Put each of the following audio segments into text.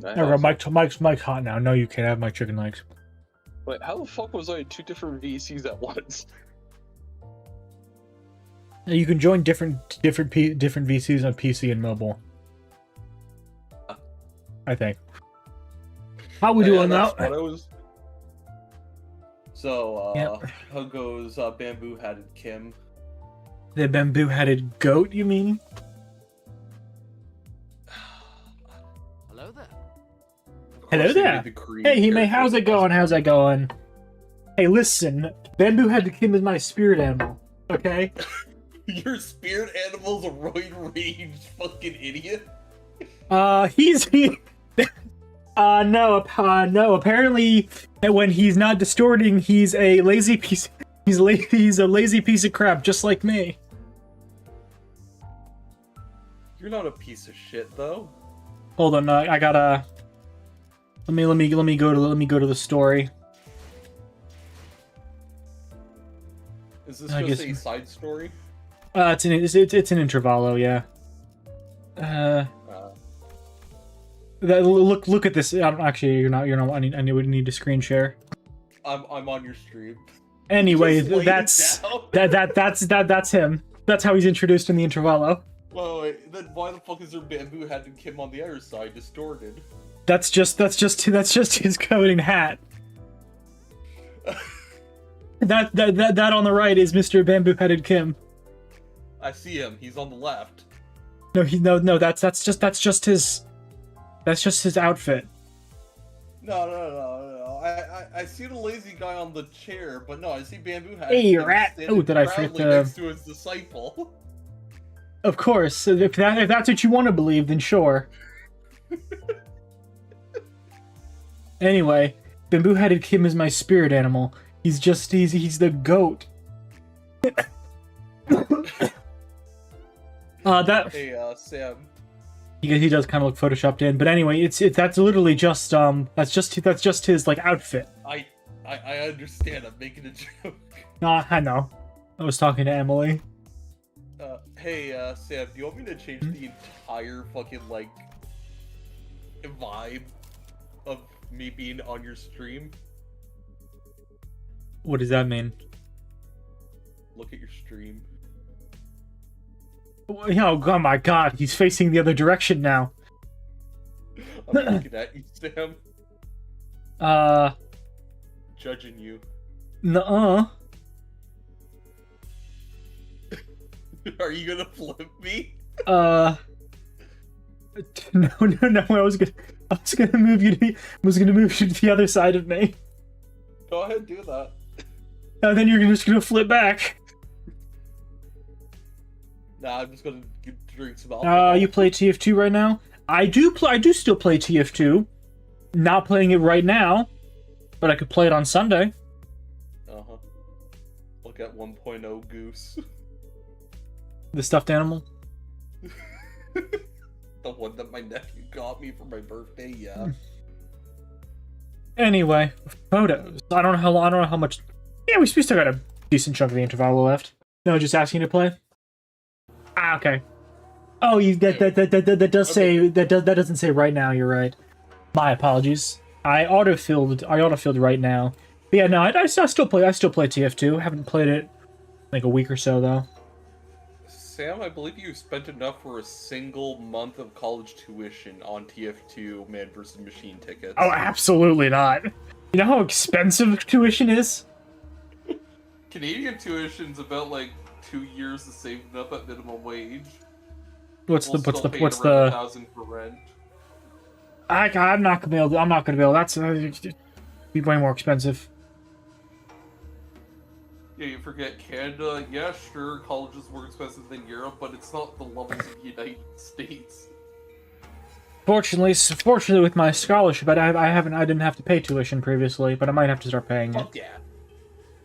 can I No, have Mike's hot now. No, you can't have my chicken legs. Wait, how the fuck was I in two different VCs at once? You can join different VCs on PC and mobile. I think. How we doing now? What I was... So, Yep. how goes bamboo-hatted Kim? The bamboo-headed goat, you mean? Hello there. Hello there. Hey, Hime, how's it going? How's it going? Hey, listen. Bamboo-headed Kim is my spirit animal, okay? Your spirit animal's a roid-rage fucking idiot? No, apparently when he's not distorting, he's a lazy piece. He's a lazy piece of crap, just like me. You're not a piece of shit, though. Hold on, I gotta. Let me go to the story. Is this I just guess- a side story? It's an intervallo, yeah. Look at this. Actually, you're not. I would need to screen share. I'm on your stream. Anyway, Just lay it down. that's him. That's how he's introduced in the intervallo. Wait, then why the fuck is there bamboo-hatted Kim on the other side, distorted? That's just his coding hat. That on the right is Mr. Bamboo-headed Kim. I see him. He's on the left. No. That's just his outfit. No. I see the lazy guy on the chair, but no, I see bamboo-hatted Hey, Kim rat! standing Oh, did I forget proudly next to his disciple. Of course, if that's what you want to believe, then sure. Anyway, Bamboo-headed Kim is my spirit animal. He's the goat. Hey, Sam. He does kind of look photoshopped in, but anyway, that's literally just that's just his like outfit. I understand. I'm making a joke. No, I know. I was talking to Emily. Hey, Sam, do you want me to change the entire fucking, like, vibe of me being on your stream? What does that mean? Look at your stream. Oh my god, he's facing the other direction now. I'm looking at you, Sam. Judging you. Nuh-uh. Are you gonna flip me? No. I was gonna move you to the other side of me. Go ahead, do that. And then you're just gonna flip back. Nah, I'm just gonna drink some alcohol. You play TF2 right now? I do still play TF2. Not playing it right now, but I could play it on Sunday. Uh-huh. Look at 1.0 Goose. The stuffed animal? The one that my nephew got me for my birthday, yeah. Anyway, photos. I don't know how much. Yeah, we still got a decent chunk of the interval left. No, just asking you to play. Ah, okay. Oh, that does say that doesn't say right now. You're right. My apologies. I autofilled right now. But yeah, no, I still play TF2. Haven't played it like a week or so though. Sam, I believe you spent enough for a single month of college tuition on TF2 Man vs. Machine tickets. Oh, absolutely not. You know how expensive tuition is? Canadian tuition's about like 2 years of saving up at minimum wage. What's We'll still pay around the 1,000 for rent. I'm not gonna be able. That's be way more expensive. Yeah, you forget Canada. Yeah, sure, college is more expensive than Europe, but it's not the levels of the United States. Fortunately, with my scholarship, I didn't have to pay tuition previously, but I might have to start paying it Fuck yeah.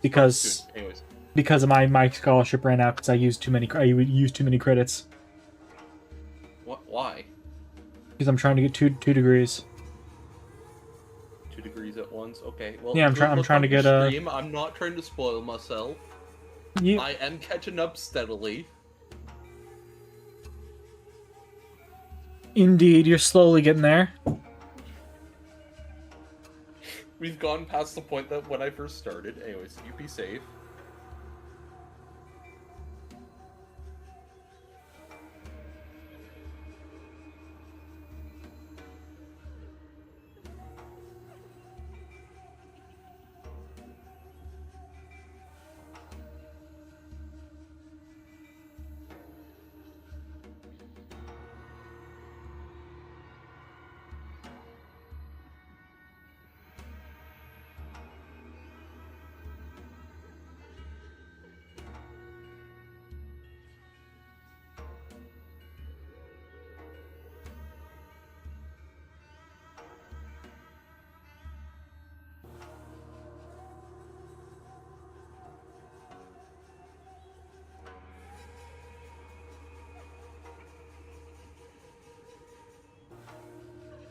because Anyways. because of my scholarship ran out because I used too many credits. What? Why? Because I'm trying to get two degrees. 2 degrees at once. Okay. Well, Yeah, I'm trying to get a. stream. I'm not trying to spoil myself. You, I am catching up steadily. indeed, you're slowly getting there. We've gone past the point that when I first started. Anyways, you be safe.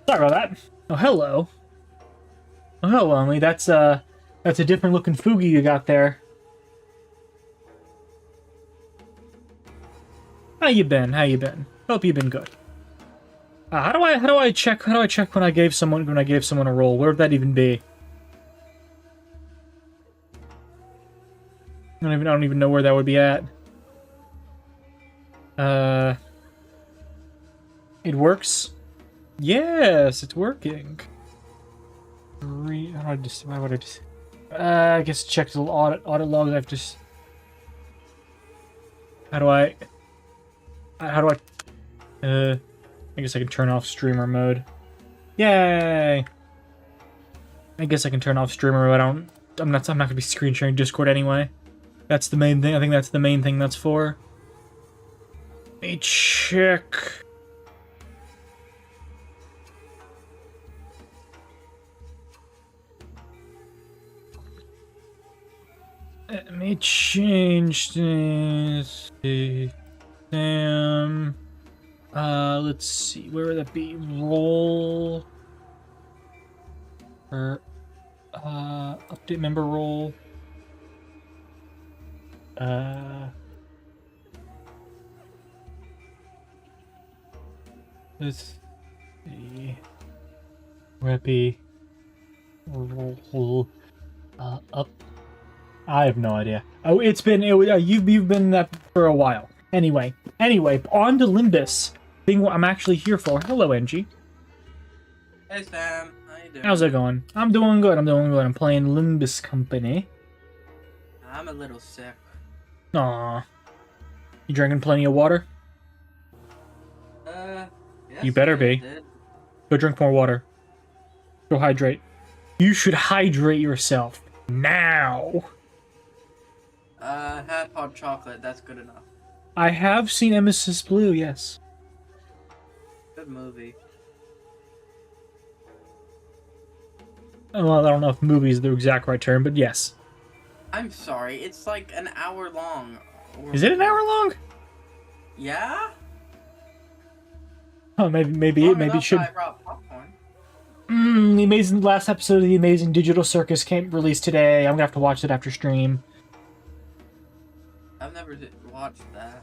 Sorry about that. Oh, hello. Oh, hello, Emily. That's a different looking Fugi you got there. How you been? How you been? Hope you've been good. How do I check when I gave someone a roll? Where would that even be? I don't even know where that would be at. It works. Yes, it's working. Why would I just? I guess check the audit log. I've just. How do I? I guess I can turn off streamer mode. Yay! I guess I can turn off streamer mode. I'm not gonna be screen sharing Discord anyway. That's the main thing. I think that's the main thing that's for. Let me check. Let me change this. Let's see. Where would that be? Roll. Or, update member role. Let's see. Reppy. Roll. Up. I have no idea. Oh, you've been that for a while. Anyway, on to Limbus. Thing I'm actually here for. Hello, NG. Hey Sam, how you doing? How's it going? I'm doing good. I'm playing Limbus Company. I'm a little sick. Aw. You drinking plenty of water? Yes, You better I be. did. Go drink more water. Go hydrate. You should hydrate yourself. Now. Had hot chocolate, that's good enough. I have seen Nemesis Blue, yes. Good movie. Well, I don't know if movie is the exact right term, but yes. I'm sorry, it's like an hour long. Is it an hour long? Yeah? Oh, maybe Long it enough should. that I brought popcorn. The last episode of the Amazing Digital Circus came released today. I'm gonna have to watch it after stream. I've never watched that.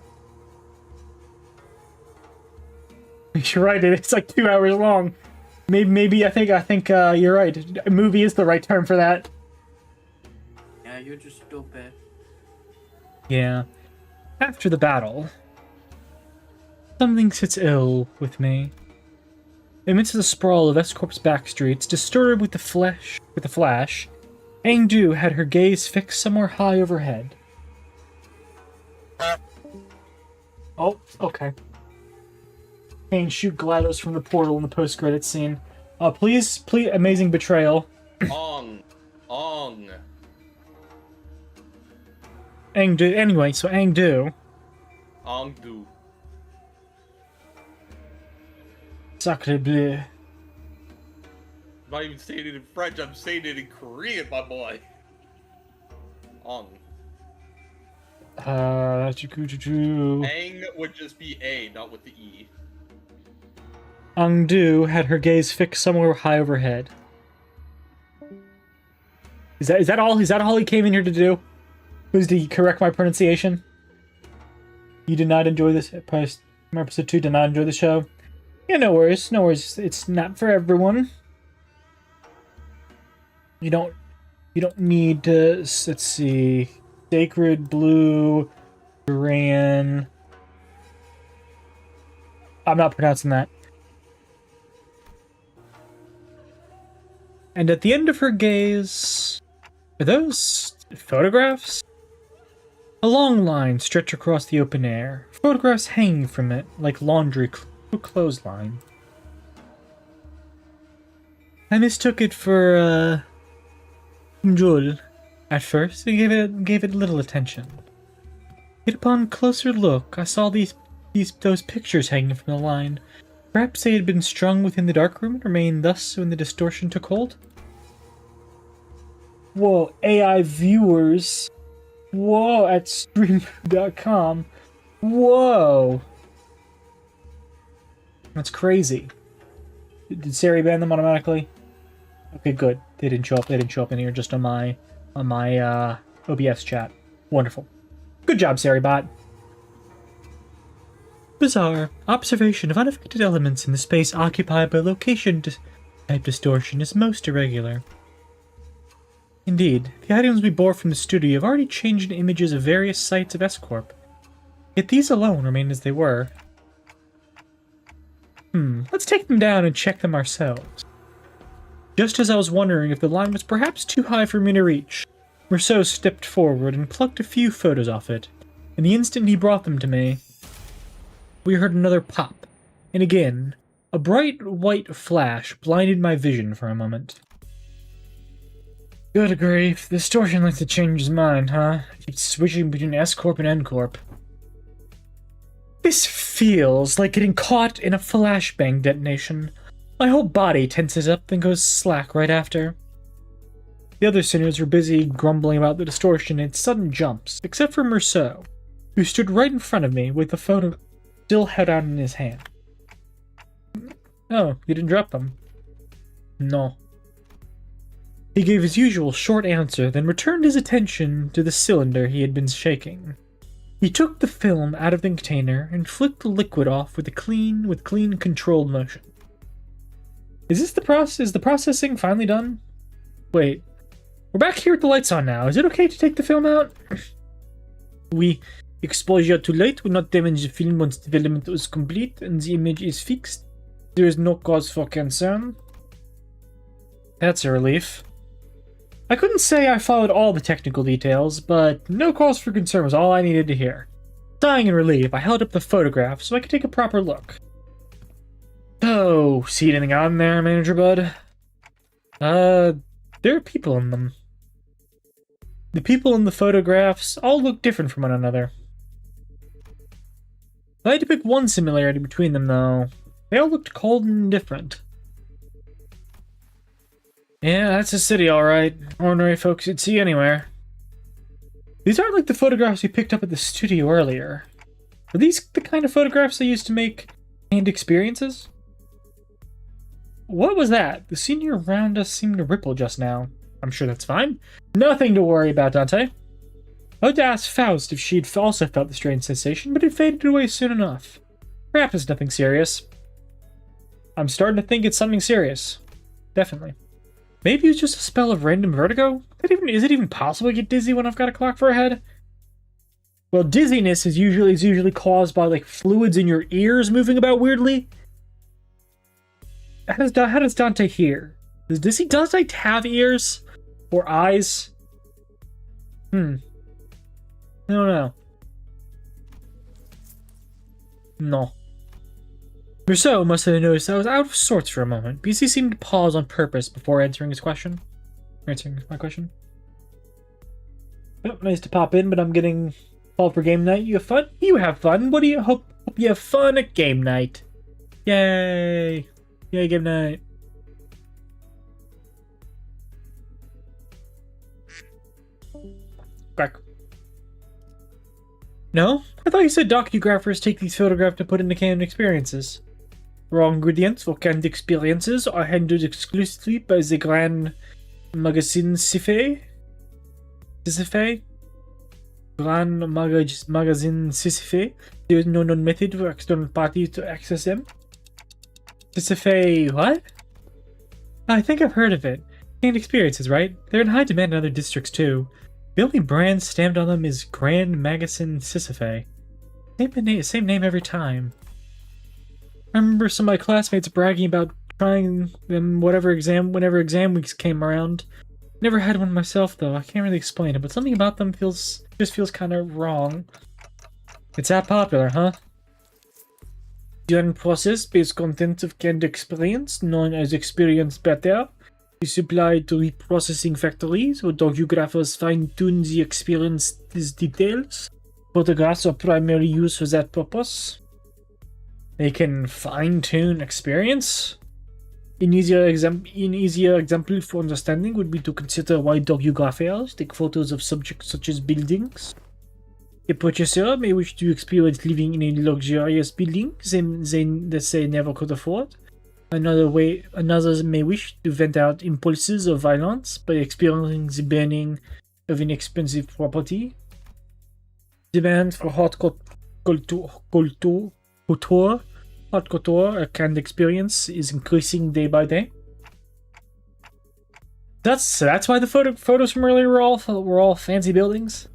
You're right. It's like 2 hours long. Maybe I think you're right. A movie is the right term for that. Yeah, you're just stupid. Yeah. After the battle, something sits ill with me. Amidst the sprawl of S-Corp's backstreets, disturbed with the flash, Angdu had her gaze fixed somewhere high overhead. Oh, okay. And shoot GLaDOS from the portal in the post-credits scene. Please, amazing betrayal. Ong. Angdu, anyway, so Angdu. Ongdu. Sacre bleu. I'm not even saying it in French, I'm saying it in Korean, my boy. Ong. Ang would just be A, not with the E. Angdu had her gaze fixed somewhere high overhead. Is that all? Is that all he came in here to do? Was to correct my pronunciation? You did not enjoy this episode 2. Did not enjoy the show. Yeah, no worries. It's not for everyone. You don't need to, let's see, Sacred Blue, Duran. I'm not pronouncing that. And at the end of her gaze, are those photographs? A long line stretched across the open air, photographs hanging from it like laundry clothesline. I mistook it for, Jewel at first and gave it little attention. Yet upon closer look, I saw those pictures hanging from the line. Perhaps they had been strung within the darkroom and remained thus when the distortion took hold? Whoa, AI viewers. Whoa, at stream.com. Whoa. That's crazy. Did Sari ban them automatically? Okay, good. They didn't show up. They didn't show up in here, just on my OBS chat. Wonderful. Good job, Saribot. Bizarre. Observation of unaffected elements in the space occupied by location type distortion is most irregular. Indeed, the items we bore from the studio have already changed into images of various sites of S-Corp. Yet these alone remain as they were. Let's take them down and check them ourselves. Just as I was wondering if the line was perhaps too high for me to reach, Rousseau stepped forward and plucked a few photos off it. In the instant he brought them to me, we heard another pop, and again, a bright white flash blinded my vision for a moment. Good grief, the distortion likes to change his mind, huh? Keeps switching between S-Corp and N-Corp. This feels like getting caught in a flashbang detonation. My whole body tenses up, then goes slack right after. The other sinners were busy grumbling about the distortion and its sudden jumps, except for Rousseau, who stood right in front of me with the photo still held out in his hand. Oh, you didn't drop them? No. He gave his usual short answer, then returned his attention to the cylinder he had been shaking. He took the film out of the container and flicked the liquid off with clean, controlled motion. Is the processing finally done? Wait, we're back here with the lights on now. Is it okay to take the film out? Exposure to light will not damage the film once development is complete and the image is fixed. There is no cause for concern. That's a relief. I couldn't say I followed all the technical details, but no cause for concern was all I needed to hear. Sighing in relief, I held up the photograph so I could take a proper look. Oh, see anything on there, Manager Bud? There are people in them. The people in the photographs all look different from one another. If I had to pick one similarity between them, though, they all looked cold and different. Yeah, that's a city, alright. Ordinary folks you'd see anywhere. These aren't like the photographs we picked up at the studio earlier. Are these the kind of photographs they used to make hand experiences? What was that? The scenery around us seemed to ripple just now. I'm sure that's fine. Nothing to worry about, Dante. I had to ask Faust if she'd also felt the strange sensation, but it faded away soon enough. Perhaps it's nothing serious. I'm starting to think it's something serious. Definitely. Maybe it's just a spell of random vertigo? Is it even possible to get dizzy when I've got a clock for a head? Well, dizziness is usually caused by like fluids in your ears moving about weirdly. How does Dante hear? Does Dante have ears? Or eyes? I don't know. No. Rousseau must have noticed I was out of sorts for a moment, because he seemed to pause on purpose before answering my question. Oh, nice to pop in, but I'm getting called for game night. You have fun? You have fun. What do you hope you have fun at game night? Yay! Yay, game night. Crack. No? I thought you said docugraphers take these photographs to put into canon experiences. Raw ingredients for canned experiences are handled exclusively by the Grand Magazine Cifé. Grand Magazine Cifé. There is no known method for external parties to access them. Cifé what? I think I've heard of it. Canned experiences, right? They're in high demand in other districts too. The only brand stamped on them is Grand Magasin Sisyphe. Same name every time. I remember some of my classmates bragging about trying them whenever exam weeks came around. Never had one myself though. I can't really explain it, but something about them just feels kind of wrong. It's that popular, huh? During process based content of canned experience, known as experience better, is supplied to reprocessing factories where docugraphers fine-tune the experience's details. Photographs are primarily used for that purpose. They can fine-tune experience? An easier example for understanding would be to consider why docugraphers take photos of subjects such as buildings. A purchaser may wish to experience living in a luxurious building they never could afford. Others may wish to vent out impulses of violence by experiencing the burning of an expensive property. Demand for haute couture, a canned experience, is increasing day by day. That's why the photos from earlier were all fancy buildings.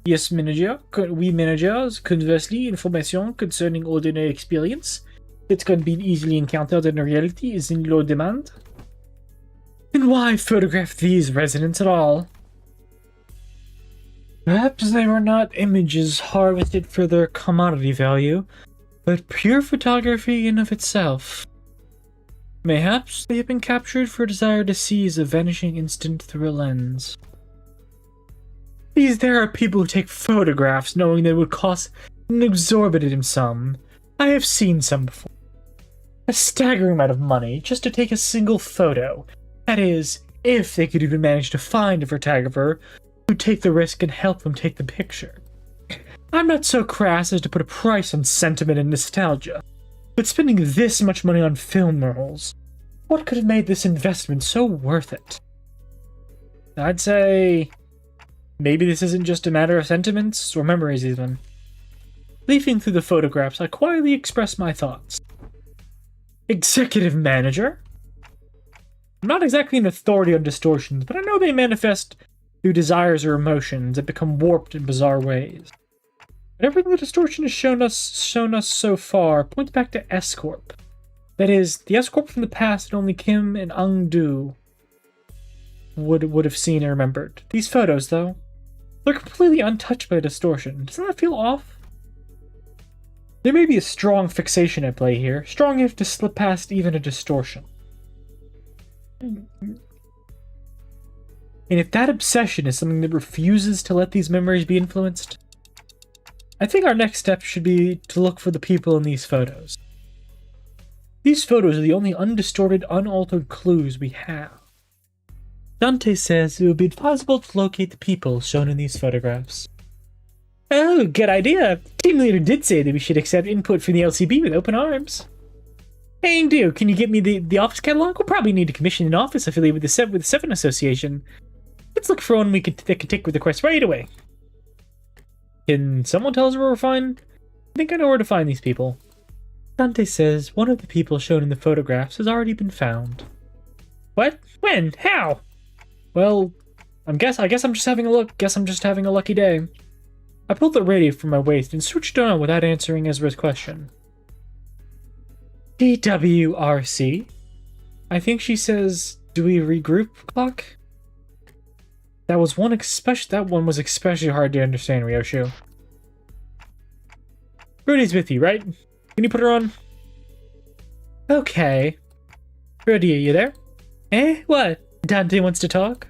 Yes, manager. We managers, conversely, information concerning ordinary experience that can be easily encountered in reality is in low demand. Then why photograph these residents at all? Perhaps they were not images harvested for their commodity value, but pure photography in of itself. Mayhaps they have been captured for a desire to seize a vanishing instant through a lens. There are people who take photographs knowing they would cost an exorbitant sum. I have seen some before. A staggering amount of money just to take a single photo. That is, if they could even manage to find a photographer who'd take the risk and help them take the picture. I'm not so crass as to put a price on sentiment and nostalgia, but spending this much money on film rolls, what could have made this investment so worth it? I'd say maybe this isn't just a matter of sentiments or memories even. Leafing through the photographs, I quietly express my thoughts. Executive manager? I'm not exactly an authority on distortions, but I know they manifest through desires or emotions that become warped in bizarre ways. But everything the distortion has shown us so far points back to S-Corp. That is, the S-Corp from the past that only Kim and Ung-Do would have seen and remembered. These photos, though, they're completely untouched by distortion. Doesn't that feel off? There may be a strong fixation at play here, strong enough to slip past even a distortion. And if that obsession is something that refuses to let these memories be influenced, I think our next step should be to look for the people in these photos. These photos are the only undistorted, unaltered clues we have. Dante says it would be advisable to locate the people shown in these photographs. Oh, good idea. Team leader did say that we should accept input from the LCB with open arms. Hey, do can you get me the office catalog? We'll probably need to commission an office affiliate with the Seven Association. Let's look for one that can take with the quest right away. Can someone tell us where we're finding? I think I know where to find these people. Dante says one of the people shown in the photographs has already been found. What? When? How? Well, I guess I'm just having a look. Guess I'm just having a lucky day. I pulled the radio from my waist and switched it on without answering Ezra's question. DWRC? I think she says, do we regroup clock? That one was especially hard to understand, Ryoshu. Rudy's with you, right? Can you put her on? Okay. Rudy, are you there? Eh? What? Dante wants to talk?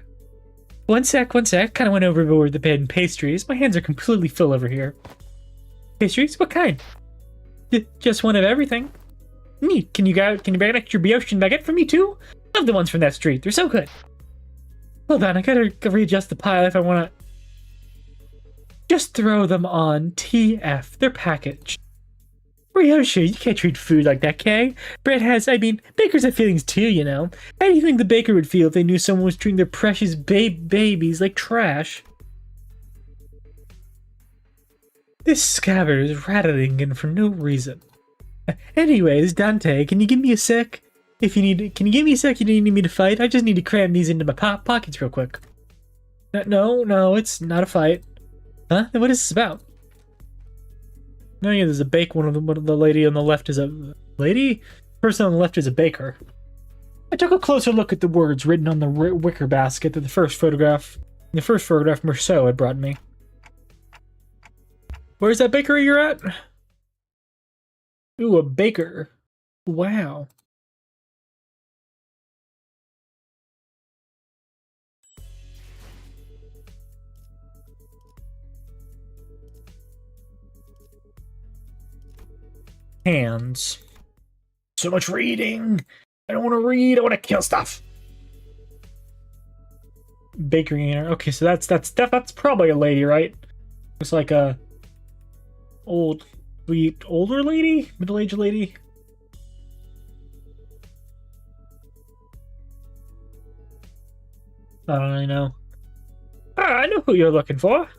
One sec. Kinda went overboard the bed and pastries. My hands are completely full over here. Pastries? What kind? Just one of everything. Neat. Can you bag an extra brioche and baguette for me too? Love the ones from that street. They're so good. Hold on, I gotta readjust the pile if I wanna... Just throw them on TF. They're packaged. Ryoshu, you can't treat food like that, Kay. Bakers have feelings too, you know. How do you think the baker would feel if they knew someone was treating their precious babies like trash? This scabbard is rattling in for no reason. Anyways, Dante, can you give me a sec? If you need, can you give me a sec? You need me to fight? I just need to cram these into my pockets real quick. No, it's not a fight. Huh? Then what is this about? No, yeah, there's a bake. One of the lady on the left is a lady. Person on the left is a baker. I took a closer look at the words written on the wicker basket that the first photograph Merceau had brought me. Where's that bakery you're at? Ooh, a baker. Wow. Hands. So much reading. I don't want to read. I want to kill stuff. Bakery. Okay, so that's probably a lady, right? Looks like a older lady, middle-aged lady. I don't really know. I know who you're looking for.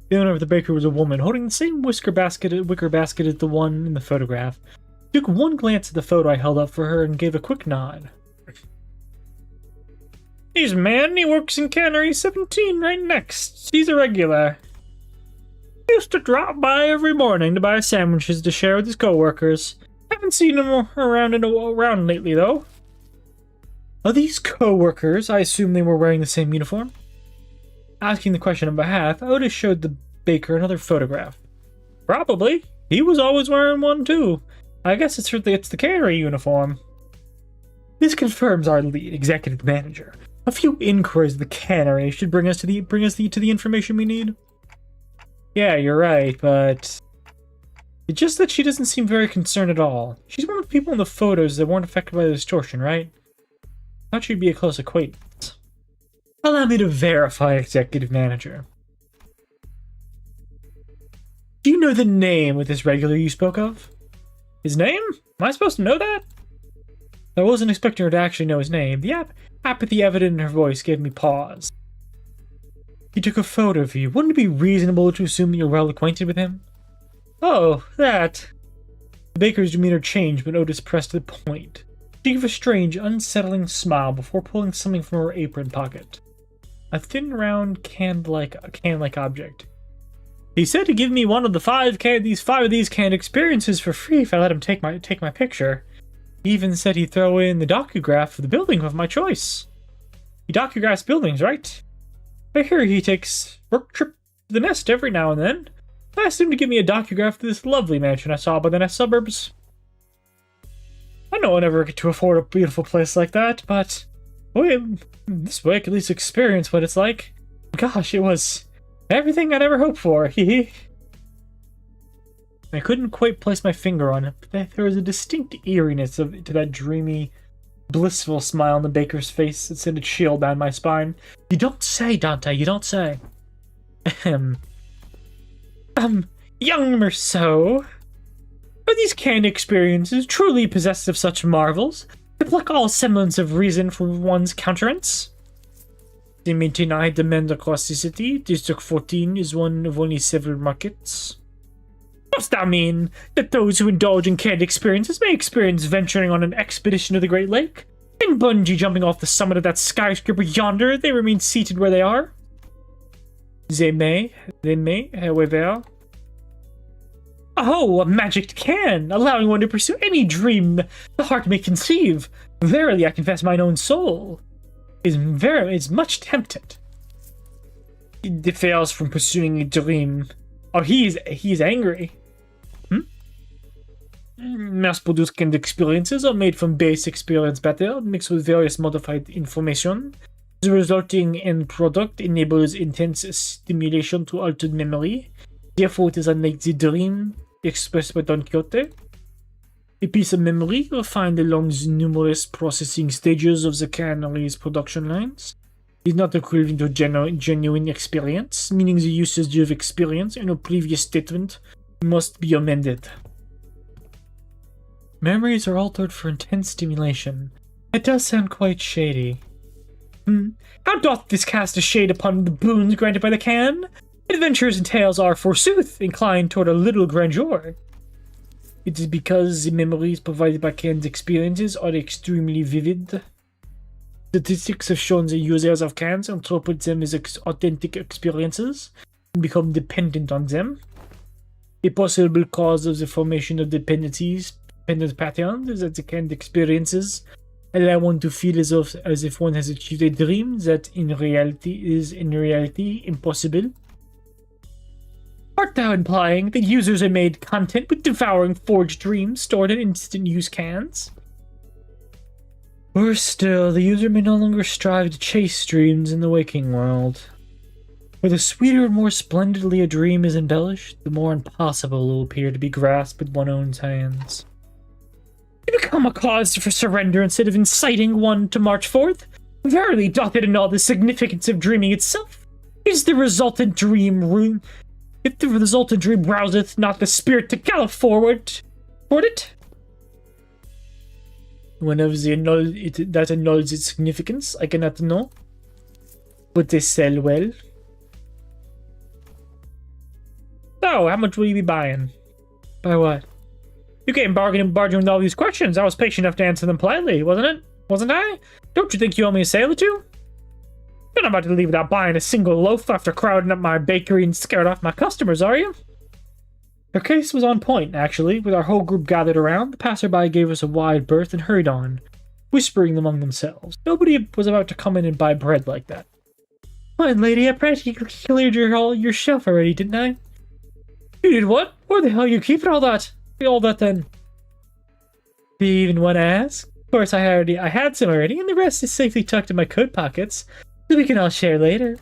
The owner of the bakery was a woman holding the same wicker basket as the one in the photograph. She took one glance at the photo I held up for her and gave a quick nod. He's a man. He works in Cannery 17 right next. He's a regular. He used to drop by every morning to buy sandwiches to share with his co-workers. Haven't seen him around lately, though. Are these co-workers? I assume they were wearing the same uniform. Asking the question on behalf, Otis showed the baker another photograph. Probably. He was always wearing one, too. I guess it's the Cannery uniform. This confirms our lead, executive manager. A few inquiries of the Cannery should bring us to the information we need. Yeah, you're right, but it's just that she doesn't seem very concerned at all. She's one of the people in the photos that weren't affected by the distortion, right? Thought she'd be a close acquaintance. Allow me to verify, executive manager. Do you know the name of this regular you spoke of? His name? Am I supposed to know that? I wasn't expecting her to actually know his name. The apathy evident in her voice gave me pause. He took a photo of you. Wouldn't it be reasonable to assume that you're well acquainted with him? Oh, that. The baker's demeanor changed when Otis pressed the point. She gave a strange, unsettling smile before pulling something from her apron pocket. A thin, round, can-like object. He said to give me one of the five of these canned experiences for free if I let him take my picture. He even said he'd throw in the docograph of the building of my choice. He docugraphs buildings, right? I hear he takes work trip to the nest every now and then. I asked him to give me a docograph of this lovely mansion I saw by the nest suburbs. I know I'll never get to afford a beautiful place like that, but this way I could at least experience what it's like. Gosh, it was everything I'd ever hoped for. Hee. I couldn't quite place my finger on it, but there was a distinct eeriness to that dreamy, blissful smile on the baker's face that sent a chill down my spine. You don't say, Dante, you don't say. Young Merceau, are these canned experiences truly possessed of such marvels that pluck all semblance of reason from one's countenance? They maintain high demand across the city. District 14 is one of only several markets. Does that mean that those who indulge in canned experiences may experience venturing on an expedition to the Great Lake? And bungee jumping off the summit of that skyscraper yonder, they remain seated where they are? They may, however. Oh, a magic can, allowing one to pursue any dream the heart may conceive. Verily, I confess mine own soul is much tempted. He fails from pursuing a dream. Oh, he's angry. Mass-produced canned experiences are made from base experience matter mixed with various modified information. The resulting end product enables intense stimulation to altered memory. Therefore, it is unlike the dream expressed by Don Quixote. A piece of memory refined along the numerous processing stages of the cannery's production lines is not equivalent to genuine experience, meaning the usage of experience in a previous statement must be amended. Memories are altered for intense stimulation. It does sound quite shady. How doth this cast a shade upon the boons granted by the can? Adventures and tales are, forsooth, inclined toward a little grandeur. It is because the memories provided by Ken's experiences are extremely vivid. Statistics have shown that users of cans interpret them as authentic experiences and become dependent on them. A possible cause of the formation of dependent patterns is that the canned experiences allow one to feel as if one has achieved a dream that in reality impossible. Art thou implying that users have made content with devouring forged dreams stored in instant use cans? Worse still, the user may no longer strive to chase dreams in the waking world. For the sweeter and more splendidly a dream is embellished, the more impossible it will appear to be grasped with one's own hands. To become a cause for surrender instead of inciting one to march forth, verily doth it annul the significance of dreaming itself. If the resultant dream rouseth not the spirit to gallop forward toward it, whenever that annuls its significance, I cannot know. But they sell well. So, how much will you be buying? Buy what? You came bargaining with all these questions. I was patient enough to answer them politely, wasn't it? Wasn't I? Don't you think you owe me a sale or two? You're not about to leave without buying a single loaf after crowding up my bakery and scared off my customers, are you? Her case was on point, actually. With our whole group gathered around, the passerby gave us a wide berth and hurried on, whispering among themselves. Nobody was about to come in and buy bread like that. Fine, lady, I practically cleared your shelf already, didn't I? You did what? Where the hell are you keeping all that? All that then? Do you even want to ask? Of course, I had some already, and the rest is safely tucked in my coat pockets, so we can all share later.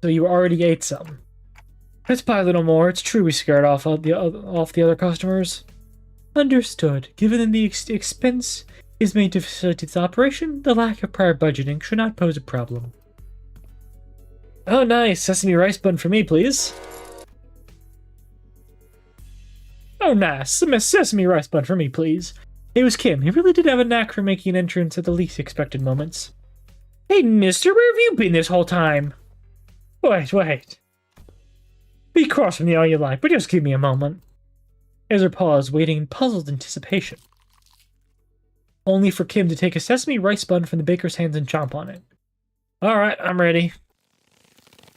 So you already ate some. Let's buy a little more. It's true we scared off the other customers. Understood. Given that the expense is made to facilitate its operation, the lack of prior budgeting should not pose a problem. Oh, nice. Sesame rice bun for me, please. Oh, nice. Sesame rice bun for me, please. It was Kim. He really did have a knack for making an entrance at the least expected moments. Hey, mister, where have you been this whole time? Wait. Be cross with me all you like, but just give me a moment. Ezra paused, waiting in puzzled anticipation. Only for Kim to take a sesame rice bun from the baker's hands and chomp on it. Alright, I'm ready.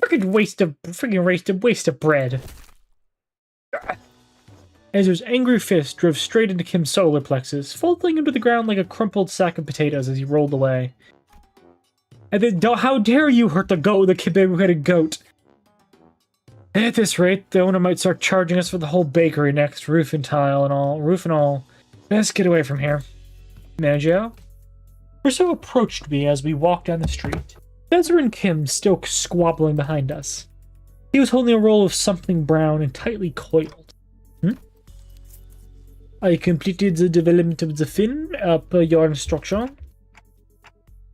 Freaking waste of bread. Ezra's angry fist drove straight into Kim's solar plexus, folding him to the ground like a crumpled sack of potatoes as he rolled away. And then, how dare you hurt the big-headed goat? At this rate, the owner might start charging us for the whole bakery next, roof and all. Best get away from here. Manager? Rousseau approached me as we walked down the street. Ezra and Kim still squabbling behind us. He was holding a roll of something brown and tightly coiled. I completed the development of the film, per your instruction.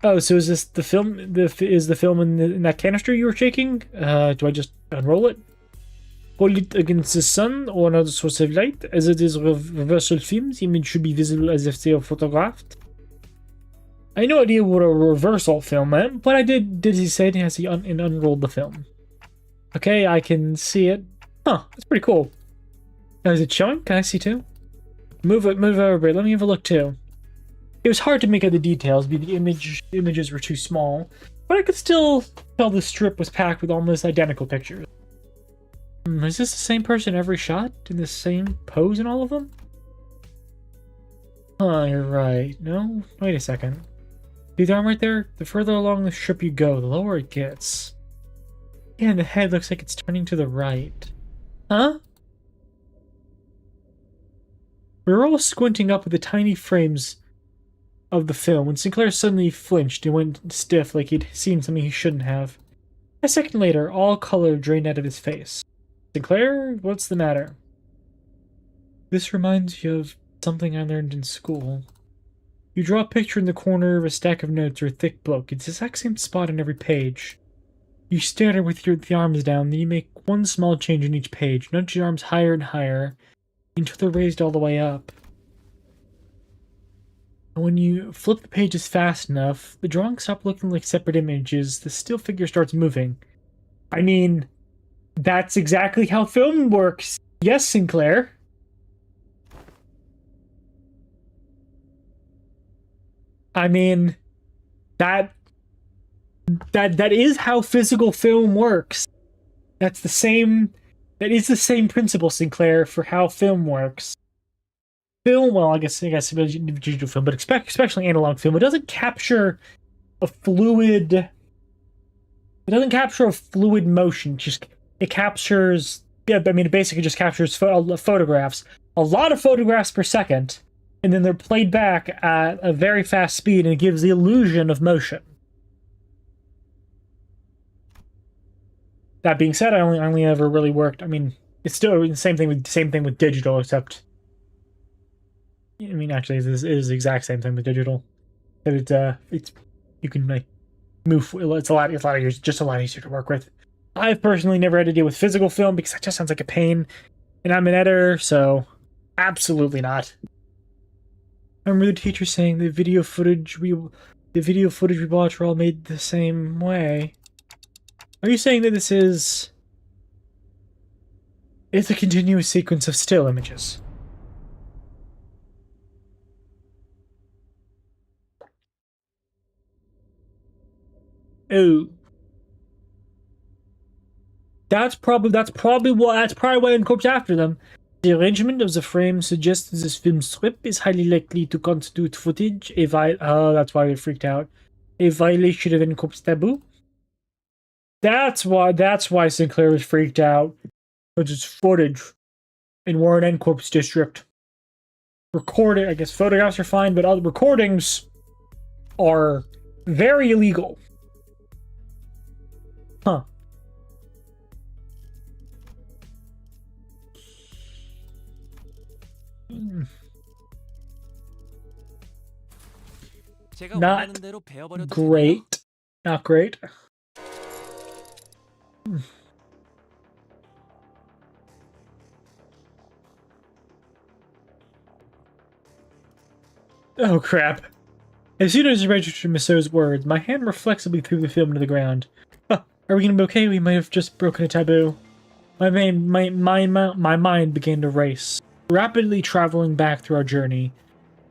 Oh, so is this the film? Is the film in that canister you were shaking? Do I just unroll it? Hold it against the sun or another source of light. As it is reversal film, the image should be visible as if they were photographed. I had no idea what a reversal film meant, but I did he say it as he unrolled the film. Okay, I can see it. Huh, that's pretty cool. Now, is it showing? Can I see too? Move over a bit. Let me have a look too. It was hard to make out the details because the images were too small, but I could still tell the strip was packed with almost identical pictures. Is this the same person every shot? In the same pose in all of them? Huh, you're right. No? Wait a second. See the arm right there? The further along the strip you go, the lower it gets. Yeah, and the head looks like it's turning to the right. Huh? We were all squinting up at the tiny frames of the film when Sinclair suddenly flinched and went stiff like he'd seen something he shouldn't have. A second later, all color drained out of his face. Sinclair, what's the matter? This reminds you of something I learned in school. You draw a picture in the corner of a stack of notes or a thick book. It's the exact same spot on every page. You stare at it with the arms down, then you make one small change in each page. Nudge your arms higher and higher until they're raised all the way up. And when you flip the pages fast enough, the drawings stop looking like separate images. The still figure starts moving. I mean, that's exactly how film works. Yes, Sinclair. I mean, that is how physical film works. That is the same principle, Sinclair, for how film works. Film, well, I guess digital film, but especially analog film, it doesn't capture a fluid. It doesn't capture a fluid motion. It captures. Yeah, I mean, it basically just captures photographs. A lot of photographs per second, and then they're played back at a very fast speed, and it gives the illusion of motion. That being said, I only ever really worked. I mean, it's still the same thing with digital, except. I mean, actually, it is the exact same thing with digital. It's you can like move. It's a lot easier, just a lot easier to work with. I've personally never had to deal with physical film because that just sounds like a pain, and I'm an editor, so absolutely not. I remember the teacher saying the video footage we watch are all made the same way. Are you saying that it's a continuous sequence of still images? Oh, that's probably why Incorp's after them. The arrangement of the frame suggests this film strip is highly likely to constitute footage. That's why they freaked out. A violation of Incorp's taboo. That's why Sinclair was freaked out. Because it's footage, and we're in Incorp's district. Recording, I guess photographs are fine, but other recordings are very illegal. Huh. Not great. Not great. Oh crap. As soon as I registered Masseau's words, my hand reflexively threw the film to the ground. Are we gonna be okay? We might have just broken a taboo. My mind began to race, rapidly traveling back through our journey.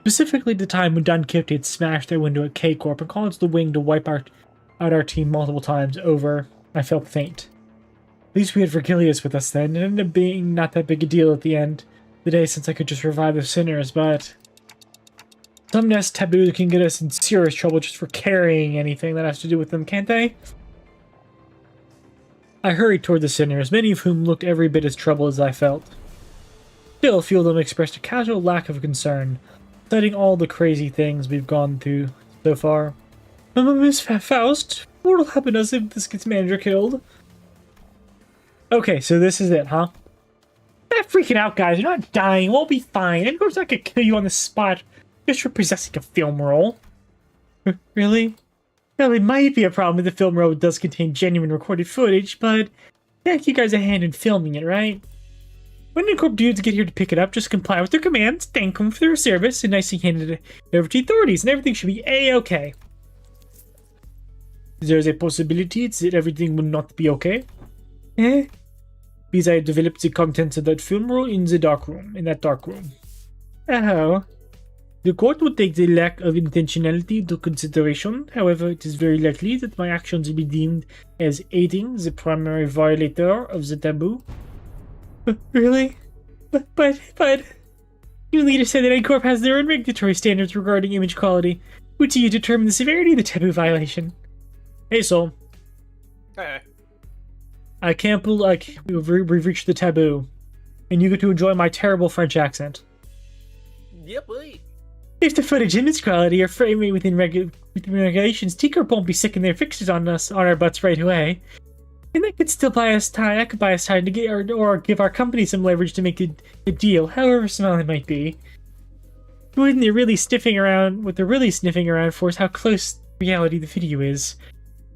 Specifically the time when Dun Kipty had smashed their window at K-Corp and caused the wing to wipe out our team multiple times over. I felt faint. At least we had Vergilius with us then. It ended up being not that big a deal at the end of the day since I could just revive the sinners, but some nest taboos can get us in serious trouble just for carrying anything that has to do with them, can't they? I hurried toward the sinners, many of whom looked every bit as troubled as I felt. Still, a few of them expressed a casual lack of concern, citing all the crazy things we've gone through so far. Miss Faust, what will happen to us if this gets manager killed? Okay, so this is it, huh? Not freaking out, guys. You're not dying. We'll be fine. And of course I could kill you on the spot just for possessing a film roll. Really? Well, it might be a problem if the film roll does contain genuine recorded footage, but heck, you guys a hand in filming it, right? When Incorp dudes get here to pick it up, just comply with their commands, thank them for their service, and nicely hand it over to the authorities, and everything should be A-okay. There's a possibility that everything will not be okay. Because I have developed the contents of that film roll in that dark room. Oh. The court will take the lack of intentionality into consideration. However, it is very likely that my actions will be deemed as aiding the primary violator of the taboo. Really? But... You leaders said that Incorp has their own regulatory standards regarding image quality. Which do you determine the severity of the taboo violation? Hey, Soul. Hey. I can't believe we've reached the taboo. And you get to enjoy my terrible French accent. Yep, boy. If the footage image quality are frame rate within regulations, T-Corp won't be sicking their fixtures on our butts right away. And that could still buy us time. That could buy us time to get or give our company some leverage to make a deal, however small it might be. What they're really sniffing around for is how close reality the video is.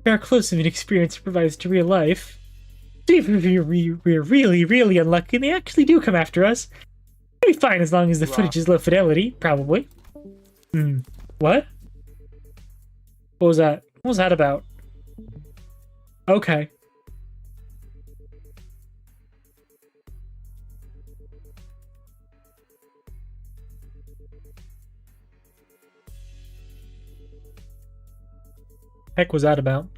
How close of an experience it provides to real life. Even if we're really, really unlucky and they actually do come after us, it'll be fine as long as the footage is low fidelity, probably. What? What was that? What was that about? Okay. Heck was that about?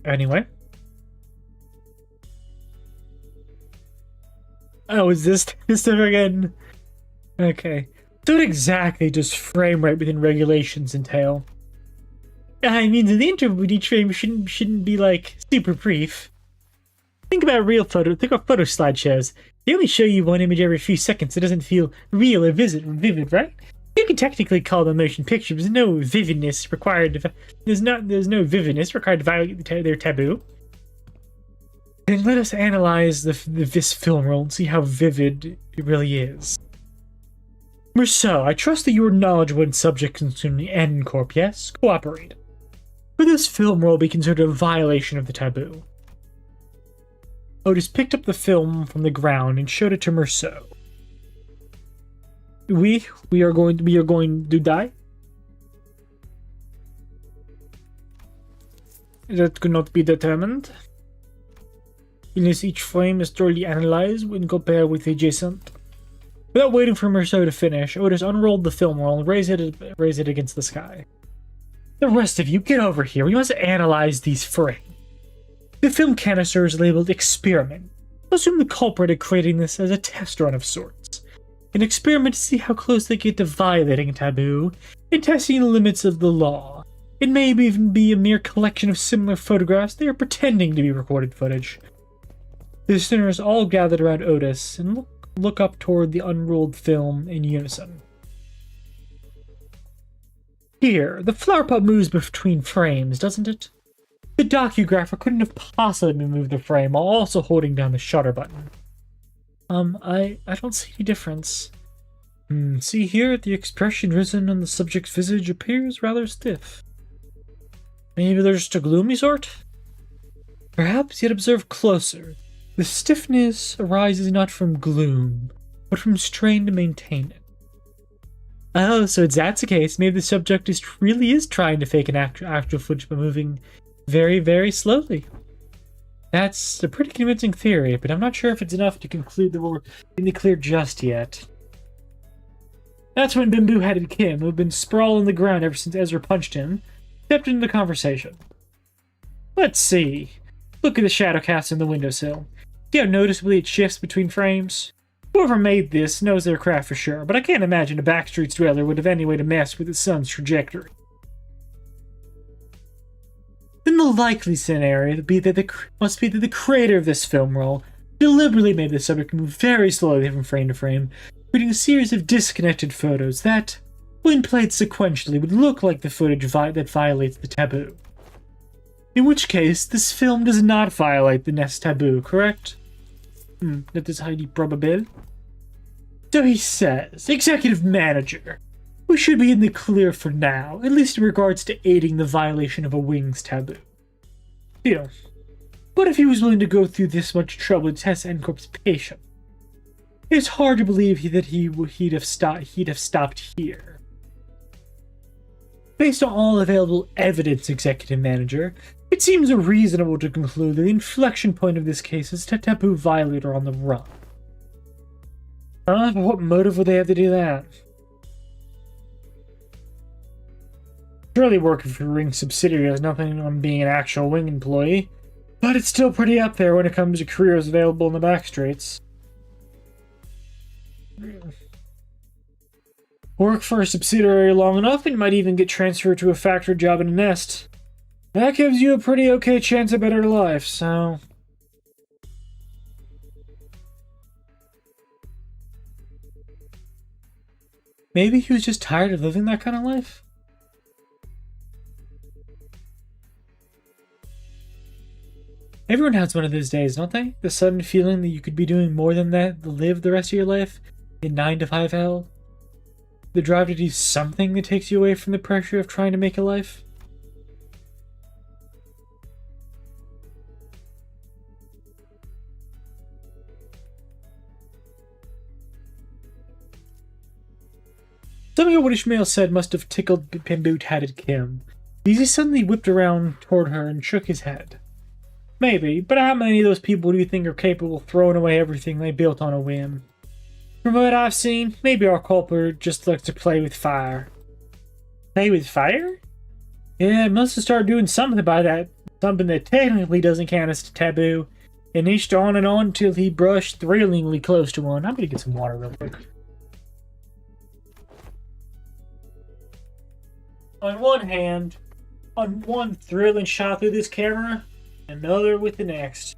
Anyway. Oh, is this stuff again? Okay. So what exactly does frame rate within regulations entail? I mean, the interval with each frame shouldn't be like super brief. Think about photo slideshows. They only show you one image every few seconds. It doesn't feel real or vivid, right? You can technically call them motion pictures. There's no vividness required. There's no vividness required to violate their taboo. Then let us analyze this film roll and see how vivid it really is. Merceau, I trust that you are knowledgeable in subject concerning N Corp, yes? Cooperate. Would this film roll be considered a violation of the taboo? Otis picked up the film from the ground and showed it to Merceau. We are going to die? That could not be determined. Unless each frame is thoroughly analyzed when compared with the adjacent. Without waiting for Merceau to finish, Otis unrolled the film roll and raised it against the sky. The rest of you, get over here. We must analyze these frames. The film canister is labeled Experiment. Assume the culprit is creating this as a test run of sorts. An experiment to see how close they get to violating a taboo and testing the limits of the law. It may even be a mere collection of similar photographs they are pretending to be recorded footage. The listeners all gathered around Otis and look up toward the unrolled film in unison. Here, the flower pot moves between frames, doesn't it? The docugrapher couldn't have possibly moved the frame while also holding down the shutter button. I don't see any difference. See here, the expression risen on the subject's visage appears rather stiff. Maybe they're just a gloomy sort? Perhaps yet observe closer. The stiffness arises not from gloom, but from strain to maintain it. Oh, so that's the case. Maybe the subject really is trying to fake an actual footage by moving very, very slowly. That's a pretty convincing theory, but I'm not sure if it's enough to conclude that we're in the clear just yet. That's when bamboo-headed Kim, who had been sprawled on the ground ever since Ezra punched him, stepped into the conversation. Let's see. Look at the shadow cast in the windowsill. See how noticeably it shifts between frames? Whoever made this knows their craft for sure, but I can't imagine a Backstreets dweller would have any way to mess with the sun's trajectory. Then the likely scenario must be that the creator of this film roll deliberately made the subject move very slowly from frame to frame, creating a series of disconnected photos that, when played sequentially, would look like the footage that violates the taboo. In which case, this film does not violate the Nest taboo, correct? That is highly probable. So he says, Executive Manager, we should be in the clear for now, at least in regards to aiding the violation of a wings taboo. Still, what if he was willing to go through this much trouble to test N-Corp's patience? It's hard to believe that he'd have stopped here. Based on all available evidence, Executive Manager, it seems reasonable to conclude that the inflection point of this case is a taboo violator on the run. What motive would they have to do that? Surely working for Ring subsidiary has nothing on being an actual Wing employee, but it's still pretty up there when it comes to careers available in the backstreets. Work for a subsidiary long enough and you might even get transferred to a factory job in a Nest. That gives you a pretty okay chance of better life, so... Maybe he was just tired of living that kind of life? Everyone has one of those days, don't they? The sudden feeling that you could be doing more than that to live the rest of your life in 9 to 5 hell. The drive to do something that takes you away from the pressure of trying to make a life. Something what Ishmael said must have tickled bamboo-hatted Kim. He suddenly whipped around toward her and shook his head. Maybe, but how many of those people do you think are capable of throwing away everything they built on a whim? From what I've seen, maybe our culprit just likes to play with fire. Play with fire? Yeah, must have started doing something about that. Something that technically doesn't count as taboo. And each on and on until he brushed thrillingly close to one. I'm gonna get some water real quick. On one hand, on one thrilling shot through this camera, another with the next.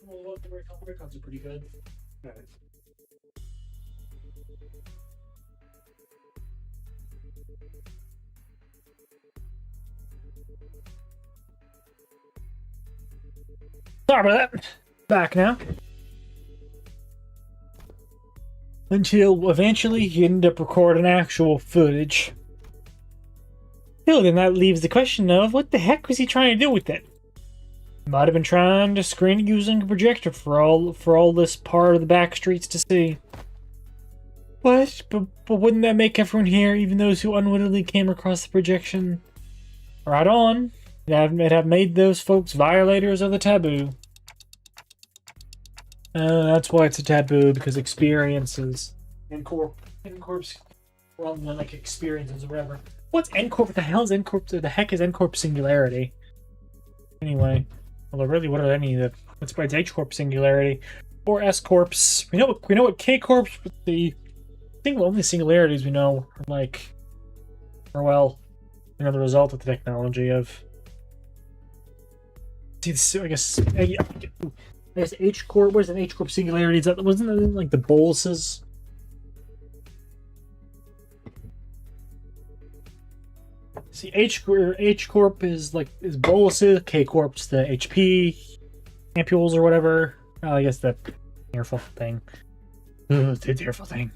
Well, the records are pretty good. Sorry about that. Back now. Until eventually he ended up recording actual footage. Still, then that leaves the question of what the heck was he trying to do with it? Might have been trying to screen it using a projector for all this part of the back streets to see. What? But wouldn't that make everyone here, even those who unwittingly came across the projection, right on? It'd have made those folks violators of the taboo. That's why it's a taboo, because experiences. N-Corp's well, like experiences or whatever. What's N-Corp? What the hell is N-Corp? The heck is N-Corp singularity? Anyway. Although really, what are any of the... What's by H-Corp singularity? Or S-Corps? We know what K-Corps, but I think the only singularities we know are like... Or well, the result of the technology of... See, I guess H-Corp, where's an H-Corp singularity? Wasn't it like the boluses? See, H-Corp is boluses, K-Corp's the HP ampules or whatever. Oh, I guess the tearful thing. Ugh, the tearful thing.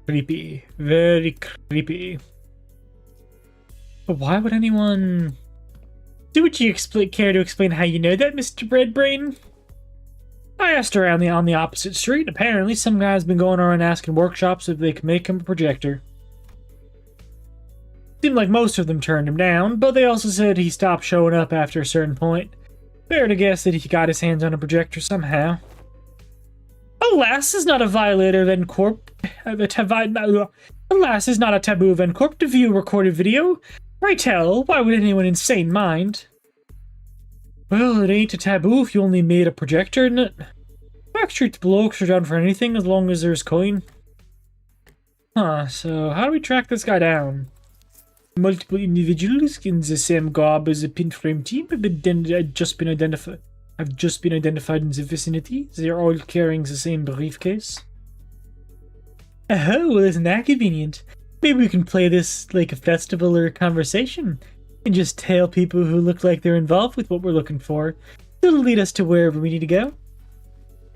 Creepy. Very creepy. But why would anyone... Would you care to explain how you know that, Mr. Breadbrain? I asked around on the opposite street. Apparently, some guy's been going around asking workshops if they can make him a projector. Seemed like most of them turned him down, but they also said he stopped showing up after a certain point. Fair to guess that he got his hands on a projector somehow. Alas, is not a violator of N-Corp. Alas, is not a taboo of N-Corp to view a recorded video. Pray tell, why would anyone insane mind? Well, it ain't a taboo if you only made a projector, isn't it? Backstreet's blokes are down for anything as long as there's coin. Huh, so how do we track this guy down? Multiple individuals in the same garb as a pin frame team have just been identified in the vicinity. They are all carrying the same briefcase. Oh, well, isn't that convenient? Maybe we can play this like a festival or a conversation, and just tell people who look like they're involved with what we're looking for. It'll lead us to wherever we need to go.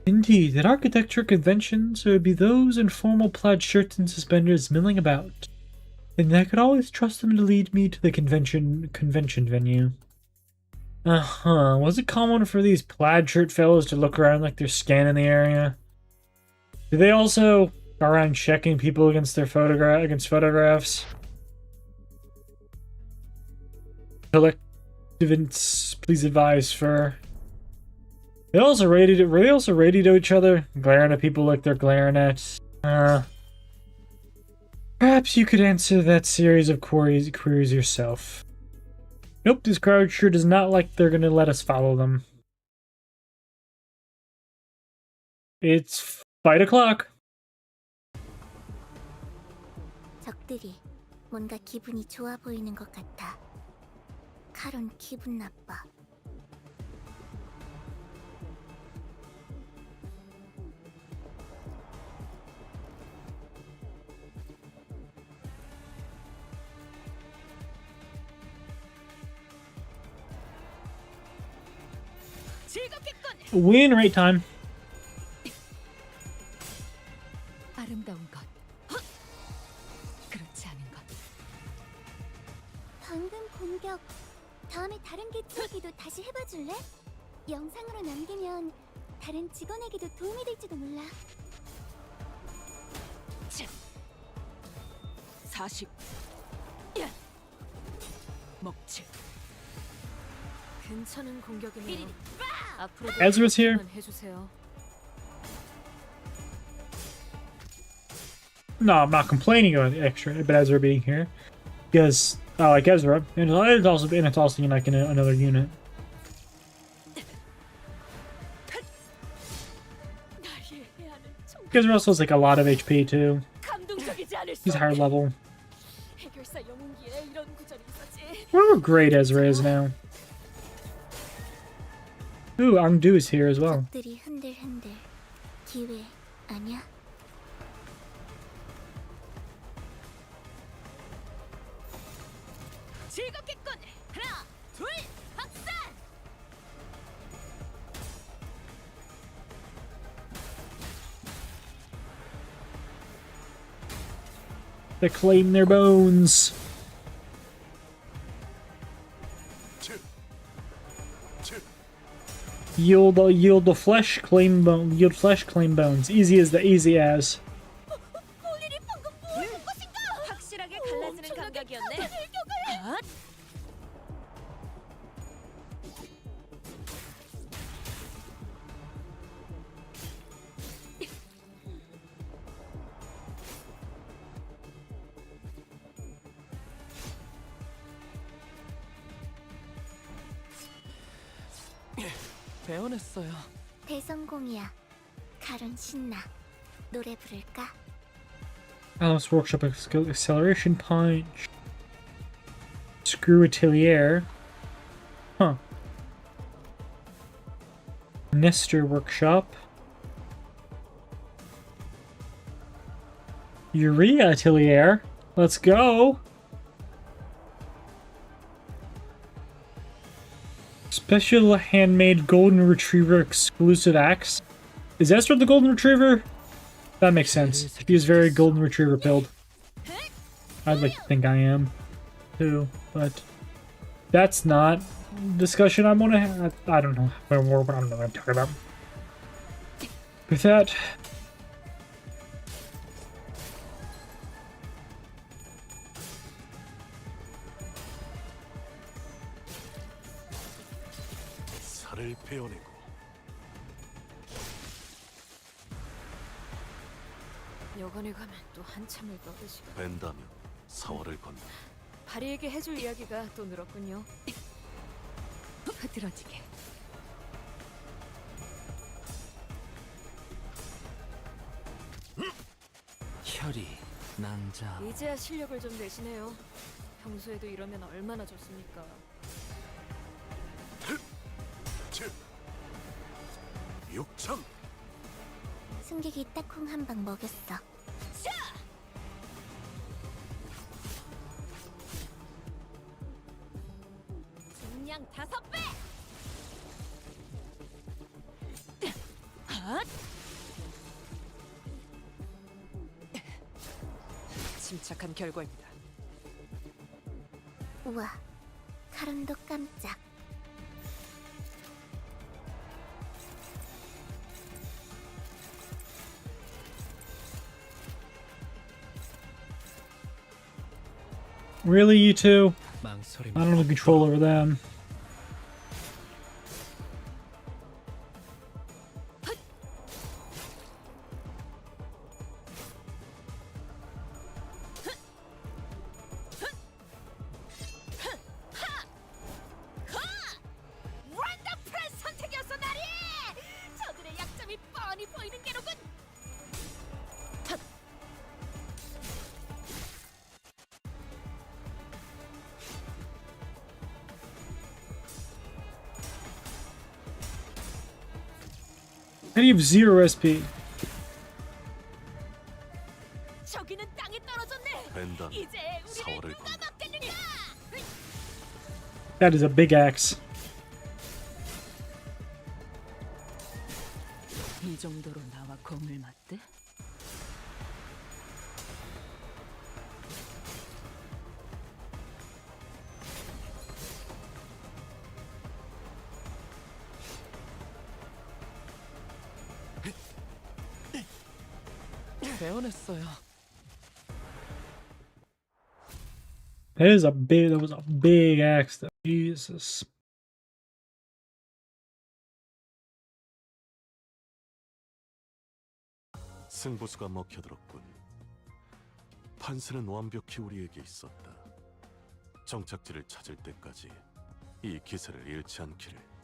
Indeed, at architecture conventions, there would be those in formal plaid shirts and suspenders milling about. And I could always trust them to lead me to the convention venue. Was it common for these plaid shirt fellows to look around like they're scanning the area? Do they also go around checking people against their photographs? Collectivents, please advise for. They also radio each other, glaring at people like they're glaring at. Perhaps you could answer that series of queries yourself. Nope, this crowd sure does not like they're gonna let us follow them. It's 5 o'clock. 뭔가 기분이 좋아 보이는 것 같아. 카론 기분 나빠. Win right time. 아름다운 것. 그렇지 않은 것. 방금 공격. 다음에 다른 개체에게도 다시 해봐줄래? 영상으로 남기면 다른 직원에게도 도움이 될지도 몰라. 40. 먹칠. 괜찮은 공격이네요. 앞으로도 Ezra's here. 해주세요. No, I'm not complaining about extra, but Ezra being here because I like Ezra, and it's also like in another unit. Ezra also has like a lot of HP too. He's higher level. What a great Ezra is now. Ooh, Angdu is here as well. 적들이 흔들흔들. 기회 아니야? 즐겁겠군. 하나, 둘, 박살. They claim their bones. Yield the flesh, claim bone. Yield flesh, claim bones. Easy as. 볼일이 방금 뭘 본 것인가? 확실하게 갈라지는 감각이었네. 배워냈어요. 대성공이야. 카론 신나. 노래 부를까? Alice Workshop Acceleration Punch. Screw Atelier. Huh. Nestor Workshop. Urea Atelier. Let's go. Special handmade golden retriever exclusive axe. Is Ezra the golden retriever? That makes sense. He is very golden retriever pilled. I'd like to think I am too, but that's not discussion I want to have. I don't know. I don't know what I'm talking about. With that, 살을 베어내고 여관에 가면 또 한참을 떠들 시간. 벤다면 사월을 건너 바리에게 해줄 이야기가 또 늘었군요. 흐드러지게. 혈이 낭자. 이제야 실력을 좀 내시네요. 평소에도 이러면 얼마나 좋습니까? 육참 승객이 딱콩 한 방 먹였어. 증량 5배! 침착한 결과입니다. 우와, 카론도 깜짝. really, you two? 망설임. I don't have control over them. 원더풀한 선택이었어, 나리! 저들의 약점이 뻔히 보이는 게로군. you have 0 SP? 저기는 땅에 떨어졌네. 벤담 이제 우리를 사활을 누가 건다. 막겠는가? That is a big axe. 이 정도로 나와 공을 맞대? 배워냈어요. That was a big axe though. Jesus. 승부수가 먹혀들었군. 판세는 완벽히 우리에게 있었다. 정착지를 찾을 때까지 이 기세를 잃지 않기를.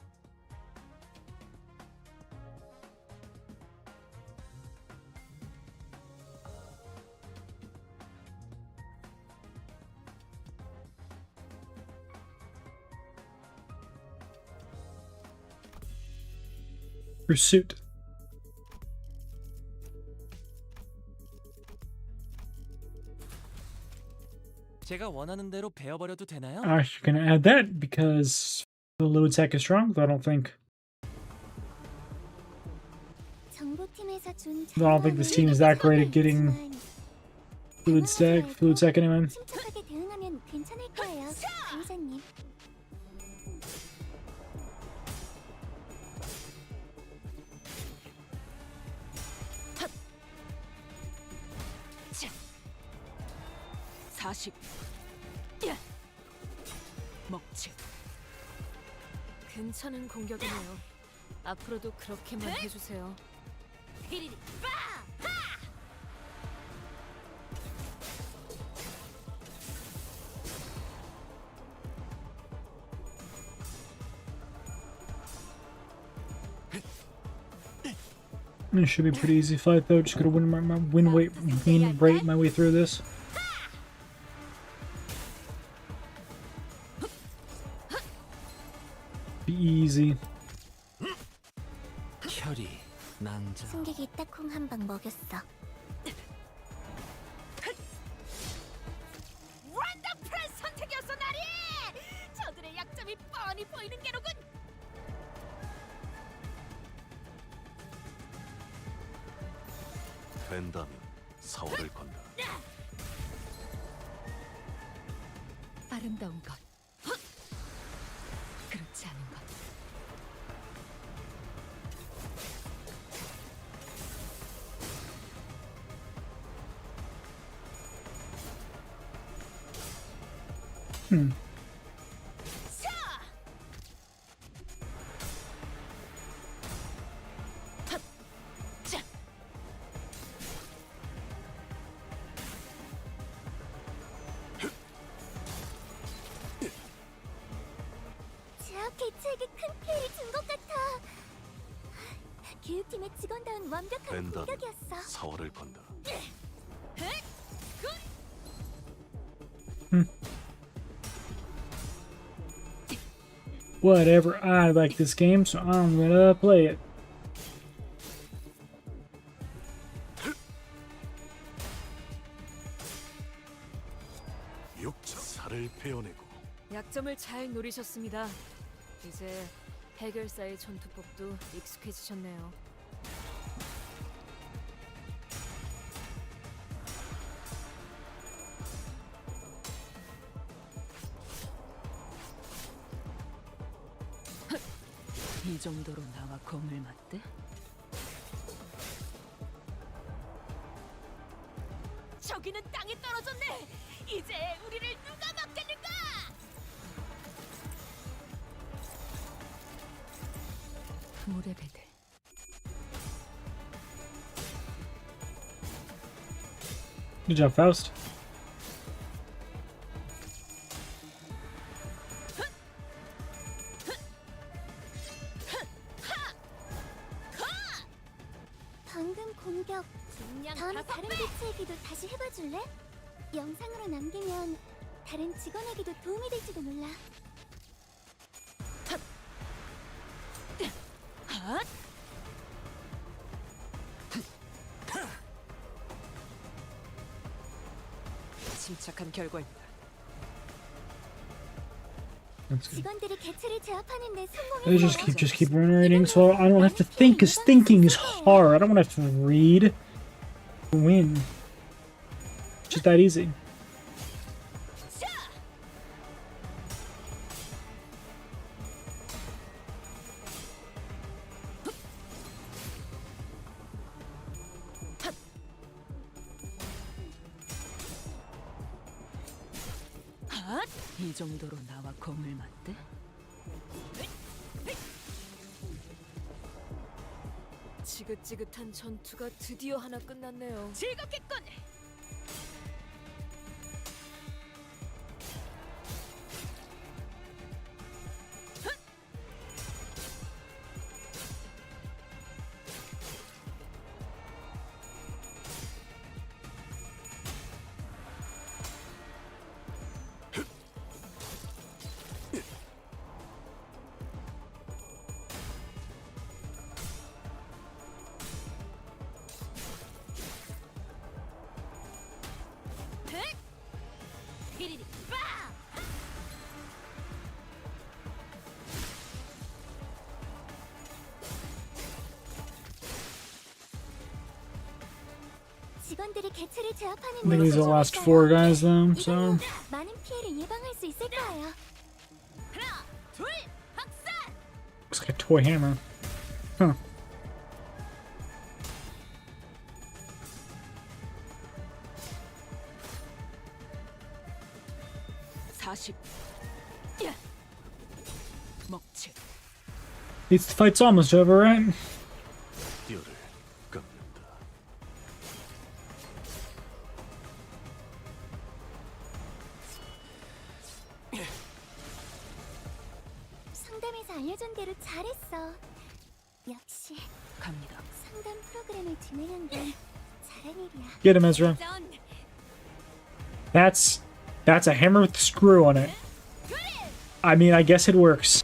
Pursuit. 제가 원하는 대로 배워버려도 되나요? I'm actually gonna add that because the load tech is strong, though I don't think 정보팀에서 준 I don't think this team is that great at getting fluid tech anyway. 침착하게 대응하면 괜찮을 거예요, 강사님. 사십. 먹지. 괜찮은 공격이네요. 앞으로도 그렇게만 해주세요. 히리리. It should be a pretty easy fight though. Just gotta win rate my way through this. Be easy. 혈이 낭자. 승객이 딱콩 한 방 먹였어. 원더풀한 선택이었어, 나리! 저들의 약점이 뻔히 보이는 게로군. 벤담은 사활을 건다. 아름다운 것. 그렇지 않은 것. 제압 개체에게 큰 피해를 준 것 같아. 교육팀의 직원다운 완벽한 벤담은 공격이었어. 사활을 건다. Whatever. I like this game, so I'm gonna play it. 육차 살을 베어내고 약점을 잘 노리셨습니다. 이제 해결사의 전투법도 익숙해지셨네요. 이 정도로 나와 공을 맞대? 저기는 땅에 떨어졌네. 이제 우리를 누가 막겠는가? 물의 배들. Good job, Faust. 방금 공격 다음에 다른 개체에게도 다시 해봐줄래? 영상으로 남기면 다른 직원에게도 도움이 될지도 몰라. 침착한 결과입니다. That's good. 직원들이 개체를 제압하는 데 They 성공해서 just keep reading, so I don't have to think, because thinking is hard. I don't want to have to read to win. It's just that easy. 이 정도로 나와 공을 맞대? 지긋지긋한 전투가 드디어 하나 끝났네요. 즐겁겠군. 피리리 빠! 직원들이 개체를 제압하는 I think these are the last 4 guys, though, so. 많은 피해를 예방할 수 있을 거예요. 하나, 둘, 학살! Looks like a toy hammer. Huh. 먹칠. The fight's almost over, right? 뼈를 깎는다. 상담에서 알려준 대로 잘했어. 역시 갑니다. 상담 프로그램을 진행한 건 잘한 일이야. Get him, Ezra. That's a hammer with a screw on it. I mean, I guess it works.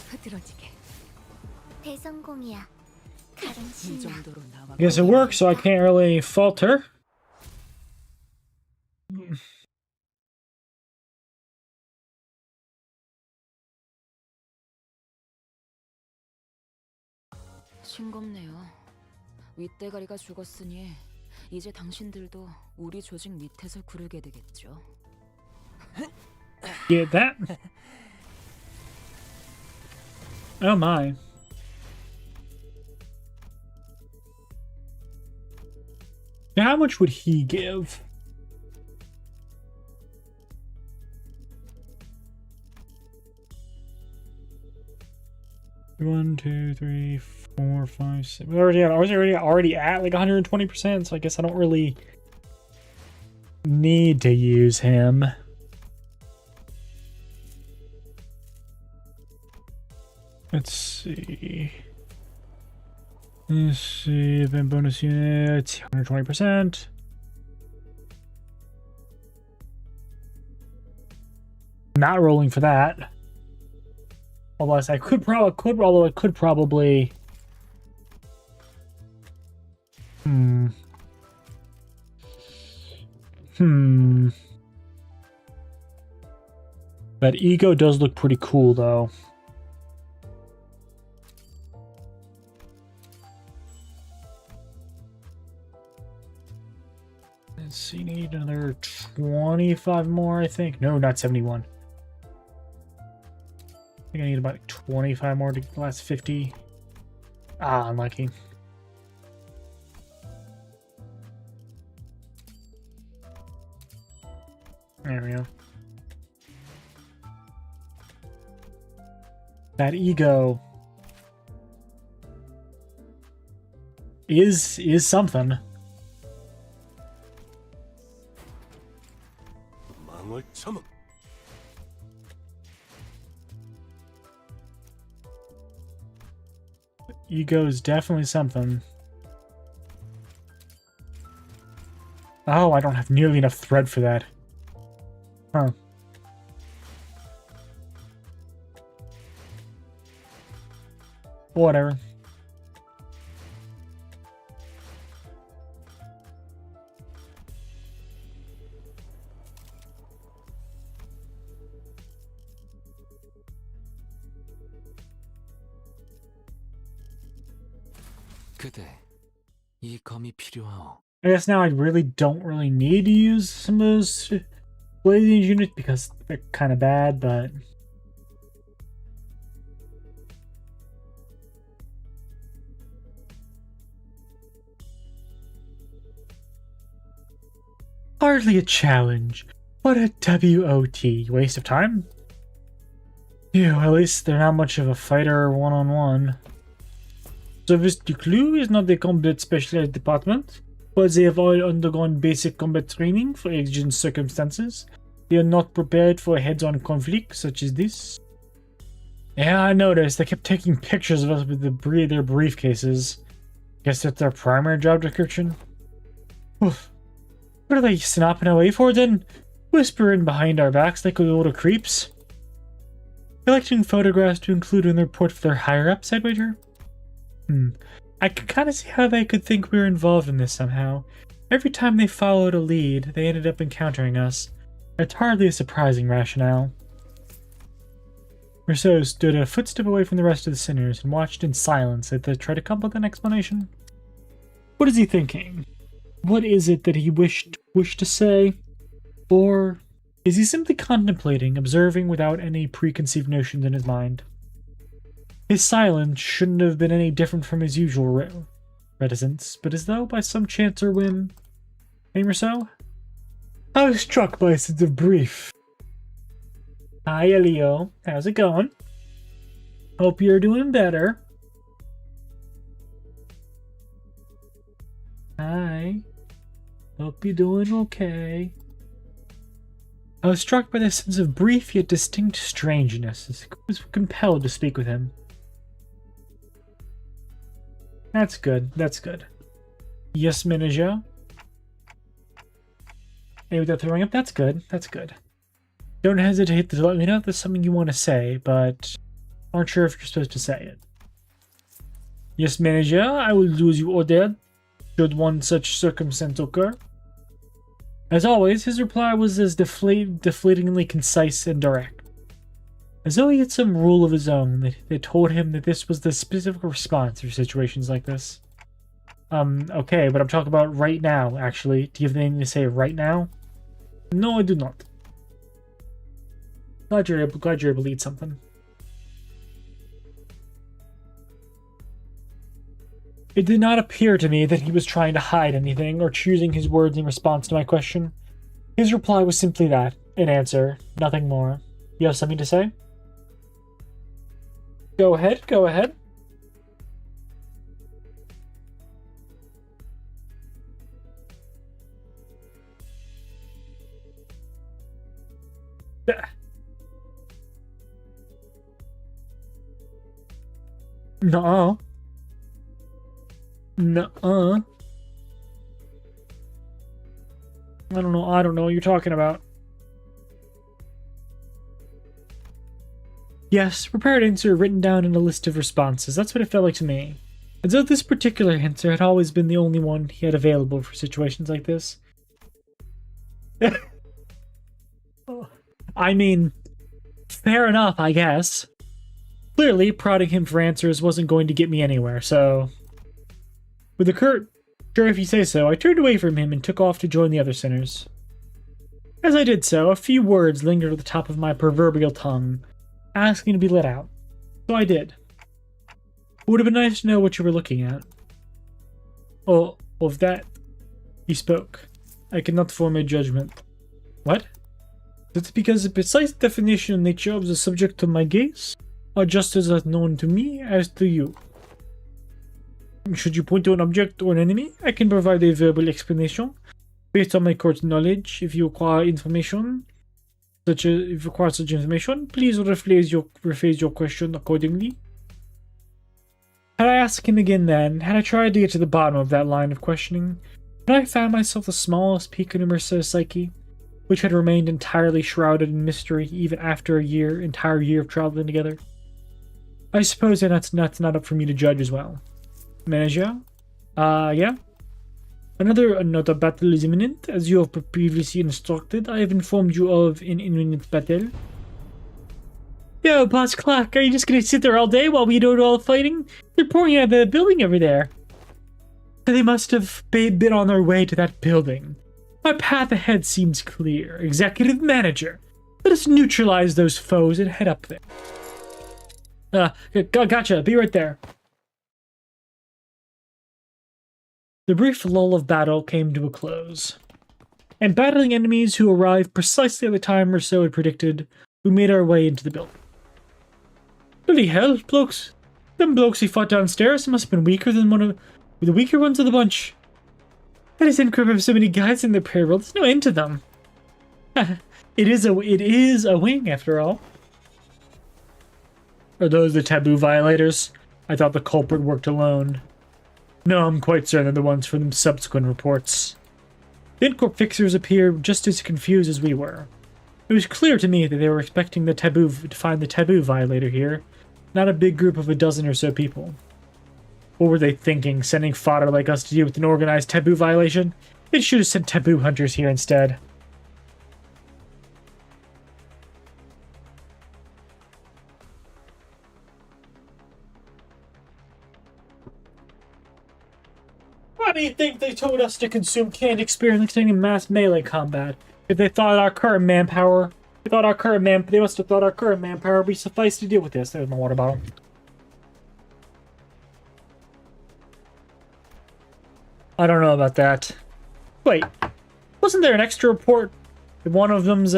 흐드러지게. 대성공이야. 가장 이 신나. 정도로 나와. I guess it works, so I can't really fault her. 싱겁네요. 윗대가리가 죽었으니 이제 당신들도 우리 조직 밑에서 구르게 되겠죠. Get that? Oh my. Now, how much would he give? One, two, three, 4, 5, 6. I was already at like 120%, so I guess I don't really need to use him. Let's see. Event bonus unit, 120%. Not rolling for that. Although I could probably. That ego does look pretty cool, though. Let's see, need another 25 more, I think. No, not 71. I think I need about 25 more to get the last 50. Ah, unlucky. There we go. That ego is something. 망월 참음. Ego is definitely something. Oh, I don't have nearly enough thread for that. Huh. 그대, 이 검이 필요하오. I guess now I really don't really need to use some of those blazing units because they're kind of bad, but... Hardly a challenge, but a WOT. Waste of time? Phew, at least they're not much of a fighter one-on-one. Service du Clou is not a combat specialized department, but they have all undergone basic combat training for exigent circumstances. They are not prepared for a heads-on conflict such as this. Yeah, I noticed. They kept taking pictures of us with their briefcases. Guess that's their primary job description. Oof. What are they snapping away for then? Whispering behind our backs like a load of creeps. Collecting photographs to include in the report for their higher-ups, I'd wager? I can kind of see how they could think we were involved in this somehow. Every time they followed a lead, they ended up encountering us. It's hardly a surprising rationale. Rousseau stood a footstep away from the rest of the sinners and watched in silence as they tried to come up with an explanation. What is he thinking? What is it that he wished to say? Or is he simply contemplating, observing without any preconceived notions in his mind? His silence shouldn't have been any different from his usual reticence, but as though by some chance or whim... Hey, Rousseau? I was struck by a sense of brief. Hi, Elio. How's it going? Hope you're doing better. Hi. Hope you're doing okay. I was struck by the sense of brief yet distinct strangeness as I was compelled to speak with him. That's good, that's good. Yes, manager? Hey, without throwing up, that's good, that's good. Don't hesitate to let me know if there's something you want to say, but aren't sure if you're supposed to say it. Yes, manager, I will do as you ordered, should one such circumstance occur. As always, his reply was as deflatingly concise and direct. As though he had some rule of his own that told him that this was the specific response for situations like this. Okay, but I'm talking about right now, actually. Do you have anything to say right now? No, I do not. Glad you're able to eat something. It did not appear to me that he was trying to hide anything or choosing his words in response to my question. His reply was simply that, an answer, nothing more. You have something to say? Go ahead, go ahead. Nuh-uh. Nuh-uh. I don't know what you're talking about. Yes, prepared answer written down in a list of responses. That's what it felt like to me. As though this particular answer had always been the only one he had available for situations like this. I mean, fair enough, I guess. Clearly, prodding him for answers wasn't going to get me anywhere, so... With a curt, "Sure if you say so," I turned away from him and took off to join the other sinners. As I did so, a few words lingered at the top of my proverbial tongue, asking to be let out. So I did. It would have been nice to know what you were looking at. Oh, of that, he spoke. I cannot form a judgment. What? That's because the precise definition and nature of the subject of my gaze are just as unknown to me as to you. Should you point to an object or an enemy, I can provide a verbal explanation based on my court's knowledge. If you require information, such information, please rephrase your question accordingly. Had I asked him again then, had I tried to get to the bottom of that line of questioning, had I found myself the smallest peak in Mercer's psyche, which had remained entirely shrouded in mystery even after entire year of traveling together? I suppose that's not up for me to judge as well. Manager? Yeah? Another battle is imminent. As you have previously instructed, I have informed you of an imminent battle. Yo, Boss Clock, are you just gonna sit there all day while we do all the fighting? They're pouring out of the building over there. They must have been on their way to that building. My path ahead seems clear. Executive Manager, let us neutralize those foes and head up there. Gotcha. Be right there. The brief lull of battle came to a close. And battling enemies who arrived precisely at the time Rousseau had predicted, we made our way into the building. Bloody hell, blokes. Them blokes he fought downstairs must have been weaker than one of the weaker ones of the bunch. That is incredible with so many guys in their payroll. There's no end to them. It is a wing, after all. Are those the taboo violators? I thought the culprit worked alone. No, I'm quite certain they're the ones from the subsequent reports. The InCorp fixers appeared just as confused as we were. It was clear to me that they were expecting to find the taboo violator here, not a big group of a dozen or so people. What were they thinking, sending fodder like us to deal with an organized taboo violation? They should have sent taboo hunters here instead. Why do you think they told us to consume canned experience in mass melee combat? If they thought our current manpower, they must have thought our current manpower would be suffice to deal with this. There's my water bottle. I don't know about that. Wait, wasn't there an extra report? One of them's,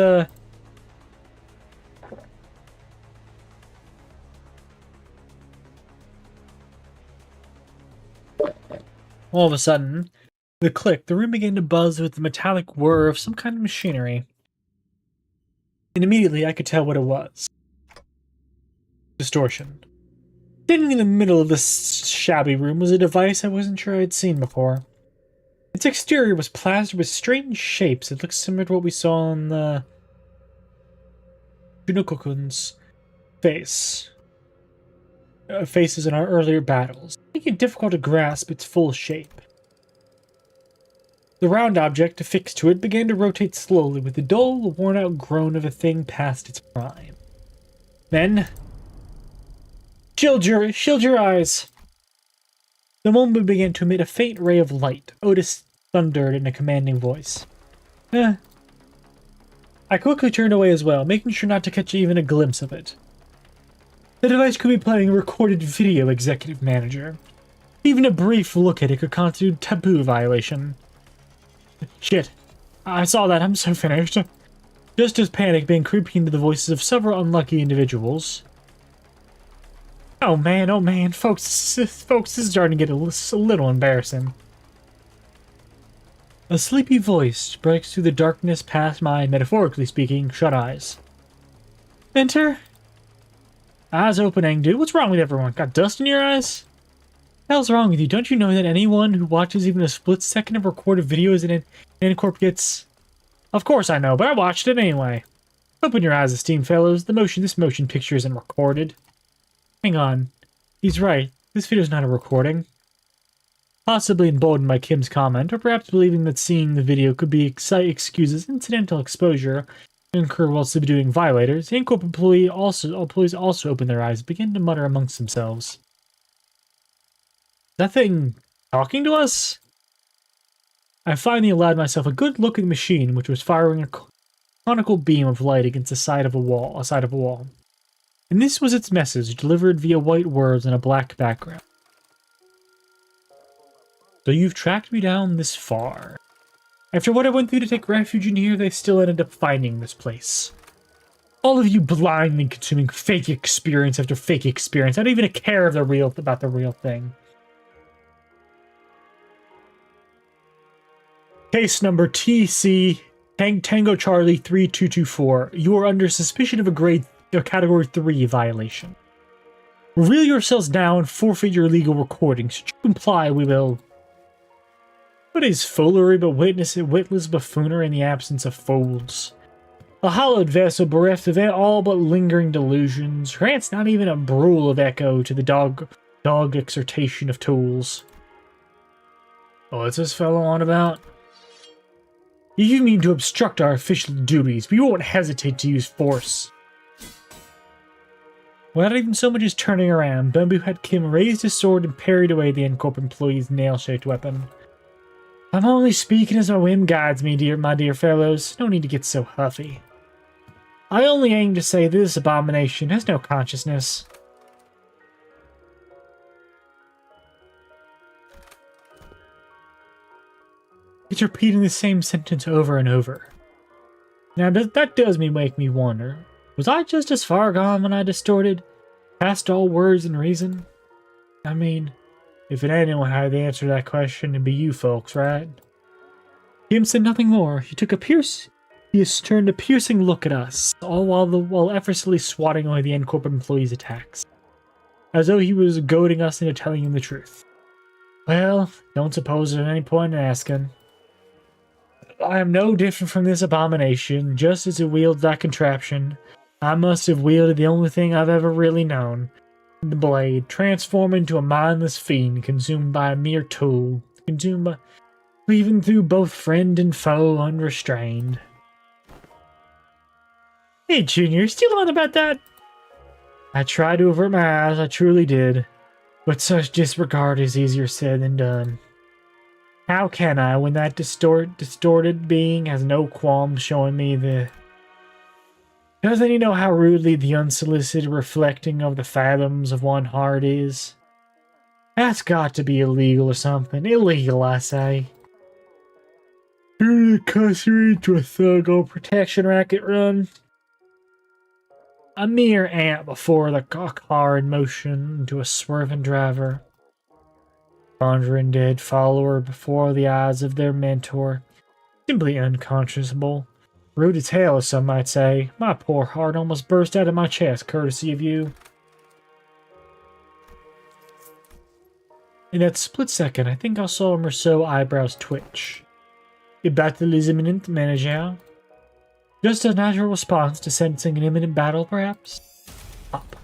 All of a sudden, the room began to buzz with the metallic whir of some kind of machinery. And immediately I could tell what it was. Distortion. Sitting in the middle of this shabby room was a device I wasn't sure I'd seen before. Its exterior was plastered with strange shapes that looked similar to what we saw on the Junokokun's faces in our earlier battles, making it difficult to grasp its full shape. The round object affixed to it began to rotate slowly with the dull, worn-out groan of a thing past its prime. Then, shield your eyes! The moment began to emit a faint ray of light. Otis thundered in a commanding voice. I quickly turned away as well, making sure not to catch even a glimpse of it. The device could be playing a recorded video, Executive Manager. Even a brief look at it could constitute taboo violation. Shit. I saw that. I'm so finished. Just as panic began creeping into the voices of several unlucky individuals. Oh man, folks, this is starting to get a little embarrassing. A sleepy voice breaks through the darkness past my, metaphorically speaking, shut eyes. Enter. Eyes open, Engdu. What's wrong with everyone? Got dust in your eyes? What the hell's wrong with you? Don't you know that anyone who watches even a split second of recorded videos in InCorp gets... Of course I know, but I watched it anyway. Open your eyes, esteemed fellows. This motion picture isn't recorded. Hang on. He's right. This video's not a recording. Possibly emboldened by Kim's comment, or perhaps believing that seeing the video could be excuses incidental exposure incurred while subduing violators, the InCorp employees also open their eyes and begin to mutter amongst themselves. That thing talking to us? I finally allowed myself a good look at the machine, which was firing a conical beam of light against the side of a wall. And this was its message, delivered via white words on a black background. So you've tracked me down this far. After what I went through to take refuge in here, they still ended up finding this place. All of you blindly consuming fake experience after fake experience. I don't even care if about the real thing. Case number TC Tango Charlie 3224. You are under suspicion of a Category 3 violation. Reveal yourselves now and forfeit your legal recordings. Should you comply, we will... What is foolery but witless buffoonery in the absence of fools? A hallowed vessel bereft of all but lingering delusions, grants not even a brool of echo to the dog exhortation of tools. What's this fellow on about? You mean to obstruct our official duties, we won't hesitate to use force. Without even so much as turning around, Bamboo Head Kim raised his sword and parried away the N-Corp employee's nail-shaped weapon. I'm only speaking as my whim guides me, my dear fellows. No need to get so huffy. I only aim to say this abomination has no consciousness. It's repeating the same sentence over and over. Now that does make me wonder, was I just as far gone when I distorted past all words and reason? I mean, if anyone had the answer to that question, it'd be you folks, right? Kim said nothing more. He turned a piercing look at us, all while effortlessly swatting away the N-Corp employee's attacks, as though he was goading us into telling him the truth. Well, don't suppose there's any point in asking. I am no different from this abomination. Just as it wields that contraption, I must have wielded the only thing I've ever really known. The blade, transformed into a mindless fiend, consumed by a mere tool, cleaving through both friend and foe unrestrained. Hey, Junior, still on about that? I tried to avert my eyes, I truly did. But such disregard is easier said than done. How can I, when that distorted being has no qualms showing me the... Doesn't he know how rudely the unsolicited reflecting of the fathoms of one heart is? That's got to be illegal or something. Illegal, I say. Turn the customer into a thug or protection racket run. A mere ant before the car in motion into a swerving driver. Wandering dead follower before the eyes of their mentor. Simply unconscionable. Rude as hell, as some might say. My poor heart almost burst out of my chest, courtesy of you. In that split second, I think I saw Merceau's eyebrows twitch. A battle is imminent, manager. Just a natural response to sensing an imminent battle, perhaps? Up.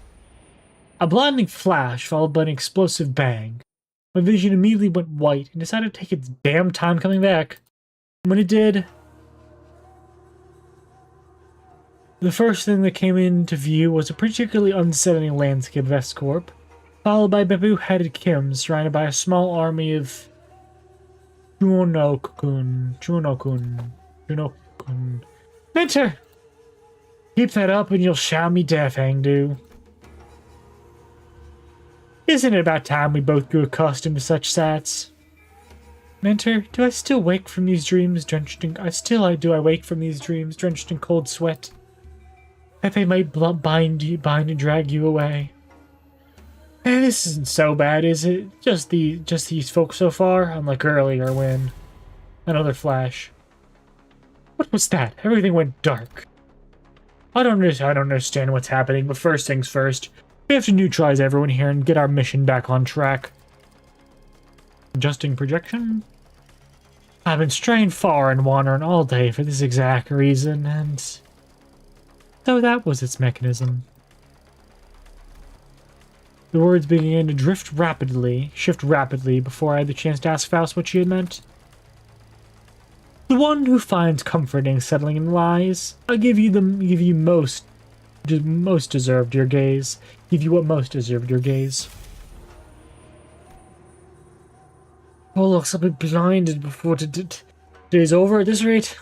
A blinding flash followed by an explosive bang. My vision immediately went white and decided to take its damn time coming back. When it did, the first thing that came into view was a particularly unsettling landscape of S-Corp, followed by bamboo-headed Kim surrounded by a small army of Junokun. Mentor! Keep that up and you'll shout me deaf, Hangdu. Isn't it about time we both grew accustomed to such sights? Mentor, do I still wake from these dreams drenched in... I wake from these dreams drenched in cold sweat? That they might bind and drag you away. This isn't so bad, is it? Just these folks so far, unlike earlier when... Another flash. What was that? Everything went dark. I don't understand what's happening, but first things first. We have to neutralize everyone here and get our mission back on track. Adjusting projection? I've been straying far and wandering all day for this exact reason, and... so that was its mechanism. The words began to shift rapidly before I had the chance to ask Faust what she had meant. The one who finds comfort in settling in lies, I'll give you most deserved your gaze. Give you what most deserved your gaze. Oh, looks I'll be blinded before today's over at this rate.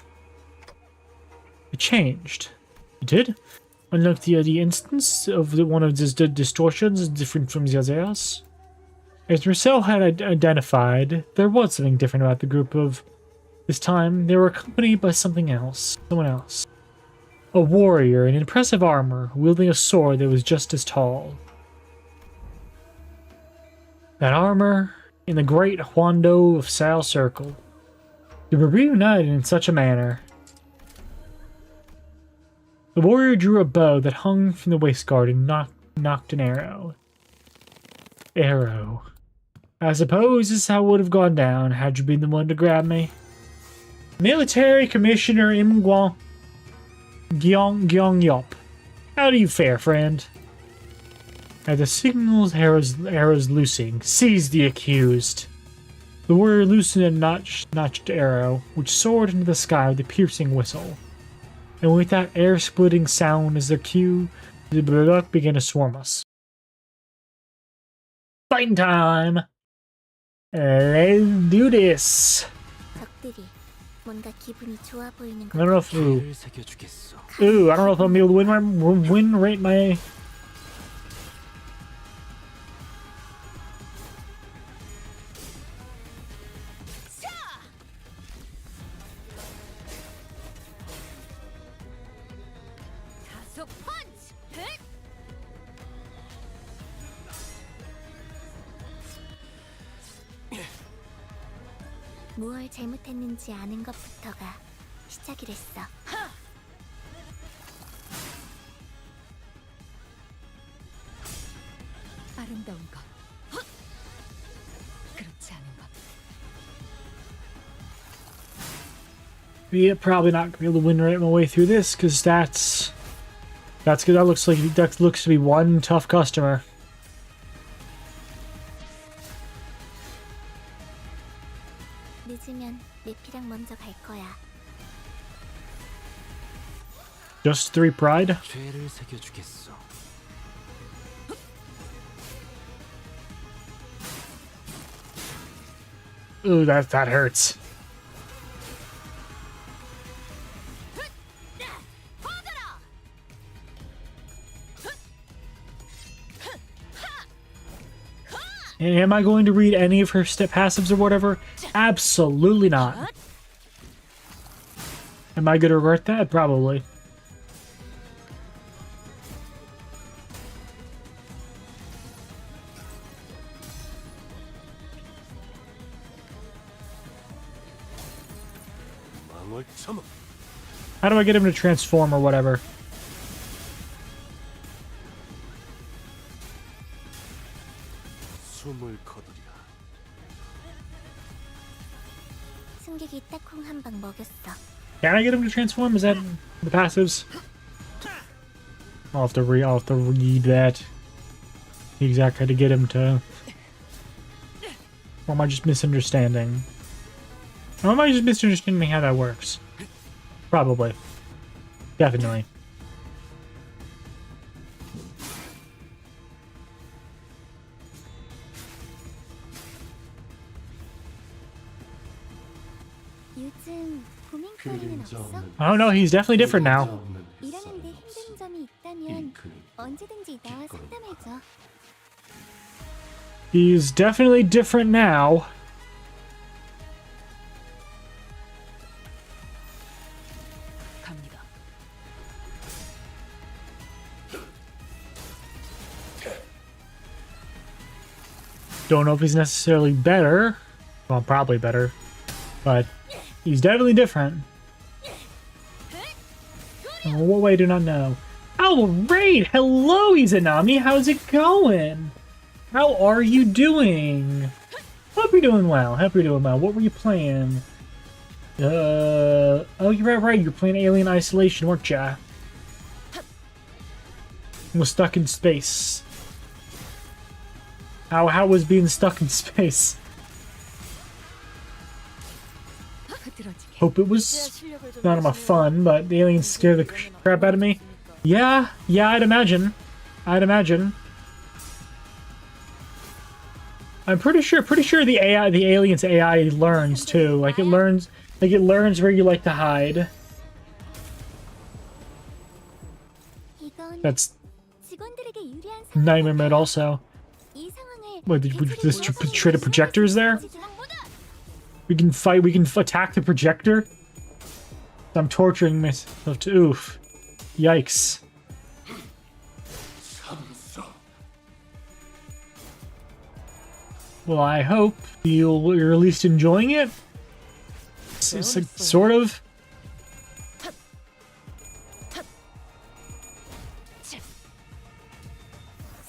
It changed. It did? Unlike the instance of one of the distortions different from the others. As Marcel had identified, there was something different about the group of... This time, they were accompanied by someone else. A warrior in impressive armor, wielding a sword that was just as tall. That armor, in the great Huando of Sal Circle. They were reunited in such a manner. The warrior drew a bow that hung from the waistguard and knocked an arrow. I suppose this is how it would have gone down had you been the one to grab me. Military Commissioner Im Gyong Yop. How do you fare, friend? At the signal's arrows loosing, seize the accused. The warrior loosened a notched arrow, which soared into the sky with a piercing whistle. And with that air-splitting sound as their cue, The Bulldog began to swarm us. Fighting time! Let's do this! 적들이 뭔가 기분이 좋아 보이는 I don't know if 죄를 새겨주겠어. I don't know if I'll be able to win rate my. 다소 펀치. 헥! 무얼 잘못했는지 아는 것부터가 시작이랬어. 아름다운 것. 헛! 그렇지 않은 것. Yeah, probably not gonna be able to win right my way through this because that's good. That looks to be one tough customer. 늦으면 내피랑 먼저 갈 거야. Just 3 pride. 죄를 새겨주겠어. Ooh, that hurts. And am I going to read any of her step passives or whatever? Absolutely not. Am I going to revert that? Probably. 망을 참아. How do I get him to transform or whatever? 숨을 거두리라. 승객이 딱콩 한 방 먹였어. Can I get him to transform? Is that the passives? I'll have to read that. Exactly how to get him to. Or am I just misunderstanding? Or am I just misunderstanding how that works? Probably. Definitely. 요즘 고민거리는 없어? Oh no, he's definitely different now. 일하는데 힘든 점이 있다면 언제든지 나와 상담해줘. He's definitely different now. 갑니다. Don't know if he's necessarily better. Well, probably better. But he's definitely different. In what way, I do not know. Oh, Raid! Hello, Izanami! How's it going? How are you doing? Hope you're doing well. Hope you're doing well. What were you playing? Oh, you're right. You're playing Alien Isolation, weren't ya? Was stuck in space. How was being stuck in space? Hope it was none of my fun, but the aliens scare the crap out of me. Yeah, I'd imagine. I'm pretty sure the alien's AI learns too. Like it learns where you like to hide. 이건 That's 직원들에게 유리한 nightmare mode also. 이 상황을 Wait, did we just trade a projectors there? We can fight. We can attack the projector. I'm torturing myself. Oof! Yikes! Well, I hope you're at least enjoying it. Sort of.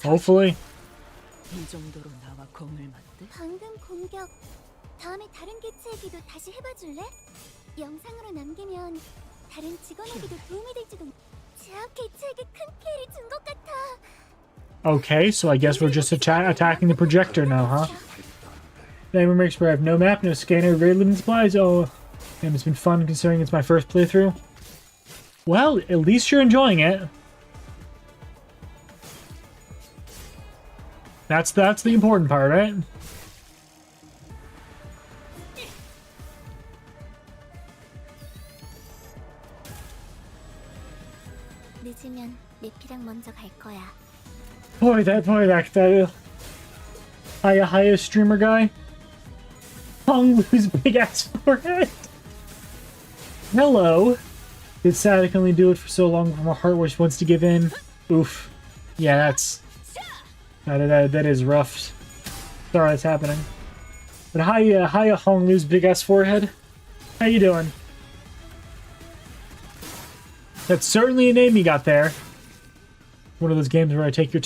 Hopefully. 이 정도로 나와 공을 맞대? 방금 공격 다음에 다른 개체에게도 다시 해봐줄래? 영상으로 남기면 다른 직원에게도 도움이 될지도. 제약 개체에게 큰 피해를 준 것 같아. Okay, so I guess we're just attacking the projector now, huh? Neighbor makes where I have no map, no scanner, very limited supplies. Oh, and it's been fun considering it's my first playthrough. Well, at least you're enjoying it. That's the important part, right? 늦으면 내피랑 먼저 갈 거야. That Hiya streamer guy. Hung Lu's big ass forehead. Hello. Did Sadik only do it for so long from a heart where she wants to give in? Oof. Yeah, that is rough. Sorry that's happening. But hiya Hong Lu's big ass forehead. How you doing? That's certainly a name you got there. One of those games where you take your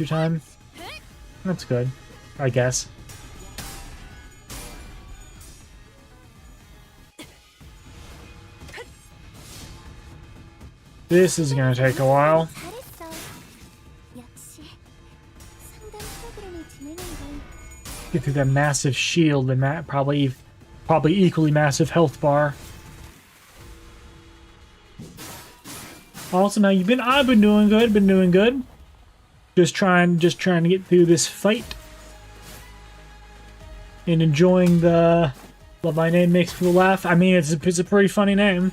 time. That's good, I guess. This is gonna take a while. 잘했어. 역시 상담 프로그램을 진행한 건 Get through that massive shield and that probably equally massive health bar. Awesome, how you been? I've been doing good. Just trying to get through this fight. And enjoying what my name makes people laugh. I mean, it's a pretty funny name.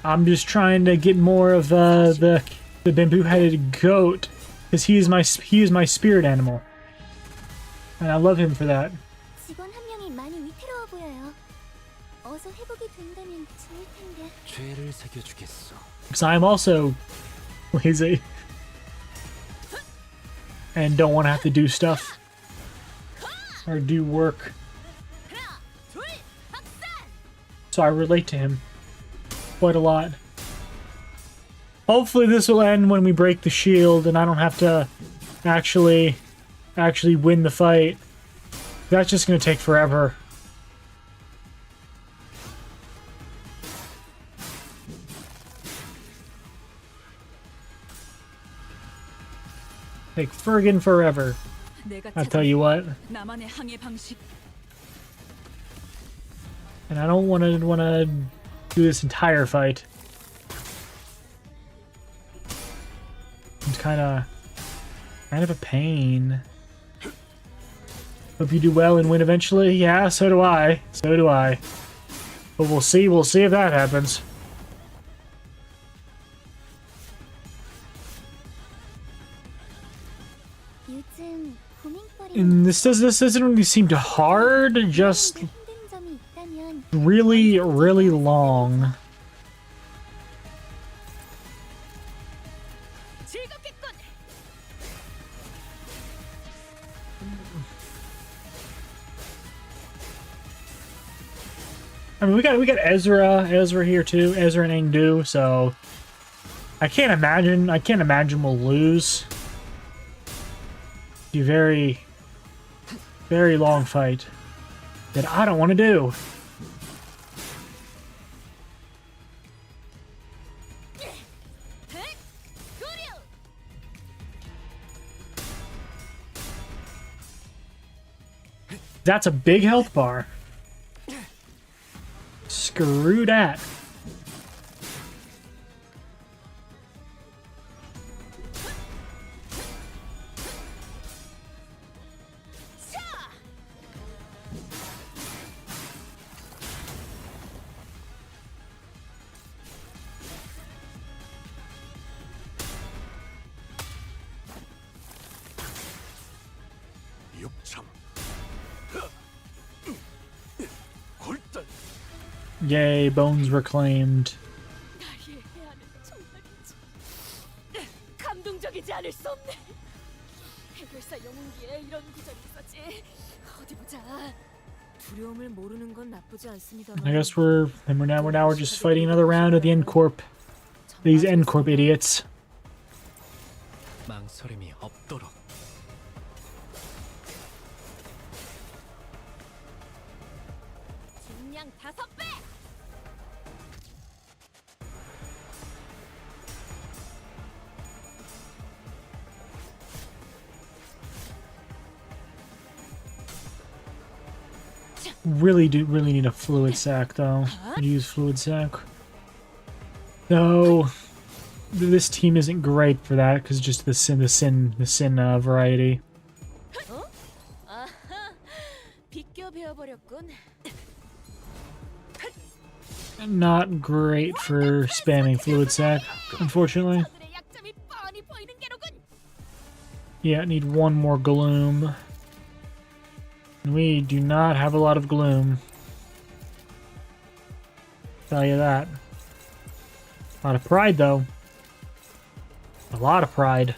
I'm just trying to get more of the bamboo-headed goat, because he is my spirit animal, and I love him for that. 직원 한 명이 많이 위태로워 보여요. 어서 회복이 된다면 좋을 텐데. 죄를 새겨주겠어. Because I'm also lazy and don't want to have to do stuff or do work, so I relate to him quite a lot. Hopefully this will end when we break the shield and I don't have to actually win the fight. That's just gonna take forever. Take friggin' forever. I tell you what. 나만의 항해 방식. And I don't wanna do this entire fight. It's kind of a pain. Hope you do well and win eventually. Yeah, so do I. But we'll see if that happens. 요즘 고민거리는 And this doesn't really seem too hard, just 힘든 점이 있다면 really long. 즐겁겠군. I mean, we got Ezra here too, Ezra and Engdu, so I can't imagine we'll lose. Be a very long fight that I don't want to do. That's a big health bar. Screw that. 육참. 골단. Yay, bones reclaimed. 나의 해안은 정말이지. 감동적이지 않을 수 없네. 해결사 영웅기에 이런 구절이 있었지. 어디 보자. 두려움을 모르는 건 나쁘지 않습니다만. I guess we're just fighting another round of the End Corp. These End Corp idiots. 망설임이 없도록. 중량 5배. Really need a fluid sac though. Use fluid sac. No. this team isn't great for that because just the sin variety. 아하, 비껴 베어버렸군. Not great for spamming fluid sac, unfortunately. 저들의 약점이 뻔히 보이는 게로군. Yeah, need one more gloom. We do not have a lot of gloom. Tell you that. A lot of pride, though. A lot of pride.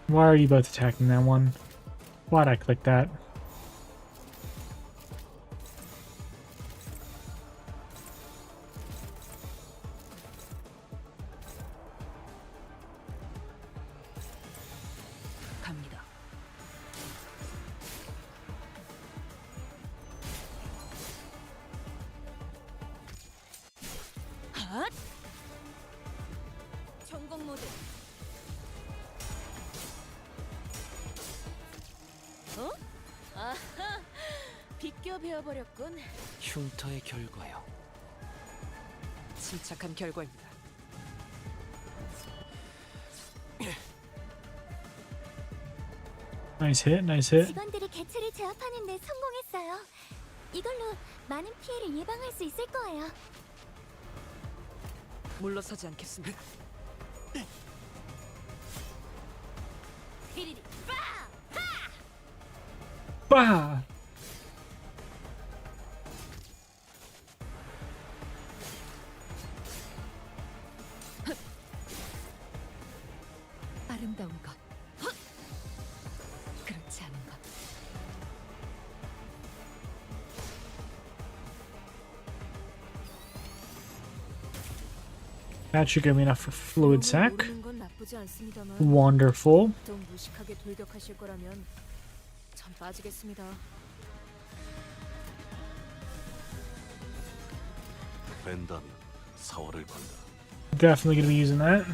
Why are you both attacking that one? Why'd I click that? 갑니다. 핫! 전공 모드. 어? 아하, 비껴 베어버렸군. 흉터의 결과요. 침착한 결과입니다. Nice hit, nice hit. 직원들이 개체를 제압하는 데 성공했어요. 이걸로 많은 피해를 예방할 수 있을 거예요. 물러서지 않겠습니다. 히리리 Bah! 아름다운 것. 그렇지 않은 것. That should give me enough for fluid sac. 모르는 건 나쁘지 않습니다만 Wonderful. 좀 무식하게 돌격하실 거라면 전 빠지겠습니다. 뺀다면 사활을 건다. Definitely gonna be using that.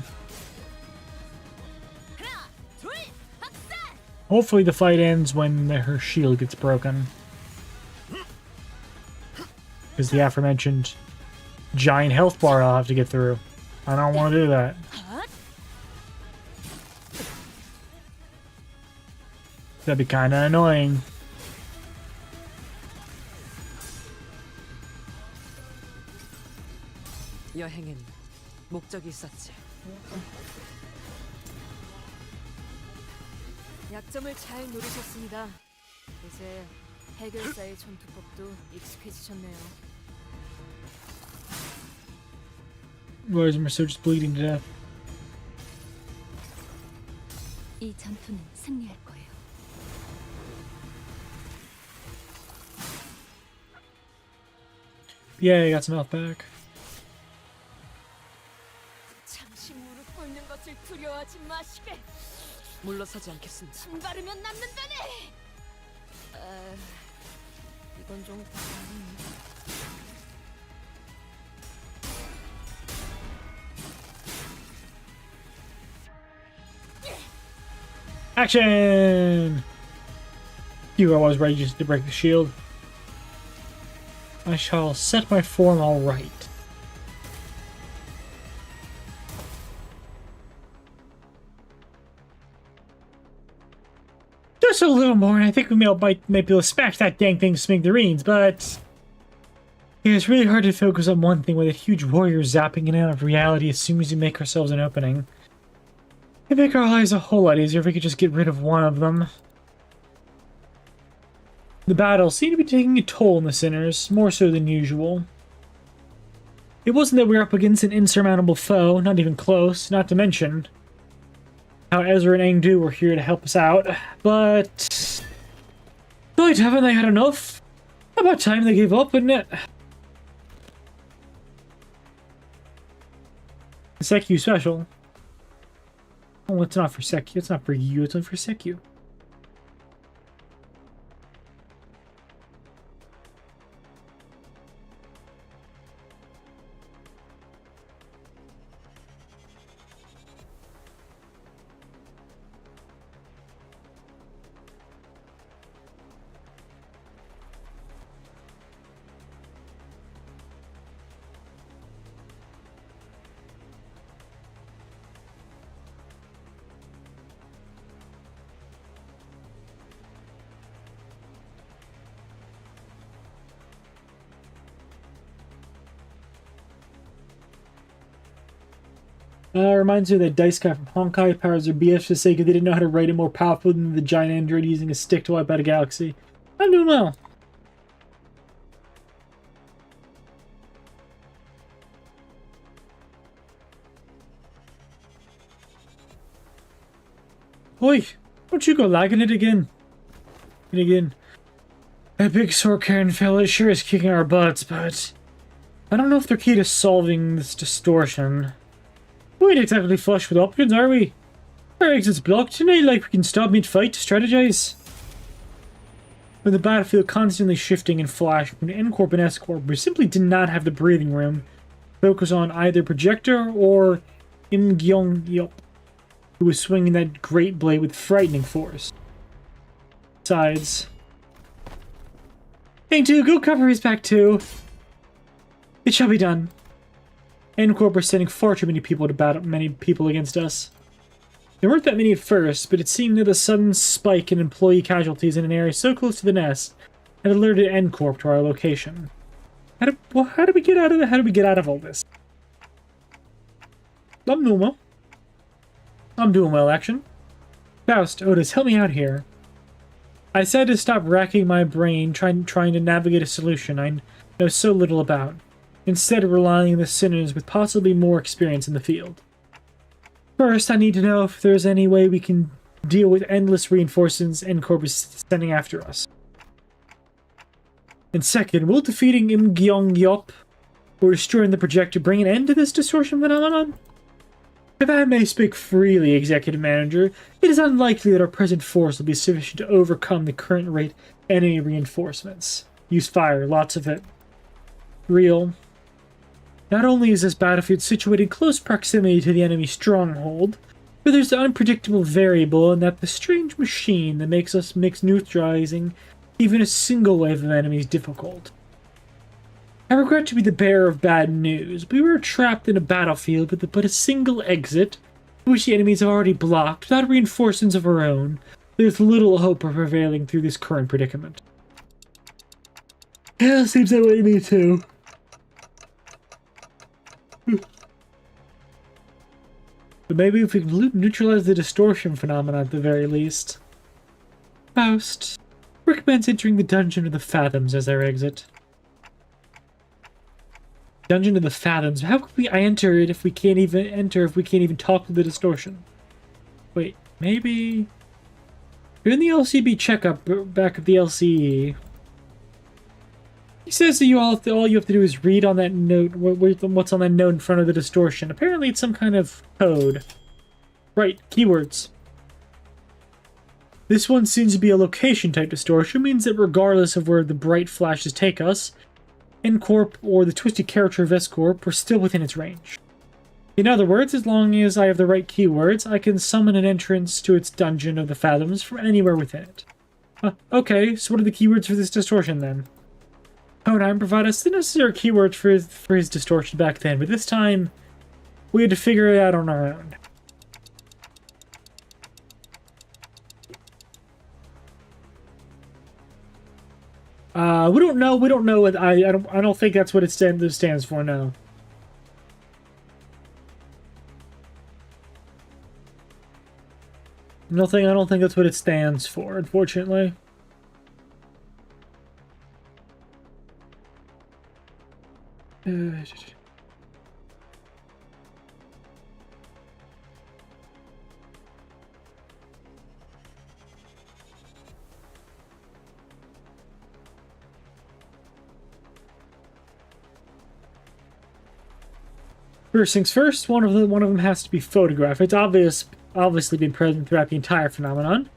하나, 둘, 박살! Hopefully the fight ends when her shield gets broken. Because the aforementioned giant health bar I'll have to get through. I don't want to do that. 핫! That'd be kind of annoying. 여행엔 목적이 있었지. 약점을 잘 노리셨습니다. 이제 해결사의 전투법도 익숙해지셨네요. Why is Merceau just bleeding to death? 이 전투는 승리할 거예요. Yeah, I got some health back. 잠시 무릎 꿇는 것을 두려워하지 마시게. 물러서지 않겠습니다. 침 바르면 낫는다네. 이건 좀 Action! You, I was ready just to break the shield. I shall set my form all right. Just a little more, and I think we might be able to smash that dang thing smithereens, but yeah, it's really hard to focus on one thing with a huge warrior zapping in and out of reality as soon as we make ourselves an opening. It'd make our lives a whole lot easier if we could just get rid of one of them. The battle seemed to be taking a toll on the sinners, more so than usual. It wasn't that we were up against an insurmountable foe, not even close, not to mention how Ezra and Engdu were here to help us out, but really, haven't they had enough? About time they gave up, isn't it? Sekiu special. Oh, it's not for Sekiu, it's not for you, it's only for Sekiu. Reminds me of that dice guy from Honkai powers their BF to say they didn't know how to write it more powerful than the giant android using a stick to wipe out a galaxy. I'm doing well. Oi, don't you go lagging it again. And again, that big sword-carrying fella sure is kicking our butts, but I don't know if they're key to solving this distortion. We ain't exactly flush with options, are we? Our exit's blocked tonight, like we can stop mid-fight to strategize. With the battlefield constantly shifting and flashing between N-Corp and S-Corp, we simply did not have the breathing room to focus on either Projector or Im Gyong-yup, who was swinging that great blade with frightening force. Besides, hey dude, go cover his back too. It shall be done. N-Corp are sending far too many people to battle against us. There weren't that many at first, but it seemed that a sudden spike in employee casualties in an area so close to the nest had alerted N-Corp to our location. How did we get out of that? How did we get out of all this? I'm doing well. I'm doing well, action. Faust, Otis, help me out here. I said to stop racking my brain trying to navigate a solution I know so little about, instead of relying on the sinners with possibly more experience in the field. First, I need to know if there's any way we can deal with endless reinforcements N-Corp is sending after us. And second, will defeating Im Gyong-yup or destroying the projector bring an end to this distortion phenomenon? If I may speak freely, Executive Manager, it is unlikely that our present force will be sufficient to overcome the current rate enemy reinforcements. Use fire, lots of it. Real. Not only is this battlefield situated in close proximity to the enemy stronghold, but there's the unpredictable variable in that the strange machine that makes neutralizing even a single wave of enemies difficult. I regret to be the bearer of bad news. We were trapped in a battlefield with but a single exit, which the enemies have already blocked, without reinforcements of our own. There's little hope of prevailing through this current predicament. Yeah, seems that way to me too. But maybe if we can neutralize the distortion phenomenon at the very least. Faust recommends entering the Dungeon of the Fathoms as our exit. Dungeon of the Fathoms. How could we enter it if we can't even talk to the distortion? Wait, maybe you're in the LCB checkup back of the LCE. He says that all you have to do is read on that note what's on that note in front of the distortion. Apparently it's some kind of code. Right, keywords. This one seems to be a location type distortion, means that regardless of where the bright flashes take us, N-Corp or the twisted character of S-Corp, we're still within its range. In other words, as long as I have the right keywords, I can summon an entrance to its Dungeon of the Fathoms from anywhere within it. Okay, so what are the keywords for this distortion then? Conan provided us the necessary keywords for his distortion back then, but this time we had to figure it out on our own. We don't know what I don't think that's what it stands for, no. I don't think that's what it stands for, unfortunately. First things first, one of them has to be photographed. It's obviously been present throughout the entire phenomenon.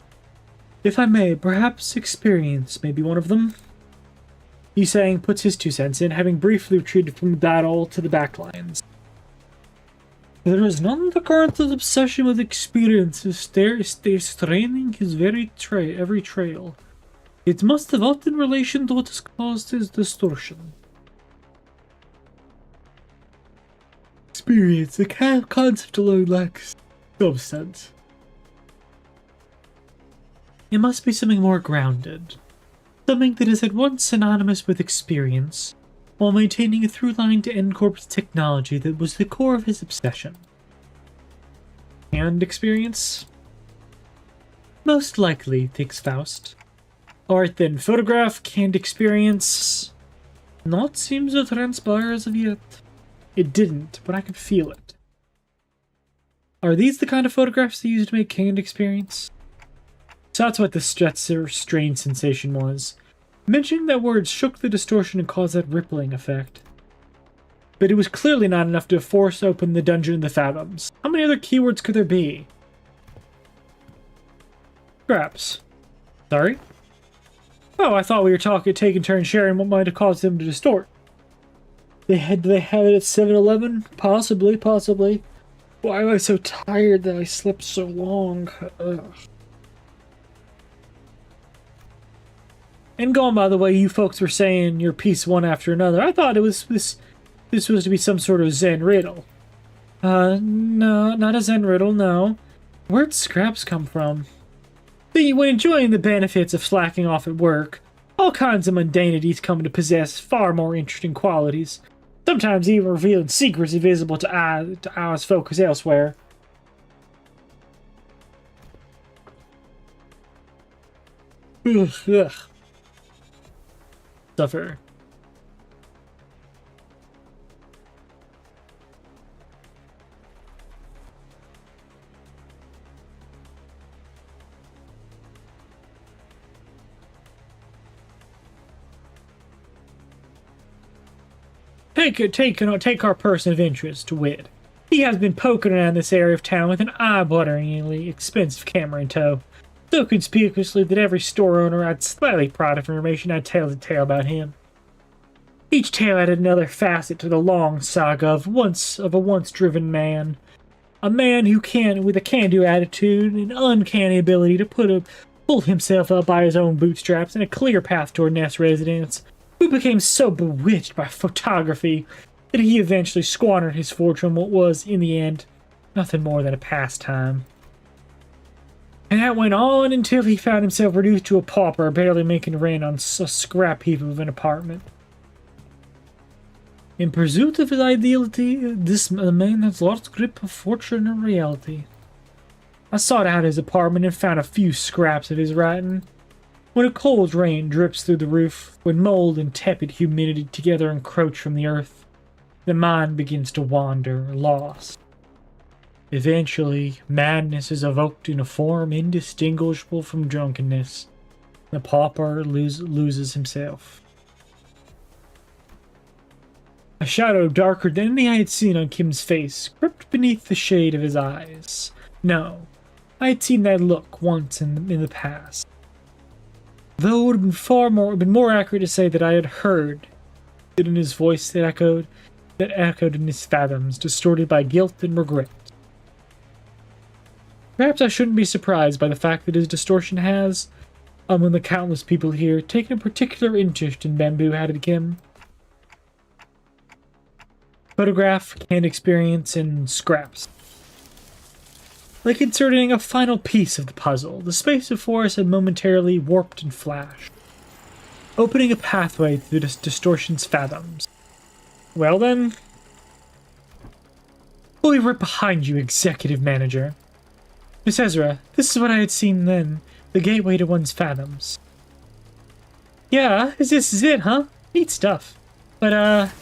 If I may, perhaps experience may be one of them. Yusang puts his 2 cents in, having briefly retreated from the battle to the backlines. There is none the current obsession with experiences stays straining his every trail. It must have out in relation to what has caused his distortion. Experience, the concept alone lacks substance. It must be something more grounded. Something that is at once synonymous with experience, while maintaining a through line to N-Corp's technology that was the core of his obsession. And experience? Most likely, thinks Faust. Alright then, photograph, canned experience. Not seems to transpire as of yet. It didn't, but I could feel it. Are these the kind of photographs they use to make canned experience? So that's what the strange sensation was. Mentioning that word shook the distortion and caused that rippling effect. But it was clearly not enough to force open the dungeon of the fathoms. How many other keywords could there be? Scraps. Sorry? Oh, I thought we were taking turns sharing what might have caused them to distort. They have it at 7-Eleven? Possibly. Why am I so tired that I slept so long? Ugh. And going by the way you folks were saying your piece one after another, I thought it was this was to be some sort of Zen riddle. No, not a Zen riddle, no. Where'd scraps come from? When enjoying the benefits of slacking off at work, all kinds of mundanities come to possess far more interesting qualities, sometimes even revealing secrets invisible to eyes focused elsewhere. Ugh. Suffer. Take our person of interest, Wit. He has been poking around this area of town with an eye-wateringly expensive camera in tow, so conspicuously that every store owner I'd slightly proud of information I'd tell a tale about him. Each tale added another facet to the long saga of a once-driven man. A man with a can-do attitude and uncanny ability to pull himself up by his own bootstraps and a clear path toward Nest residence, who became so bewitched by photography that he eventually squandered his fortune on what was, in the end, nothing more than a pastime. And that went on until he found himself reduced to a pauper, barely making rent on a scrap heap of an apartment. In pursuit of his ideality, this man has lost grip of fortune and reality. I sought out his apartment and found a few scraps of his writing. When a cold rain drips through the roof, when mold and tepid humidity together encroach from the earth, the mind begins to wander, lost. Eventually, madness is evoked in a form indistinguishable from drunkenness. The pauper loses himself. A shadow darker than any I had seen on Kim's face crept beneath the shade of his eyes. No, I had seen that look once in the past. Though it would have been more accurate to say that I had heard it in his voice that echoed in his fathoms, distorted by guilt and regret. Perhaps I shouldn't be surprised by the fact that his distortion has, among the countless people here, taken a particular interest in bamboo-hatted Kim. Photograph, canned experience, and scraps. Like inserting a final piece of the puzzle, the space before us had momentarily warped and flashed, opening a pathway through the distortion's fathoms. Well then, we'll be right behind you, executive manager. Miss Ezra, this is what I had seen then, the gateway to one's fathoms. Yeah, this is it, huh? Neat stuff. But,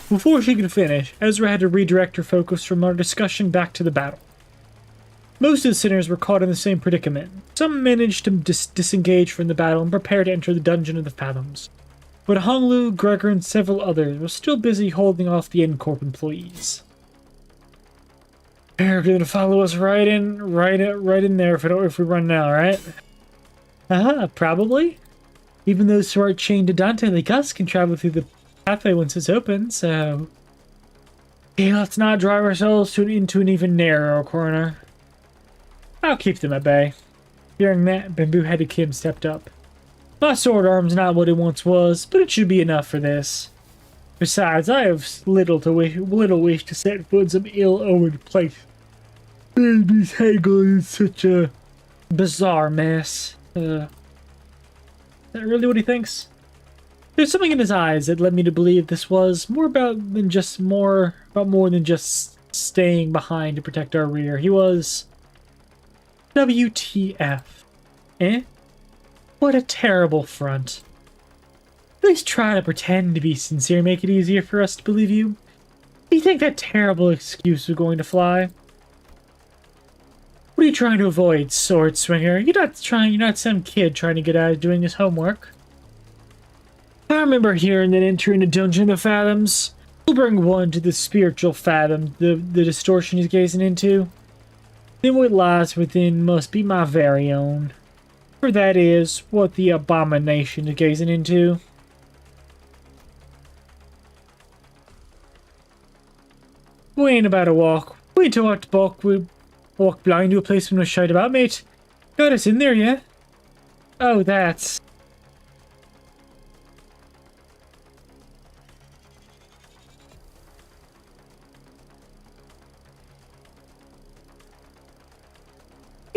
before she could finish, Ezra had to redirect her focus from our discussion back to the battle. Most of the sinners were caught in the same predicament. Some managed to disengage from the battle and prepare to enter the dungeon of the fathoms. But Honglu, Gregor, and several others were still busy holding off the N-Corp employees. They're gonna follow us right in there if we run now, right? Probably. Even those who aren't chained to Dante like us can travel through the pathway once it's open, so... Okay, let's not drive ourselves into an even narrower corner. I'll keep them at bay. Hearing that, bamboo-headed Kim stepped up. My sword arm's not what it once was, but it should be enough for this. Besides, I have little wish to set foot in some ill-omened place. Baby's Hagel is such a bizarre mess. Is that really what he thinks? There's something in his eyes that led me to believe this was more than just staying behind to protect our rear. He was... WTF. Eh? What a terrible front. At least try to pretend to be sincere, make it easier for us to believe you. Do you think that terrible excuse is going to fly? What are you trying to avoid, sword swinger? You're not some kid trying to get out of doing his homework. I remember hearing that entering a dungeon of fathoms will bring one to the spiritual fathom the distortion he's gazing into. Then what lies within must be my very own. For that is what the abomination is gazing into. We ain't about to walk. We ain't about to walk blind to a place we know shite about, mate. Got us in there, yeah? Oh, that's...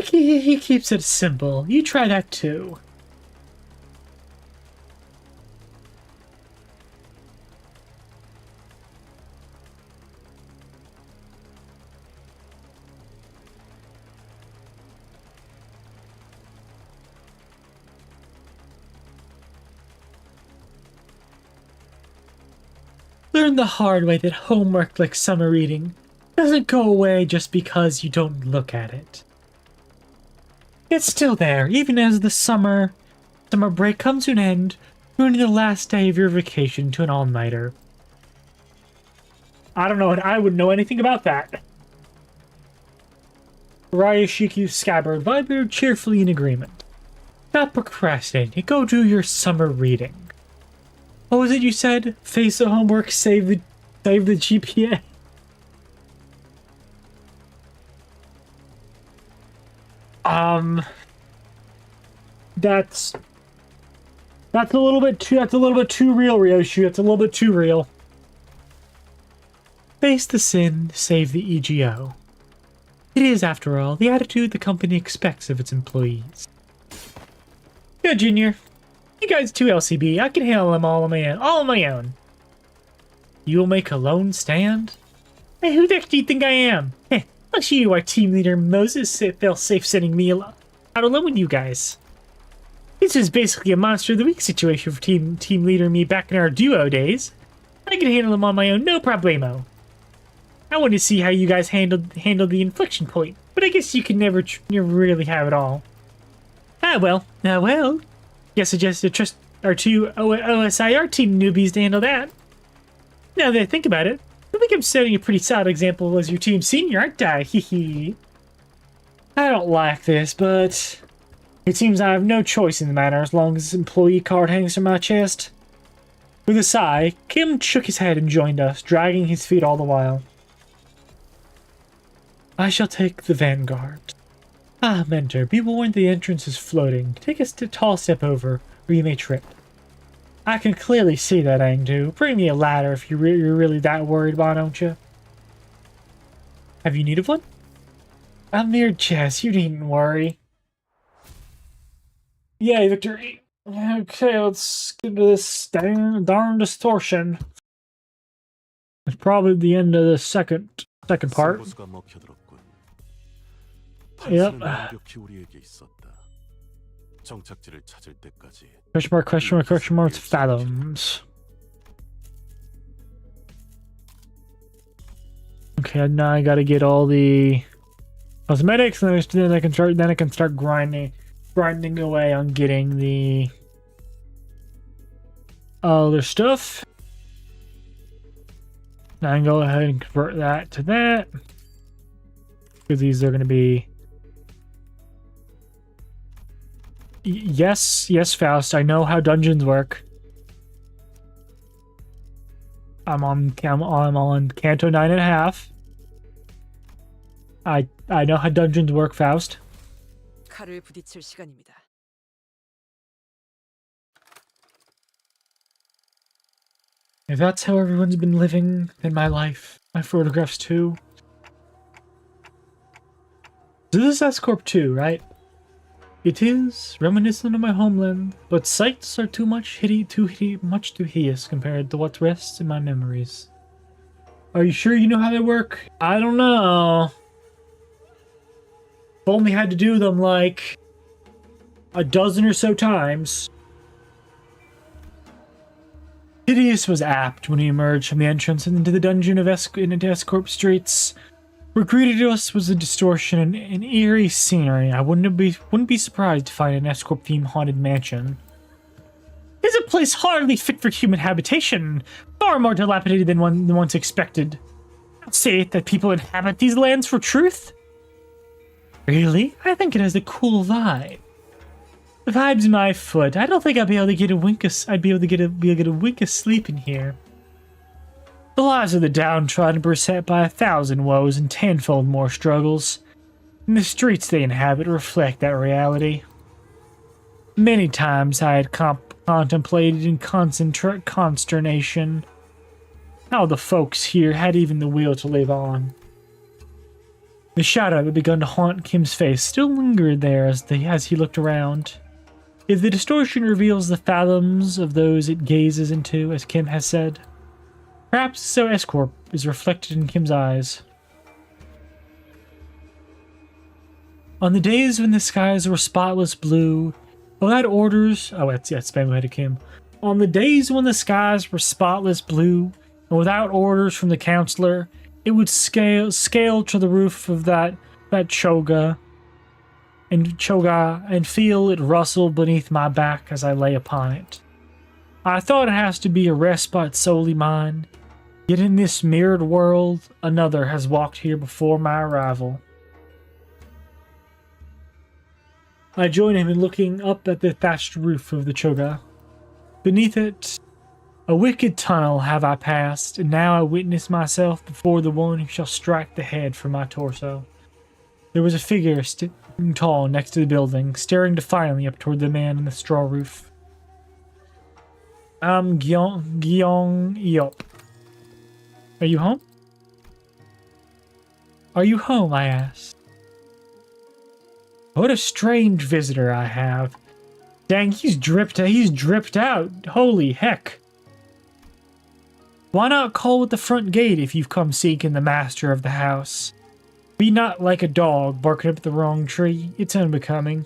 He keeps it simple. You try that too. Learn the hard way that homework like summer reading doesn't go away just because you don't look at it. It's still there, even as the summer break comes to an end, ruining the last day of your vacation to an all-nighter. I don't know, I wouldn't know anything about that. Ryashiki Scabbard, vibrated cheerfully in agreement. Stop procrastinating, go do your summer reading. What was it you said? Face the homework, save the GPA. That's a little bit too real, Ryoshi. That's a little bit too real. Face the sin, save the EGO. It is, after all, the attitude the company expects of its employees. Good, Junior. You guys too, LCB. I can handle them all on my own. You will make a lone stand? Hey, who the heck do you think I am? Heh, I'll show you our team leader Moses felt safe sending me out alone with you guys. This is basically a monster of the week situation for team leader me back in our duo days. I can handle them on my own, no problemo. I want to see how you guys handled the inflection point, but I guess you can never really have it all. Ah well. Guess I just trust our two OSIR team newbies to handle that. Now that I think about it, I think I'm setting a pretty solid example as your team senior, aren't I? Hehe. I don't like this, but it seems I have no choice in the matter as long as this employee card hangs from my chest. With a sigh, Kim shook his head and joined us, dragging his feet all the while. I shall take the vanguard. Ah, Mentor, be warned the entrance is floating. Take a tall step over, or you may trip. I can clearly see that, Angdu. Bring me a ladder if you're really that worried about, don't you? Have you need of one? A mere jest, you needn't worry. Yay, victory. Okay, let's get into this darn distortion. It's probably the end of the second part. Yep. Question mark, fathoms. Okay, now I gotta get all the cosmetics, and then I can start grinding away on getting the other stuff. Now I can go ahead and convert that to that, because these are going to be... Yes, Faust, I know how dungeons work. I'm on Canto 9.5. I know how dungeons work, Faust. 칼을 부딪힐 시간입니다. If that's how everyone's been living, then my life, my photographs too. So this is S-Corp 2, right? It is reminiscent of my homeland, but sights are much too hideous compared to what rests in my memories. Are you sure you know how they work? I don't know. I've only had to do them like a dozen or so times. Hideous was apt when he emerged from the entrance into the dungeon of into Escorp streets. What greeted us was a distortion and eerie scenery. I wouldn't be surprised to find an Escorp-themed haunted mansion. It's a place hardly fit for human habitation, far more dilapidated than once expected. I'll say it that people inhabit these lands for truth. Really? I think it has a cool vibe. The vibe's my foot. I don't think I'd be able to get a wink of sleep in here. The lives of the downtrodden are beset by 1,000 woes and tenfold more struggles, and the streets they inhabit reflect that reality. Many times I had contemplated in consternation how the folks here had even the will to live on. The shadow that had begun to haunt Kim's face still lingered there as he looked around. If the distortion reveals the fathoms of those it gazes into, as Kim has said, perhaps so Escorp is reflected in Kim's eyes. On the days when the skies were spotless blue, without orders... Oh, that's Spam to Kim. On the days when the skies were spotless blue, and without orders from the counselor, it would scale to the roof of that choga and feel it rustle beneath my back as I lay upon it. I thought it has to be a respite solely mine, yet in this mirrored world, another has walked here before my arrival. I join him in looking up at the thatched roof of the choga. Beneath it, a wicked tunnel have I passed, and now I witness myself before the one who shall strike the head from my torso. There was a figure standing tall next to the building, staring defiantly up toward the man on the straw roof. I'm Gyeong Yop. Are you home? Are you home, I asked. What a strange visitor I have. Dang, he's dripped out. Holy heck. Why not call at the front gate if you've come seeking the master of the house? Be not like a dog barking up the wrong tree. It's unbecoming.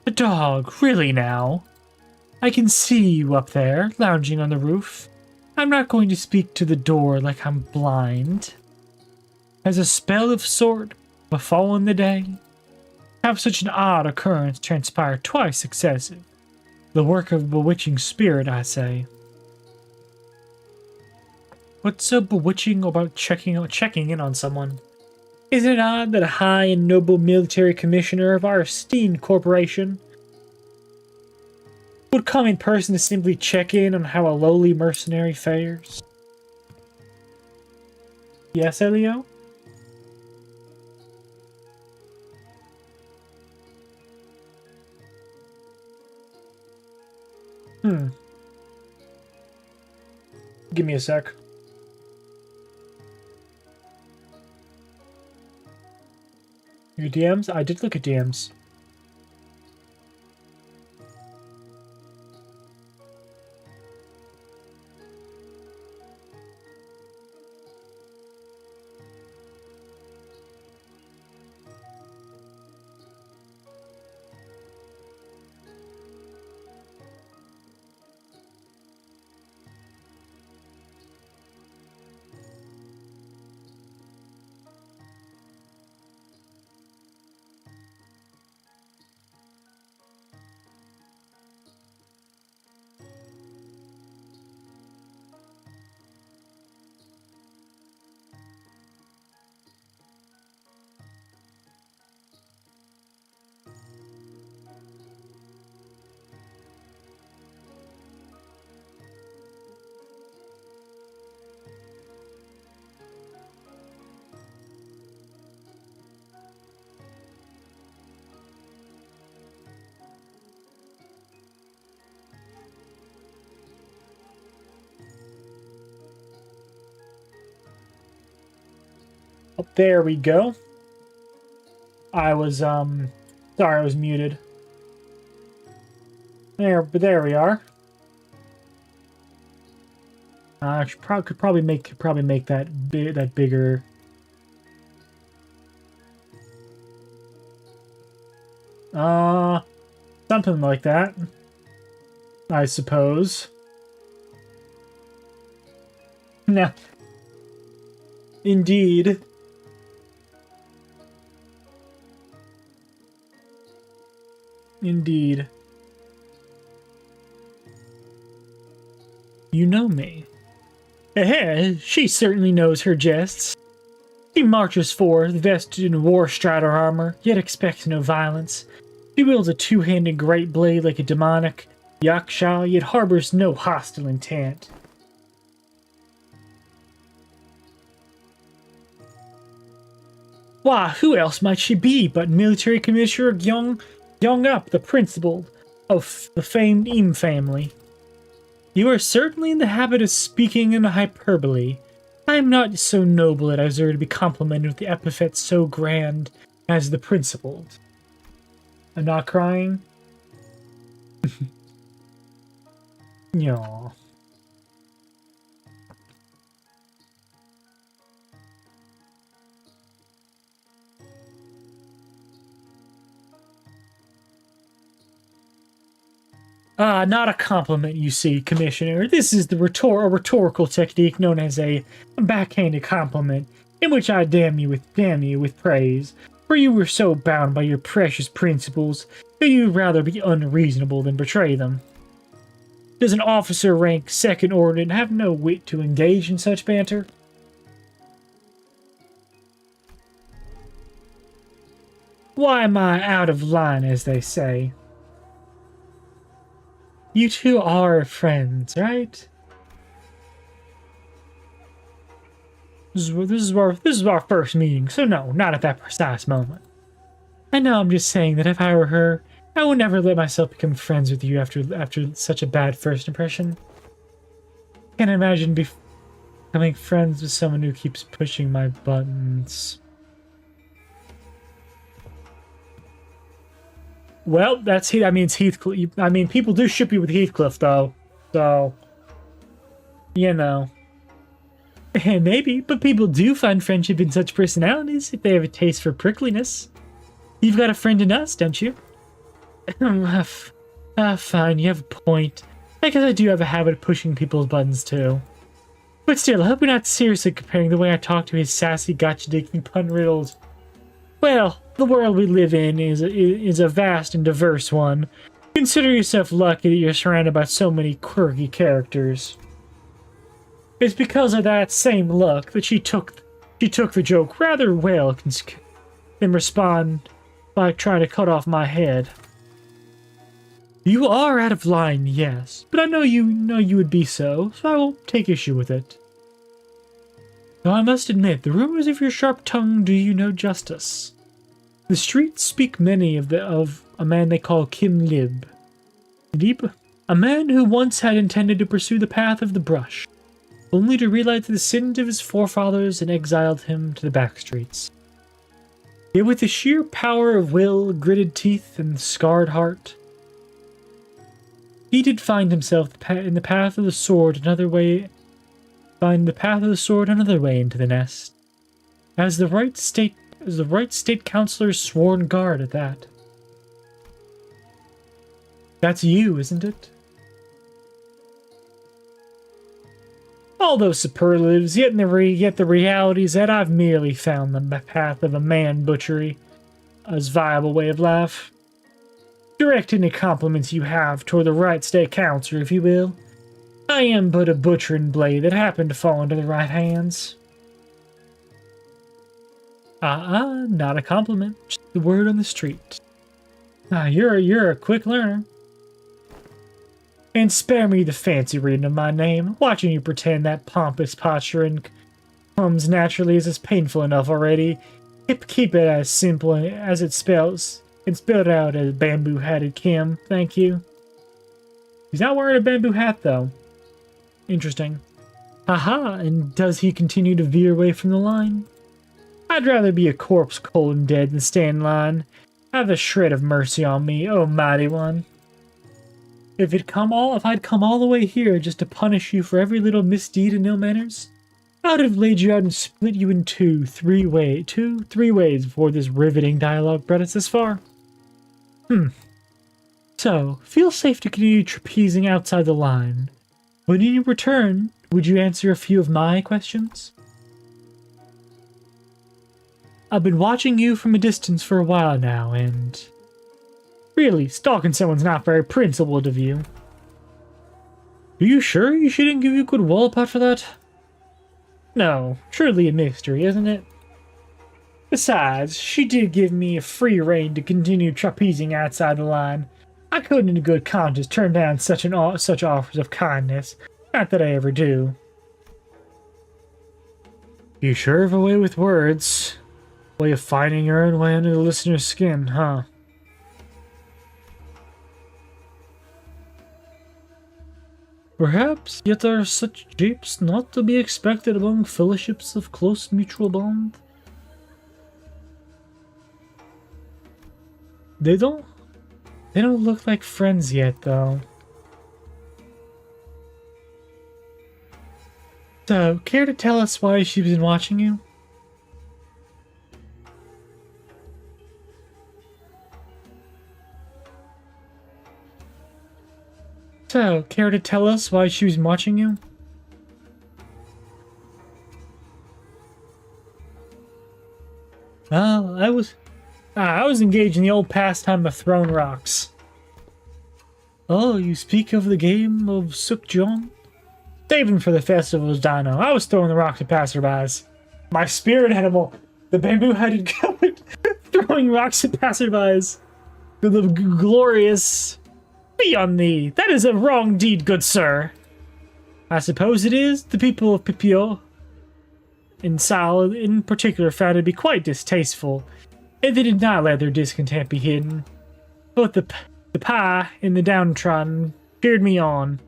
A dog, really now? I can see you up there, lounging on the roof. I'm not going to speak to the door like I'm blind. Has a spell of sort befallen the day? Have such an odd occurrence transpired twice successive. The work of a bewitching spirit, I say. What's so bewitching about checking in on someone? Isn't it odd that a high and noble military commissioner of our esteemed corporation would come in person to simply check in on how a lowly mercenary fares? Yes, Elio? Give me a sec. Your DMs? I did look at DMs. Oh, there we go. I was, sorry, I was muted. There we are. I could probably make that bigger. Something like that, I suppose. Nah. Indeed. Indeed. You know me. She certainly knows her jests. She marches forth, vested in war strider armor, yet expects no violence. She wields a two-handed great blade like a demonic yaksha, yet harbors no hostile intent. Why, who else might she be but Military Commissioner Up, the principal of the famed Im family? You are certainly in the habit of speaking in hyperbole. I am not so noble that I deserve to be complimented with the epithet so grand as the principled. I'm not crying. Yaw. Not a compliment, you see, Commissioner. This is the rhetorical technique known as a backhanded compliment, in which I damn you with praise, for you were so bound by your precious principles that you'd rather be unreasonable than betray them. Does an officer rank second order and have no wit to engage in such banter? Why am I out of line, as they say? You two are friends, right? This is our first meeting, so no, not at that precise moment. I know I'm just saying that if I were her, I would never let myself become friends with you after such a bad first impression. Can't imagine becoming friends with someone who keeps pushing my buttons. Well, that means Heathcliff. I mean, people do ship you with Heathcliff, though. So, you know. Maybe, but people do find friendship in such personalities if they have a taste for prickliness. You've got a friend in us, don't you? Fine, you have a point. I guess I do have a habit of pushing people's buttons, too. But still, I hope you're not seriously comparing the way I talk to his sassy, gotcha-digging, pun-riddled... Well, the world we live in is a vast and diverse one. Consider yourself lucky that you're surrounded by so many quirky characters. It's because of that same luck that she took the joke rather well, then respond by trying to cut off my head. You are out of line, yes, but I know you would be so I won't take issue with it. Though I must admit, the rumors of your sharp tongue do you no justice. The streets speak many of a man they call Kim Lib. A man who once had intended to pursue the path of the brush, only to realize the sins of his forefathers and exiled him to the back streets. Yet with the sheer power of will, gritted teeth, and scarred heart, he did find himself in the path of the sword another way into the nest, as the right state councilor's sworn guard at that. That's you, isn't it? All those superlatives, yet the reality is that I've merely found the path of a man-butchery as viable way of life. Direct any compliments you have toward the right state councilor, if you will. I am but a butchering blade that happened to fall into the right hands. Not a compliment, just the word on the street. You're a quick learner. And spare me the fancy reading of my name. Watching you pretend that pompous posturing comes naturally is painful enough already. Keep it as simple as it spells. And spell it out as bamboo-hatted Kim, thank you. He's not wearing a bamboo hat, though. Interesting. Aha, and does he continue to veer away from the line? I'd rather be a corpse cold and dead than stand in line. Have a shred of mercy on me, oh mighty one. If I'd come all the way here just to punish you for every little misdeed and ill manners, I would have laid you out and split you in three ways before this riveting dialogue brought us this far. So, feel safe to continue trapezing outside the line. When you return, would you answer a few of my questions? I've been watching you from a distance for a while now, and... really, stalking someone's not very principled of you. Are you sure you shouldn't give you a good wallop out for that? No, surely a mystery, isn't it? Besides, she did give me a free rein to continue trapezing outside the line. I couldn't in good conscience turn down such offers of kindness. Not that I ever do. You sure have a way with words. Way of finding your own way under the listener's skin, huh? Perhaps, yet are such japes not to be expected among fellowships of close mutual bond? They don't look like friends yet, though. So, care to tell us why she's been watching you? So, care to tell us why she was watching you? Well, I was engaged in the old pastime of throwing rocks. Oh, you speak of the game of Sukjong? Saving for the festival's dino. I was throwing the rocks at passerbys. My spirit animal, the bamboo-headed goat, throwing rocks at passerbys. The glorious... Be on thee! That is a wrong deed, good sir! I suppose it is. The people of Pipio, and Sal in particular, found it to be quite distasteful, and they did not let their discontent be hidden. But the pie and the downtrodden cheered me on.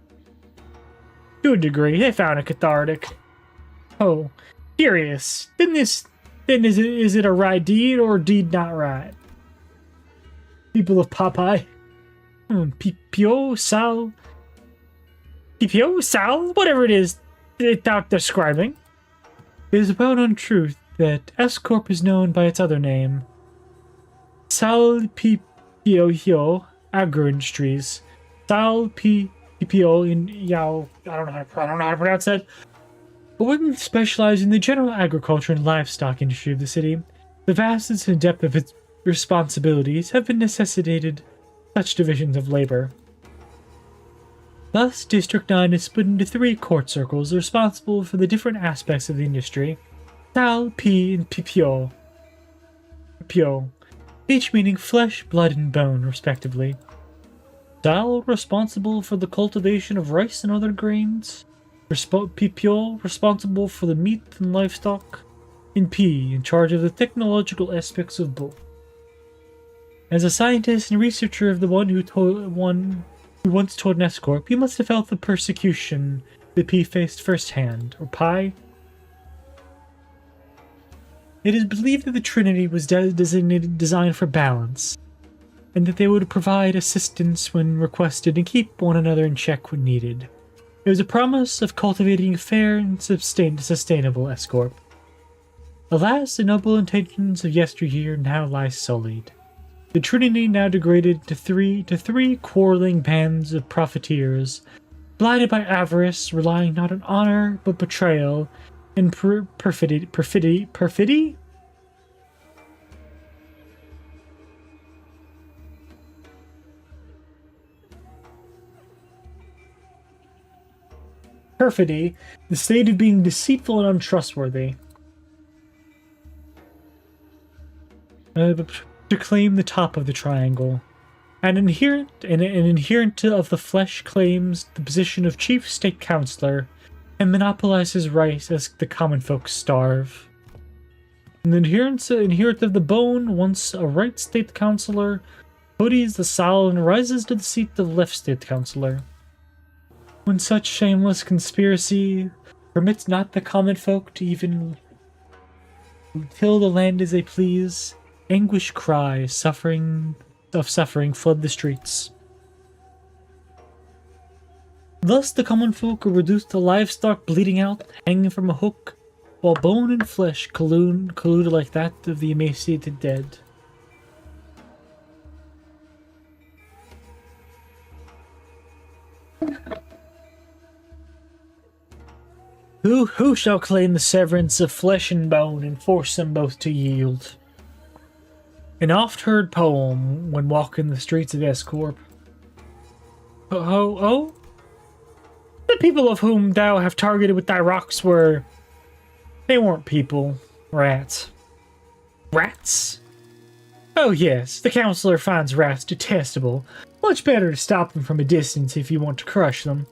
To a degree, they found it cathartic. Oh, curious. Then is it a right deed or a deed not right? People of Popeye. Pipio, Sal, whatever it is without describing. It is a well-known truth that S-Corp is known by its other name, Sal Pipio Agro-Industries. Sal Pipio in Yao, I don't know how to pronounce that. But wouldn't specialize in the general agriculture and livestock industry of the city. The vastness and depth of its responsibilities have been necessitated such divisions of labor. Thus, District 9 is split into 3 court circles responsible for the different aspects of the industry: Sal, P, and Pipio. Each meaning flesh, blood, and bone, respectively. Sal, responsible for the cultivation of rice and other grains. Pipio, responsible for the meat and livestock. And P, in charge of the technological aspects of both. As a scientist and researcher of the one who once told Nescorp, he must have felt the persecution that P faced firsthand, or Pi. It is believed that the Trinity was designed for balance, and that they would provide assistance when requested and keep one another in check when needed. It was a promise of cultivating a fair and sustainable S-Corp. Alas, the noble intentions of yesteryear now lie sullied. The Trinity now degraded to three quarreling bands of profiteers, blinded by avarice, relying not on honor but betrayal and perfidy. Perfidy? Perfidy, the state of being deceitful and untrustworthy. To claim the top of the triangle. An adherent of the flesh claims the position of chief state counselor and monopolizes rights as the common folk starve. An adherent of the bone, once a right state counselor, hoodies the Sal and rises to the seat of left state counselor. When such shameless conspiracy permits not the common folk to even till the land as they please, anguished cries of suffering flood the streets. Thus the common folk are reduced to livestock bleeding out, hanging from a hook, while bone and flesh collude like that of the emaciated dead. Who shall claim the severance of flesh and bone and force them both to yield? An oft-heard poem when walking the streets of S-Corp. Oh? The people of whom thou have targeted with thy rocks were... They weren't people. Rats. Rats? Oh yes, the counselor finds rats detestable. Much better to stop them from a distance if you want to crush them.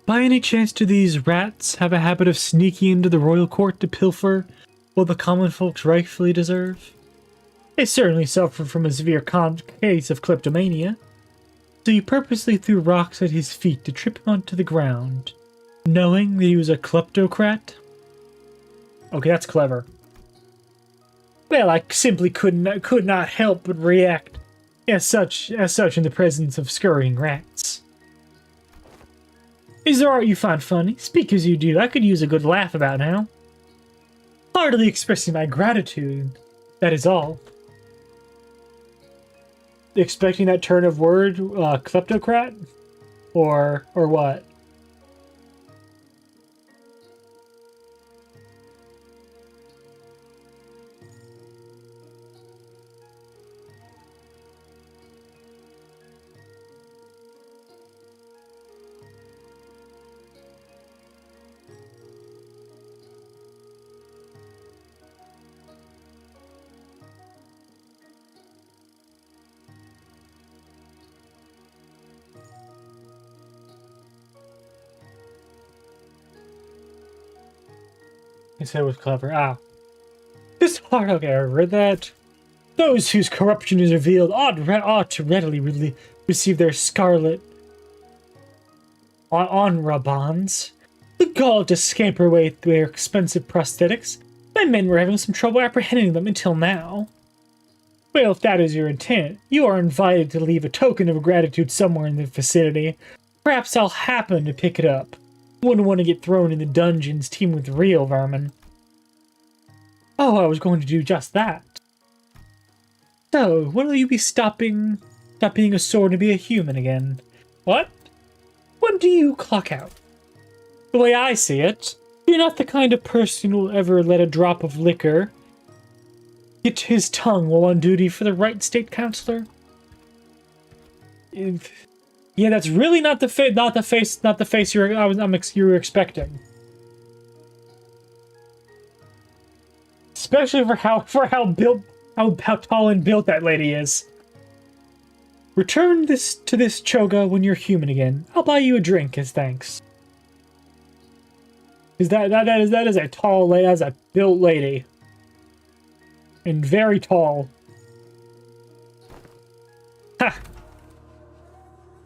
By any chance do these rats have a habit of sneaking into the royal court to pilfer what the common folks rightfully deserve? They certainly suffer from a severe case of kleptomania, so you purposely threw rocks at his feet to trip him onto the ground, knowing that he was a kleptocrat? Okay, that's clever. Well, I simply could not help but react as such in the presence of scurrying rats. Is there art you find funny? Speak as you do. I could use a good laugh about now. Heartily expressing my gratitude. That is all. Expecting that turn of word, kleptocrat? Or what? He said it was clever. Ah. This hard. Okay, I read that. Those whose corruption is revealed ought to readily receive their scarlet honra bonds. The gall to scamper away through their expensive prosthetics. My men were having some trouble apprehending them until now. Well, if that is your intent, you are invited to leave a token of gratitude somewhere in the vicinity. Perhaps I'll happen to pick it up. Wouldn't want to get thrown in the dungeons teeming with real vermin. Oh, I was going to do just that. So, when will you be stop being a sword and be a human again? What? When do you clock out? The way I see it, you're not the kind of person who will ever let a drop of liquor hit his tongue while on duty for the right state counselor. Yeah, that's really not the face you were expecting. Especially for how tall and built that lady is. Return to this Choga when you're human again. I'll buy you a drink as thanks. Because that is a tall lady, that's a built lady. And very tall. Ha!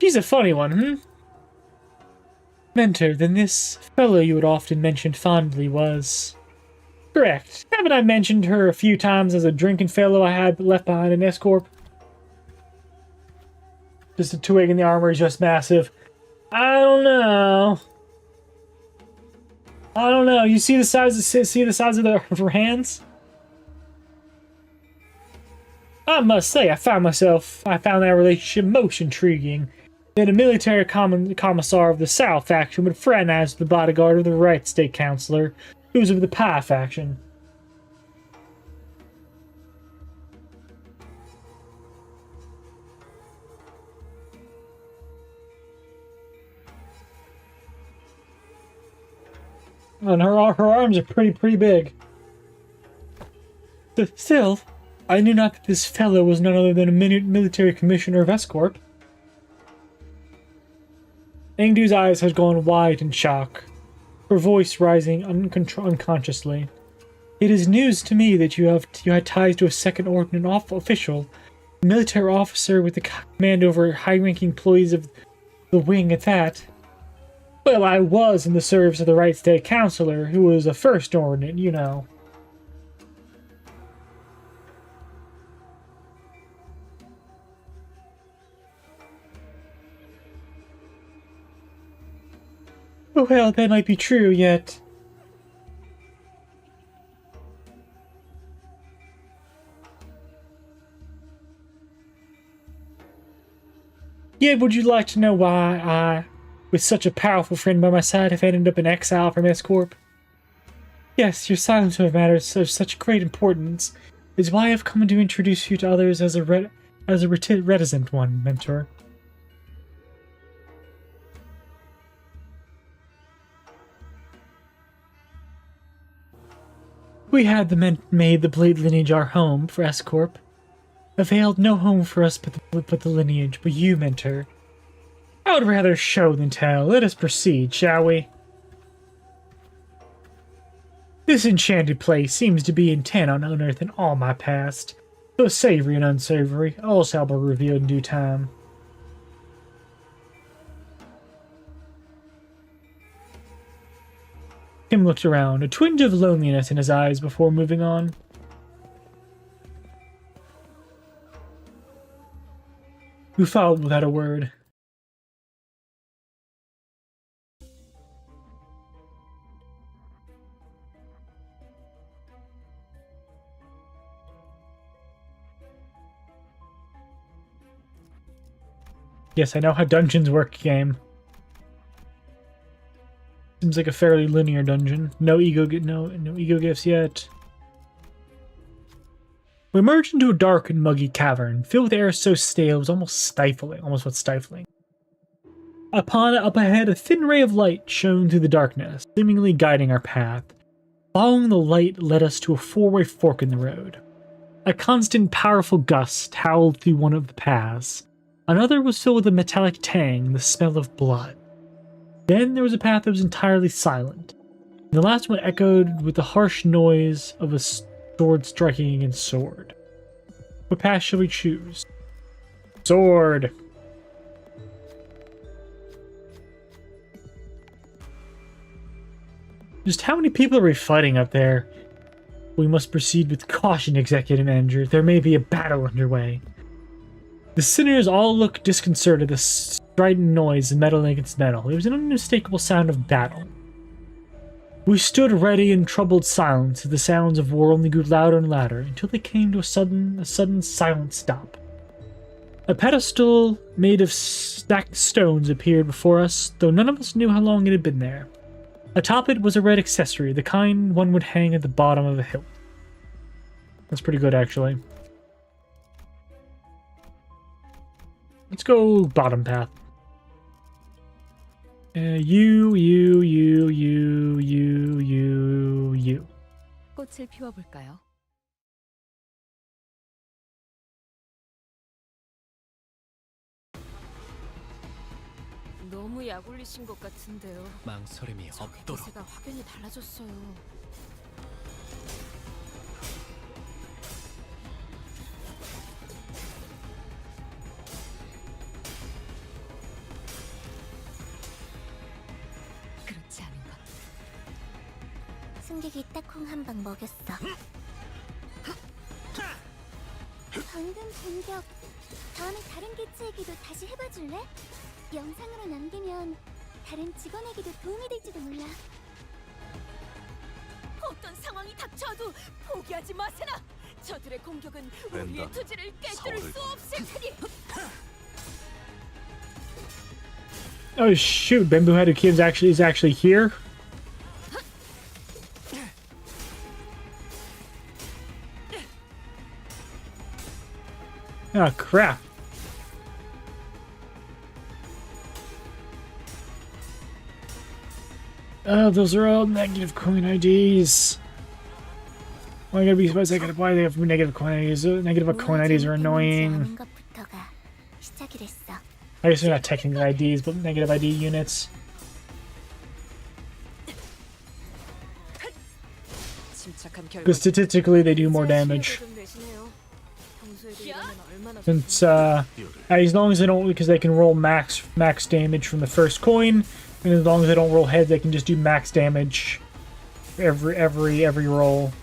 She's a funny one, Mentor, then this fellow you had often mentioned fondly was... Correct. Haven't I mentioned her a few times as a drinking fellow I had left behind in S-Corp? Just a twig in the armor is just massive. I don't know. You see the size of her hands? I must say, I found that relationship most intriguing. That a military commissar of the South faction would fraternize with the bodyguard of the right state counselor, who was of the Pi faction. And her arms are pretty big. Still, I knew not that this fellow was none other than a military commissioner of S-Corp. Engdu's eyes had gone wide in shock, her voice rising unconsciously. It is news to me that you had ties to a second ordnance official, a military officer with the command over high-ranking employees of the wing at that. Well, I was in the service of the right state counselor, who was a first ordnance, you know. Well, that might be true, yet... Yet, would you like to know why I, with such a powerful friend by my side, have ended up in exile from S-Corp? Yes, your silence on matters of such great importance is why I've come to introduce you to others as a reticent one, mentor. We had made the Blade lineage our home for S-Corp. Availed no home for us but the lineage, but you, mentor. I would rather show than tell. Let us proceed, shall we? This enchanted place seems to be intent on unearthing all my past, though savory and unsavory, all shall be revealed in due time. Kim looked around, a twinge of loneliness in his eyes before moving on. We followed without a word. Yes, I know how dungeons work, game. Seems like a fairly linear dungeon. No ego gifts yet. We emerged into a dark and muggy cavern, filled with air so stale it was almost stifling. Up ahead, a thin ray of light shone through the darkness, seemingly guiding our path. Following the light led us to a four-way fork in the road. A constant, powerful gust howled through one of the paths. Another was filled with a metallic tang, the smell of blood. Then there was a path that was entirely silent. And the last one echoed with the harsh noise of a sword striking against sword. What path shall we choose? Sword! Just how many people are we fighting up there? We must proceed with caution, Executive Manager. There may be a battle underway. The sinners all looked disconcerted, the strident noise of metal against metal. It was an unmistakable sound of battle. We stood ready in troubled silence as the sounds of war only grew louder and louder until they came to a sudden silent stop. A pedestal made of stacked stones appeared before us, though none of us knew how long it had been there. Atop it was a red accessory, the kind one would hang at the bottom of a hill. That's pretty good, actually. Let's go bottom path. You. 꽃을 피워볼까요? 너무 약 올리신 것 같은데요. 망설임이 없도록. 기세가 확연히 달라졌어요. 그렇지 않은가? 승객이 딱 콩 한 방 먹였어. 방금 공격. 다음에 다른 개체에게도 다시 해봐줄래? 영상으로 남기면 다른 직원에게도 도움이 될지도 몰라. 어떤 상황이 닥쳐도 포기하지 마세나. 저들의 공격은 우리의 투지를 깨뜨릴 수 없을 테니. Oh shoot! Bamboo Headed Kid is actually here. Oh crap! Oh, those are all negative coin IDs. Why gotta be surprised? Why they have negative coin IDs? Negative coin IDs are annoying. I guess they're not technically IDs, but negative ID units. Because statistically, they do more damage. Since, as long as they don't, because they can roll max damage from the first coin, and as long as they don't roll heads, they can just do max damage every roll.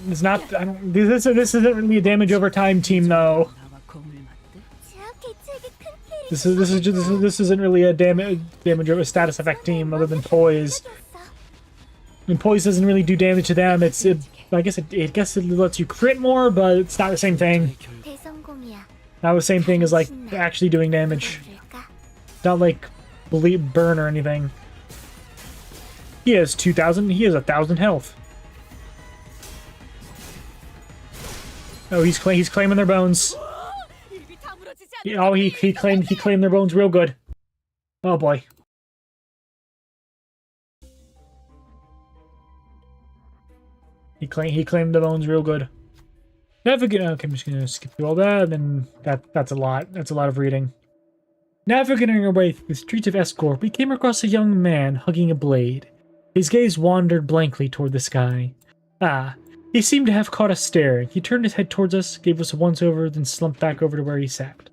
It's not. This isn't really a damage over time team though. This isn't really a damage or a status effect team other than poise. And poise doesn't really do damage to them. I guess it lets you crit more, but it's not the same thing. Not the same thing as like actually doing damage. Not like burn or anything. He has 2,000. He has 1,000 health. Oh, he's claiming their bones. Oh, he claimed their bones real good. Oh boy. He claimed the bones real good. Navigate. Okay, I'm just gonna skip through all that, and then that's a lot. That's a lot of reading. Navigating our way through the streets of Escort, we came across a young man hugging a blade. His gaze wandered blankly toward the sky. Ah, he seemed to have caught us staring. He turned his head towards us, gave us a once-over, then slumped back over to where he sat.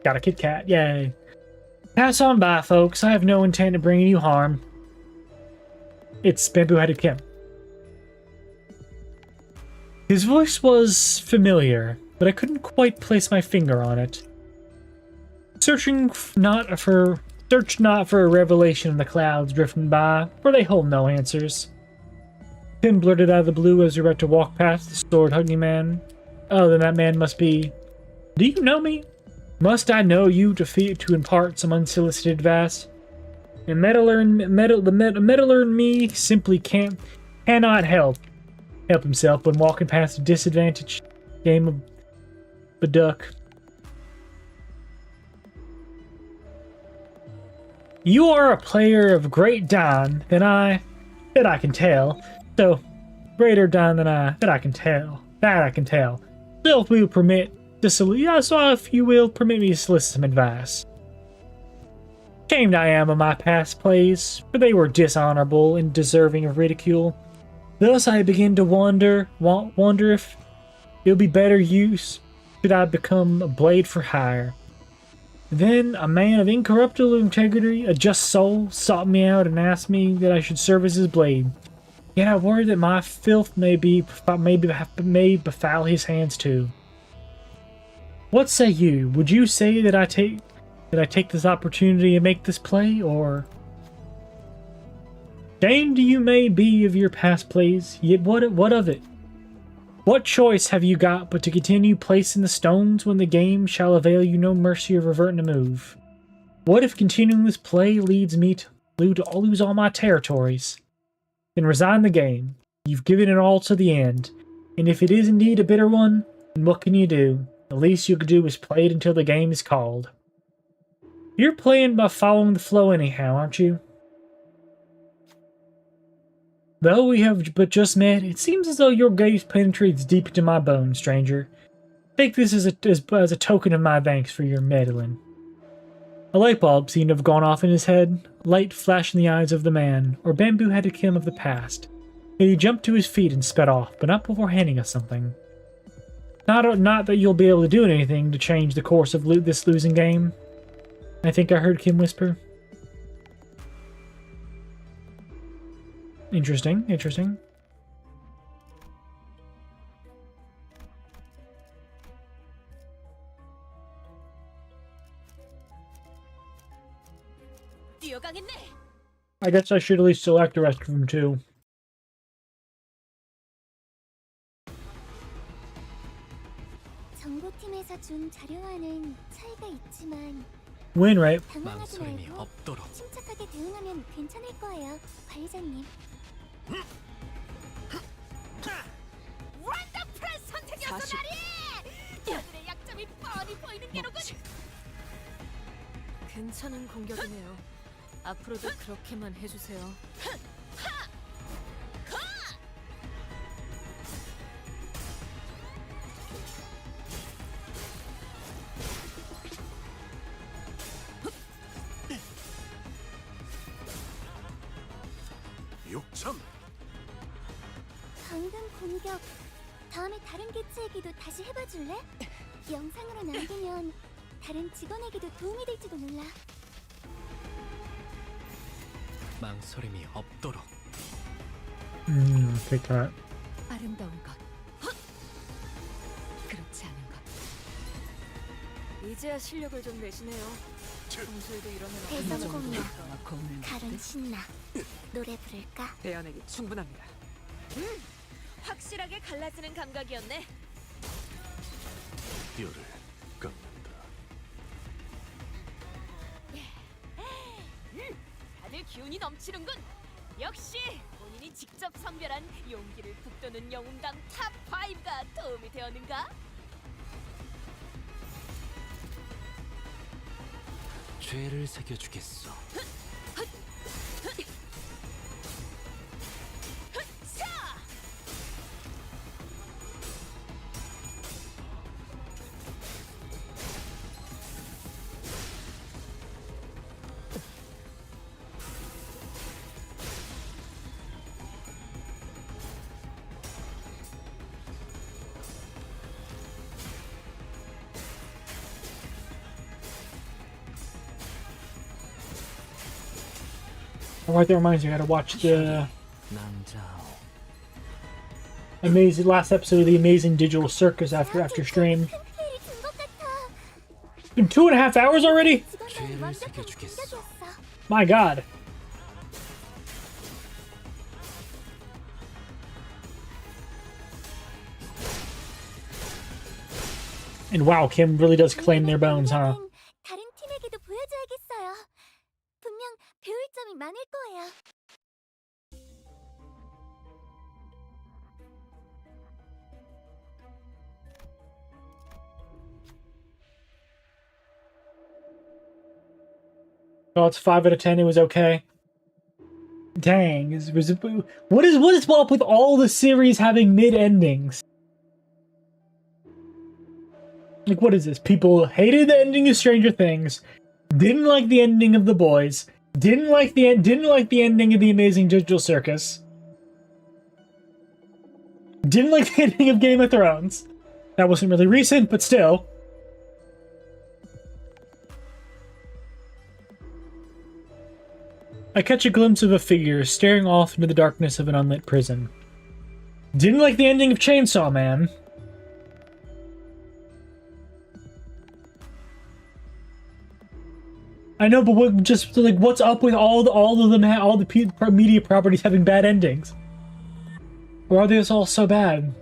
Got a Kit Kat, yay. Pass on by, folks. I have no intent of bringing you harm. It's Bamboo-Headed Kim. His voice was familiar, but I couldn't quite place my finger on it. Search not for a revelation in the clouds drifting by, for they hold no answers. Kim blurted out of the blue as we were about to walk past the sword-hugging man. Oh, then that man must be... Do you know me? Must I know you to impart some unsolicited advice? And the meddler in me simply cannot help himself when walking past a disadvantaged game of Baduck. You are a player of great Don that I can tell. So greater Don than that I can tell. So if we permit if you will permit me to solicit some advice. Ashamed I am of my past plays, for they were dishonorable and deserving of ridicule. Thus I begin to wonder if it'll be better use should I become a blade for hire. Then a man of incorruptible integrity, a just soul, sought me out and asked me that I should serve as his blade. Yet I worry that my filth may befoul his hands too. What say you? Would you say that I take this opportunity and make this play, or... Ashamed you may be of your past plays, yet what of it? What choice have you got but to continue placing the stones when the game shall avail you no mercy of reverting a move? What if continuing this play leads me to lose all my territories? Then resign the game. You've given it all to the end, and if it is indeed a bitter one, then what can you do? The least you could do is play it until the game is called. You're playing by following the flow anyhow, aren't you? Though we have but just met, it seems as though your gaze penetrates deep into my bones, stranger. Take this as a token of my thanks for your meddling. A light bulb seemed to have gone off in his head, light flashed in the eyes of the man, or Bamboo-Headed Kim of the past. Yet he jumped to his feet and sped off, but not before handing us something. Not that you'll be able to do anything to change the course of this losing game, I think I heard Kim whisper. Interesting. I guess I should at least select the rest of them too. 정보팀에서 준 자료와는 차이가 있지만 Win, right? 당황하지 망설임이 말고 없도록. 침착하게 대응하면 괜찮을 거예요, 관리자님. 원더풀한 선택이었어, 나리! 여들의 약점이 뻔히 보이는 게로군. 괜찮은 공격이네요. 앞으로도 그렇게만 해주세요. 욕참. 방금 공격. 다음에 다른 개체에게도 다시 해봐줄래? 영상으로 남기면 다른 직원에게도 도움이 될지도 몰라. 망설임이 없도록. Okay, cut. 아름다운 것. 헛! 그렇지 않은 것. 이제야 실력을 좀 내시네요. 평소에도 이러면 대성공이야. 겁을 가론 신나. 노래 부를까? 대안에게 충분합니다. 확실하게 갈라지는 감각이었네. 뼈를 깎는다. 다들 기운이 넘치는군. 역시 본인이 직접 선별한 용기를 북돋는 영웅당 탑 5가 도움이 되었는가? 죄를 새겨주겠어. 차! Alright, that reminds me, I gotta watch the 남자오. amazing last episode of the Amazing Digital Circus after stream. 큰 피해를 준 것 같아. Been 2.5 hours already? 직원들이 죄를 완벽하게 새겨주겠어. 챙겨줬어. My god. And wow, Kim really does claim their bones, huh? 다른 팀에게도 보여줘야겠어요. 분명 배울 점이 많을 거예요. Oh, it's 5 out of 10. It was okay. Dang, what is up with all the series having mid endings? Like, what is this? People hated the ending of Stranger Things, didn't like the ending of The Boys, didn't like the ending of The Amazing Digital Circus, didn't like the ending of Game of Thrones. That wasn't really recent, but still. I catch a glimpse of a figure staring off into the darkness of an unlit prison. Didn't like the ending of Chainsaw Man. I know, but what's up with all the media properties having bad endings? Or are they all so bad?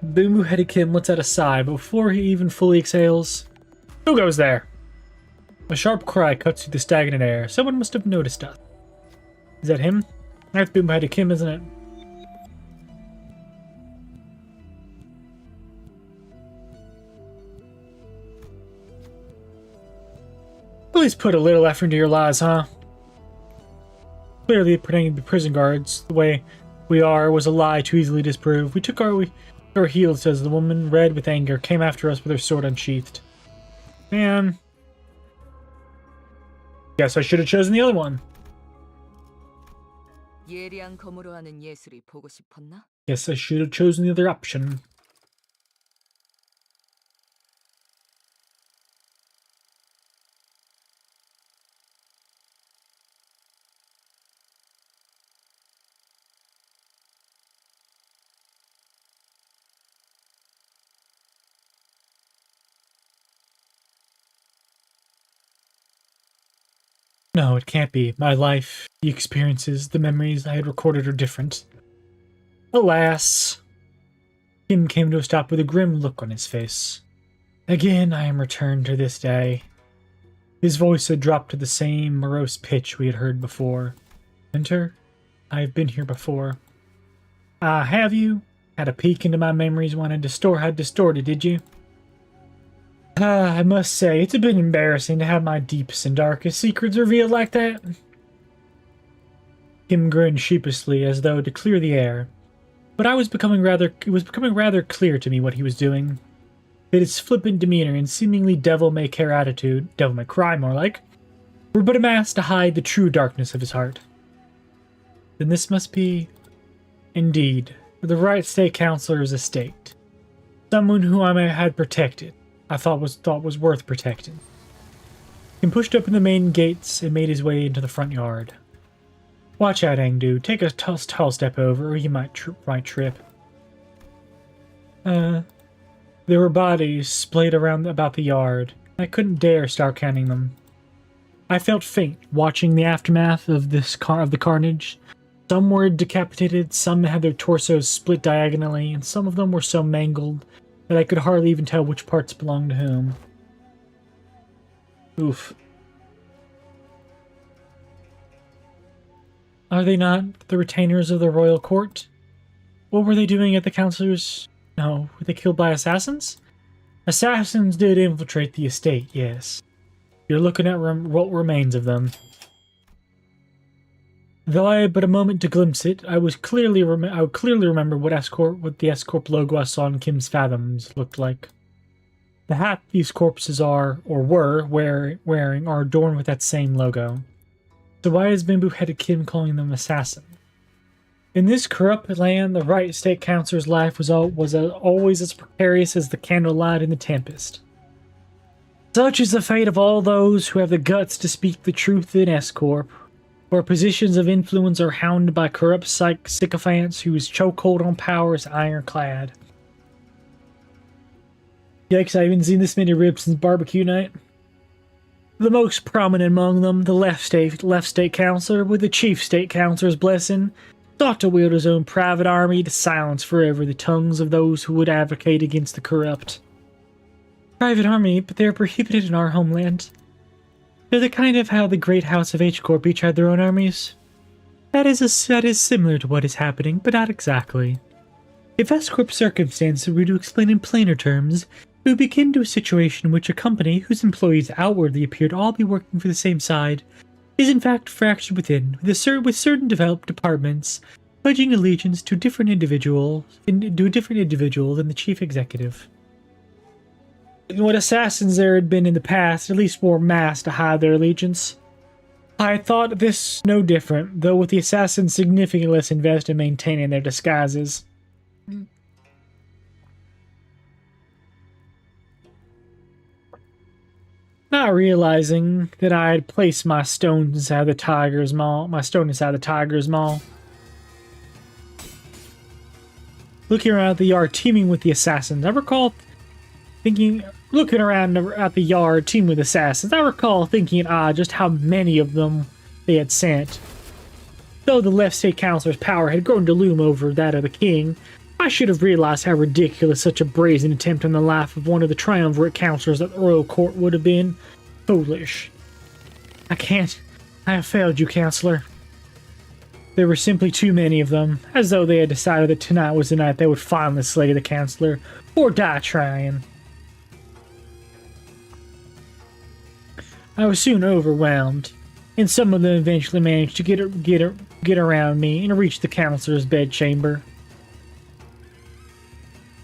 Bamboo-headed Kim lets out a sigh, but before he even fully exhales, who goes there? A sharp cry cuts through the stagnant air. Someone must have noticed us. Is that him? That's Bamboo-headed Kim, isn't it? Please put a little effort into your lives, huh? Clearly, pretending to be prison guards, the way we are, was a lie too easily disproved. We took our heels, says the woman, red with anger, came after us with her sword unsheathed. Man. Guess I should have chosen the other one. 예리한 검으로 하는 예술이 보고 싶었나? Guess I should have chosen the other option. No, it can't be. My life, the experiences, the memories I had recorded are different. Alas. Kim came to a stop with a grim look on his face. Again, I am returned to this day. His voice had dropped to the same morose pitch we had heard before. Enter? I have been here before. Ah, have you? Had a peek into my memories when I had distorted, did you? I must say, it's a bit embarrassing to have my deepest and darkest secrets revealed like that. Kim grinned sheepishly as though to clear the air. But it was becoming rather clear to me what he was doing. That his flippant demeanor and seemingly devil-may-care attitude, devil-may-cry more like, were but a mask to hide the true darkness of his heart. Then this must be, indeed, for the right state councilor's estate. Someone who I had protected. I thought was worth protecting. He pushed open the main gates and made his way into the front yard. Watch out, Engdu. Take a tall step over, or you might trip. There were bodies splayed around about the yard. I couldn't dare start counting them. I felt faint watching the aftermath of the carnage. Some were decapitated, some had their torsos split diagonally, and some of them were so mangled that I could hardly even tell which parts belonged to whom. Oof. Are they not the retainers of the royal court? What were they doing at the councilors? No, were they killed by assassins? Assassins did infiltrate the estate, yes. You're looking at what remains of them. Though I had but a moment to glimpse it, I would clearly remember what the S-Corp logo I saw in Kim's Fathoms looked like. The hat these corpses are, or were, wearing are adorned with that same logo. So why is bamboo-headed Kim calling them assassin? In this corrupt land, the right state councilor's life was always as precarious as the candlelight in the tempest. Such is the fate of all those who have the guts to speak the truth in S-Corp, where positions of influence are hounded by corrupt sycophants whose chokehold on power is ironclad. Yikes, I haven't seen this many ribs since barbecue night. The most prominent among them, the left state councilor, with the chief state councilor's blessing, sought to wield his own private army to silence forever the tongues of those who would advocate against the corrupt. Private army, but they are prohibited in our homeland. They're the kind of how the great house of H-Corp each had their own armies. That is similar to what is happening, but not exactly. If S-Corp circumstances were to explain in plainer terms, we would begin to a situation in which a company whose employees outwardly appear to all be working for the same side is in fact fractured within, with certain developed departments pledging allegiance to a different individual than the chief executive. And what assassins there had been in the past, at least wore masks to hide their allegiance. I thought this no different, though with the assassins significantly less invested in maintaining their disguises. Not realizing that I had placed my stone inside the tiger's maw. Looking around the yard teeming with the assassins, I recall looking around at the yard teeming with assassins, I recall thinking just how many of them they had sent. Though the left state councilor's power had grown to loom over that of the king, I should have realized how ridiculous such a brazen attempt on the life of one of the triumvirate councilors at the royal court would have been. Foolish. I have failed you, councilor. There were simply too many of them, as though they had decided that tonight was the night they would finally slay the councilor, or die trying. I was soon overwhelmed, and some of them eventually managed to get around me and reach the councilor's bedchamber.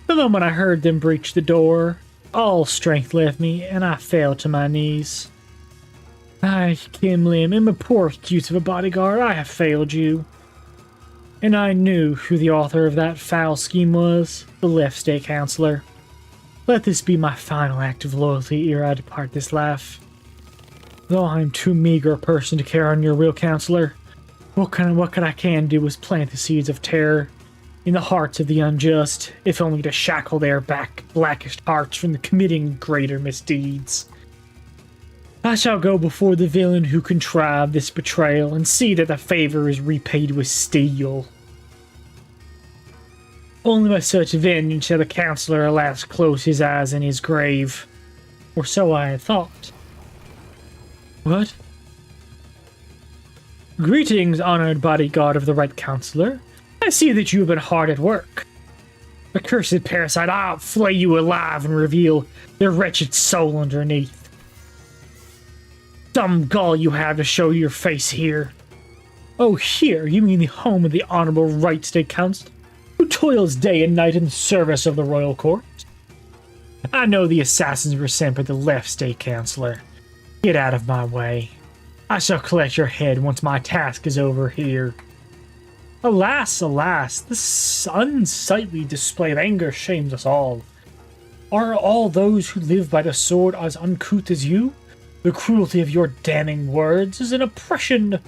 The moment I heard them breach the door, all strength left me, and I fell to my knees. I, Kim Lim, am a poor use of a bodyguard. I have failed you. And I knew who the author of that foul scheme was, the left state councilor. Let this be my final act of loyalty ere I depart this life. Though I am too meager a person to carry on your will, councilor, what I can do is plant the seeds of terror in the hearts of the unjust, if only to shackle their blackest hearts from the committing greater misdeeds. I shall go before the villain who contrived this betrayal and see that the favor is repaid with steel. Only by such vengeance shall the councilor alas close his eyes in his grave. Or so I had thought. What? Greetings, honored bodyguard of the right councilor. I see that you have been hard at work. Accursed parasite, I'll flay you alive and reveal their wretched soul underneath. Some gall you have to show your face here. Oh, here? You mean the home of the honorable right state council, who toils day and night in the service of the royal court? I know the assassins were sent by the left state councilor. Get out of my way. I shall collect your head once my task is over here. Alas, alas, this unsightly display of anger shames us all. Are all those who live by the sword as uncouth as you? The cruelty of your damning words is an oppression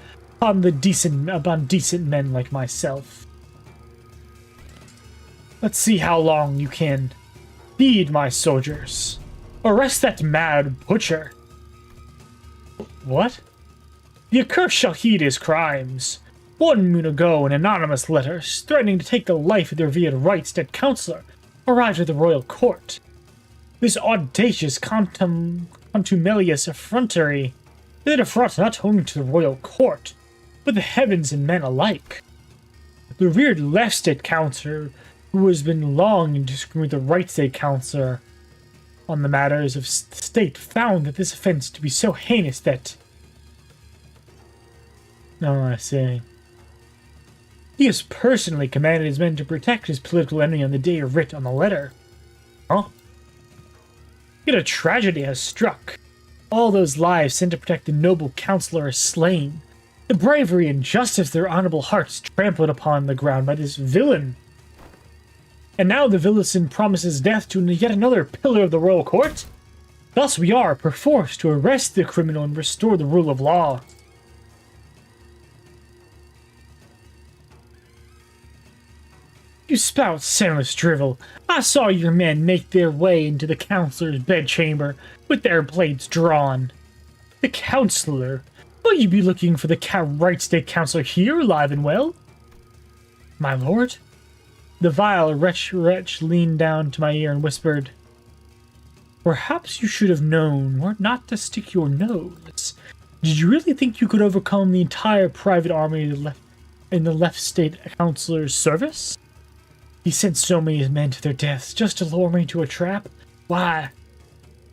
upon decent men like myself. Let's see how long you can feed my soldiers. Arrest that mad butcher. What? The accursed shall heed his crimes. 1 moon ago, an anonymous letter threatening to take the life of the revered Reichstadt councillor arrived at the royal court. This audacious contumelious effrontery is an affront not only to the royal court, but the heavens and men alike. The revered Left-State councillor, who has been long in disagreeing with the Right-State councillor on the matters of state, found that this offense to be so heinous that... Oh, I see. He has personally commanded his men to protect his political enemy on the day writ on the letter. Huh? Yet a tragedy has struck. All those lives sent to protect the noble councillor are slain. The bravery and justice of their honorable hearts trampled upon the ground by this villain. And now the villain promises death to yet another pillar of the royal court? Thus we are perforce to arrest the criminal and restore the rule of law. You spout senseless drivel. I saw your men make their way into the councillor's bedchamber with their blades drawn. The councillor? Will you be looking for the Right-State councillor here, alive and well? My lord? The vile wretch leaned down to my ear and whispered, Perhaps you should have known where not to stick your nose. Did you really think you could overcome the entire private army in the Left-State councillor's service? He sent so many men to their deaths just to lure me into a trap? Why?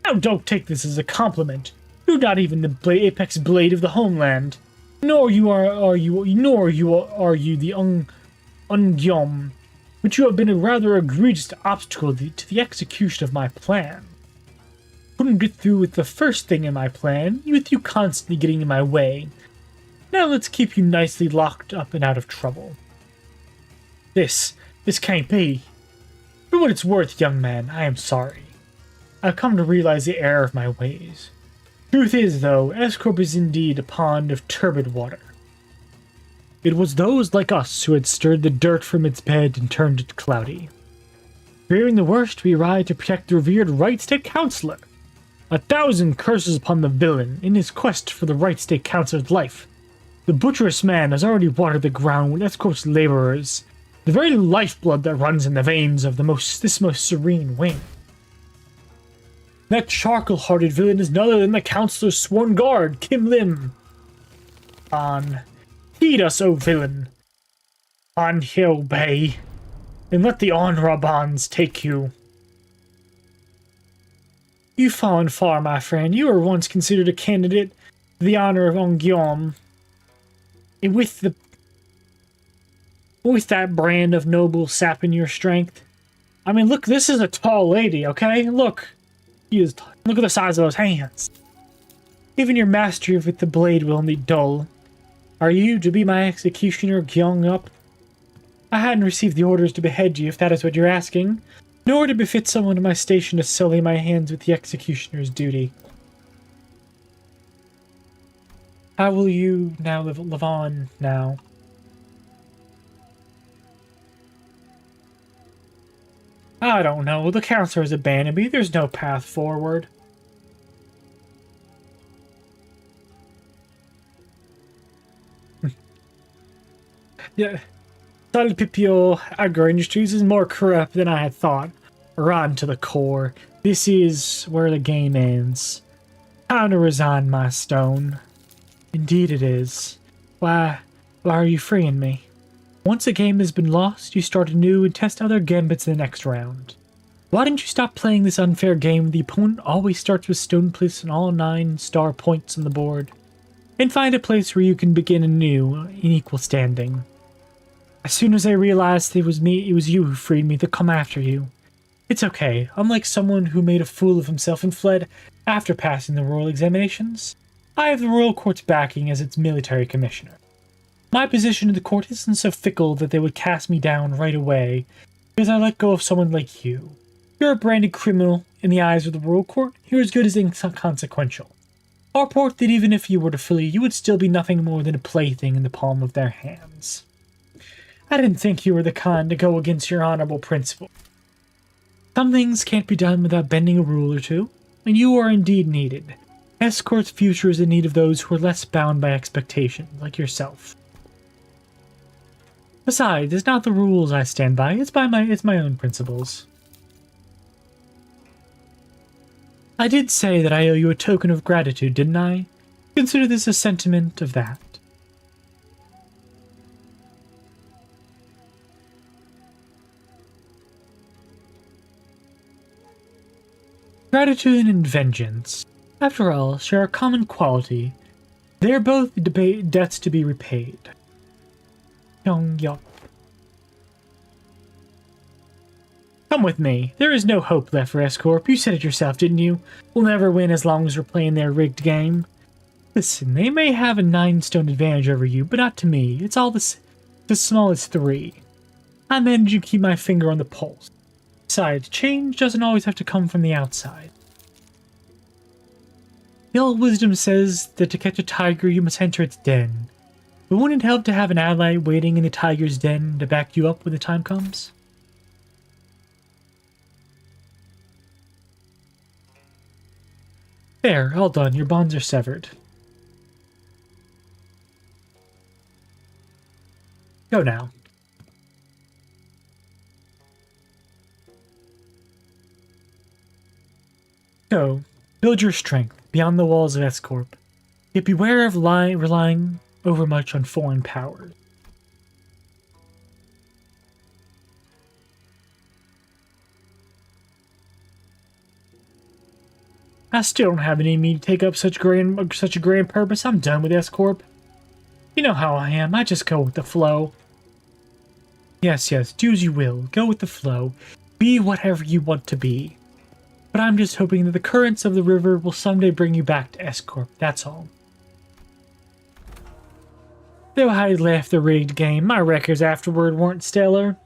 Now don't take this as a compliment. You're not even the apex blade of the homeland. Nor are you the Ungyom. But you have been a rather egregious obstacle to the execution of my plan. Couldn't get through with the first thing in my plan, with you constantly getting in my way. Now let's keep you nicely locked up and out of trouble. This can't be. For what it's worth, young man, I am sorry. I've come to realize the error of my ways. Truth is, though, S-Corp is indeed a pond of turbid water. It was those like us who had stirred the dirt from its bed and turned it cloudy. Fearing the worst, we arrived to protect the revered Right-State councillor. 1,000 curses upon the villain in his quest for the Right-State councillor's life. The butcherous man has already watered the ground with S-Corp's laborers, the very lifeblood that runs in the veins of this most serene wing. That charcoal-hearted villain is none other than the councillor's sworn guard, Kim Lim. Heed us, O villain. He'll obey, and let the honor bonds take you. You've fallen far, my friend. You were once considered a candidate for the honor of Ongyom. And with that brand of noble sap in your strength. I mean, look, this is a tall lady, okay? Look. Look at the size of those hands. Even your mastery with the blade will only dull. Are you to be my executioner, Gyeong up? I hadn't received the orders to behead you, if that is what you're asking, nor to befit someone in my station to sully my hands with the executioner's duty. How will you now live on now? I don't know. The councillor has abandoned me. There's no path forward. Yeah. Salpipio Agro Industries is more corrupt than I had thought. Rotten to the core. This is where the game ends. Time to resign my stone. Indeed it is. Why are you freeing me? Once a game has been lost, you start anew and test other gambits in the next round. Why didn't you stop playing this unfair game where the opponent always starts with stone place and all 9 star points on the board, and find a place where you can begin anew in equal standing? As soon as I realized it was you who freed me to come after you. It's okay. Unlike someone who made a fool of himself and fled after passing the royal examinations, I have the royal court's backing as its military commissioner. My position in the court isn't so fickle that they would cast me down right away because I let go of someone like you. You're a branded criminal in the eyes of the royal court. You're as good as inconsequential. I'll report that even if you were to flee, you would still be nothing more than a plaything in the palm of their hands. I didn't think you were the kind to go against your honorable principle. Some things can't be done without bending a rule or two, and you are indeed needed. Escort's future is in need of those who are less bound by expectations, like yourself. Besides, it's not the rules I stand by, it's my own principles. I did say that I owe you a token of gratitude, didn't I? Consider this a sentiment of that. Gratitude and vengeance, after all, share a common quality. They are both debts to be repaid. Yong-yop. Come with me. There is no hope left for S-Corp. You said it yourself, didn't you? We'll never win as long as we're playing their rigged game. Listen, they may have a 9-stone advantage over you, but not to me. It's all the small as 3. I manage to keep my finger on the pulse. Besides, change doesn't always have to come from the outside. The old wisdom says that to catch a tiger, you must enter its den. But wouldn't it help to have an ally waiting in the tiger's den to back you up when the time comes? There, all done. Your bonds are severed. Go now. Go. Build your strength beyond the walls of S-Corp. Yet beware of relying overmuch on foreign powers. I still don't have it in me to take up such a grand purpose. I'm done with S-Corp. You know how I am. I just go with the flow. Yes, do as you will. Go with the flow. Be whatever you want to be. But I'm just hoping that the currents of the river will someday bring you back to S-Corp. That's all. Though I left the rigged game, my records afterward weren't stellar.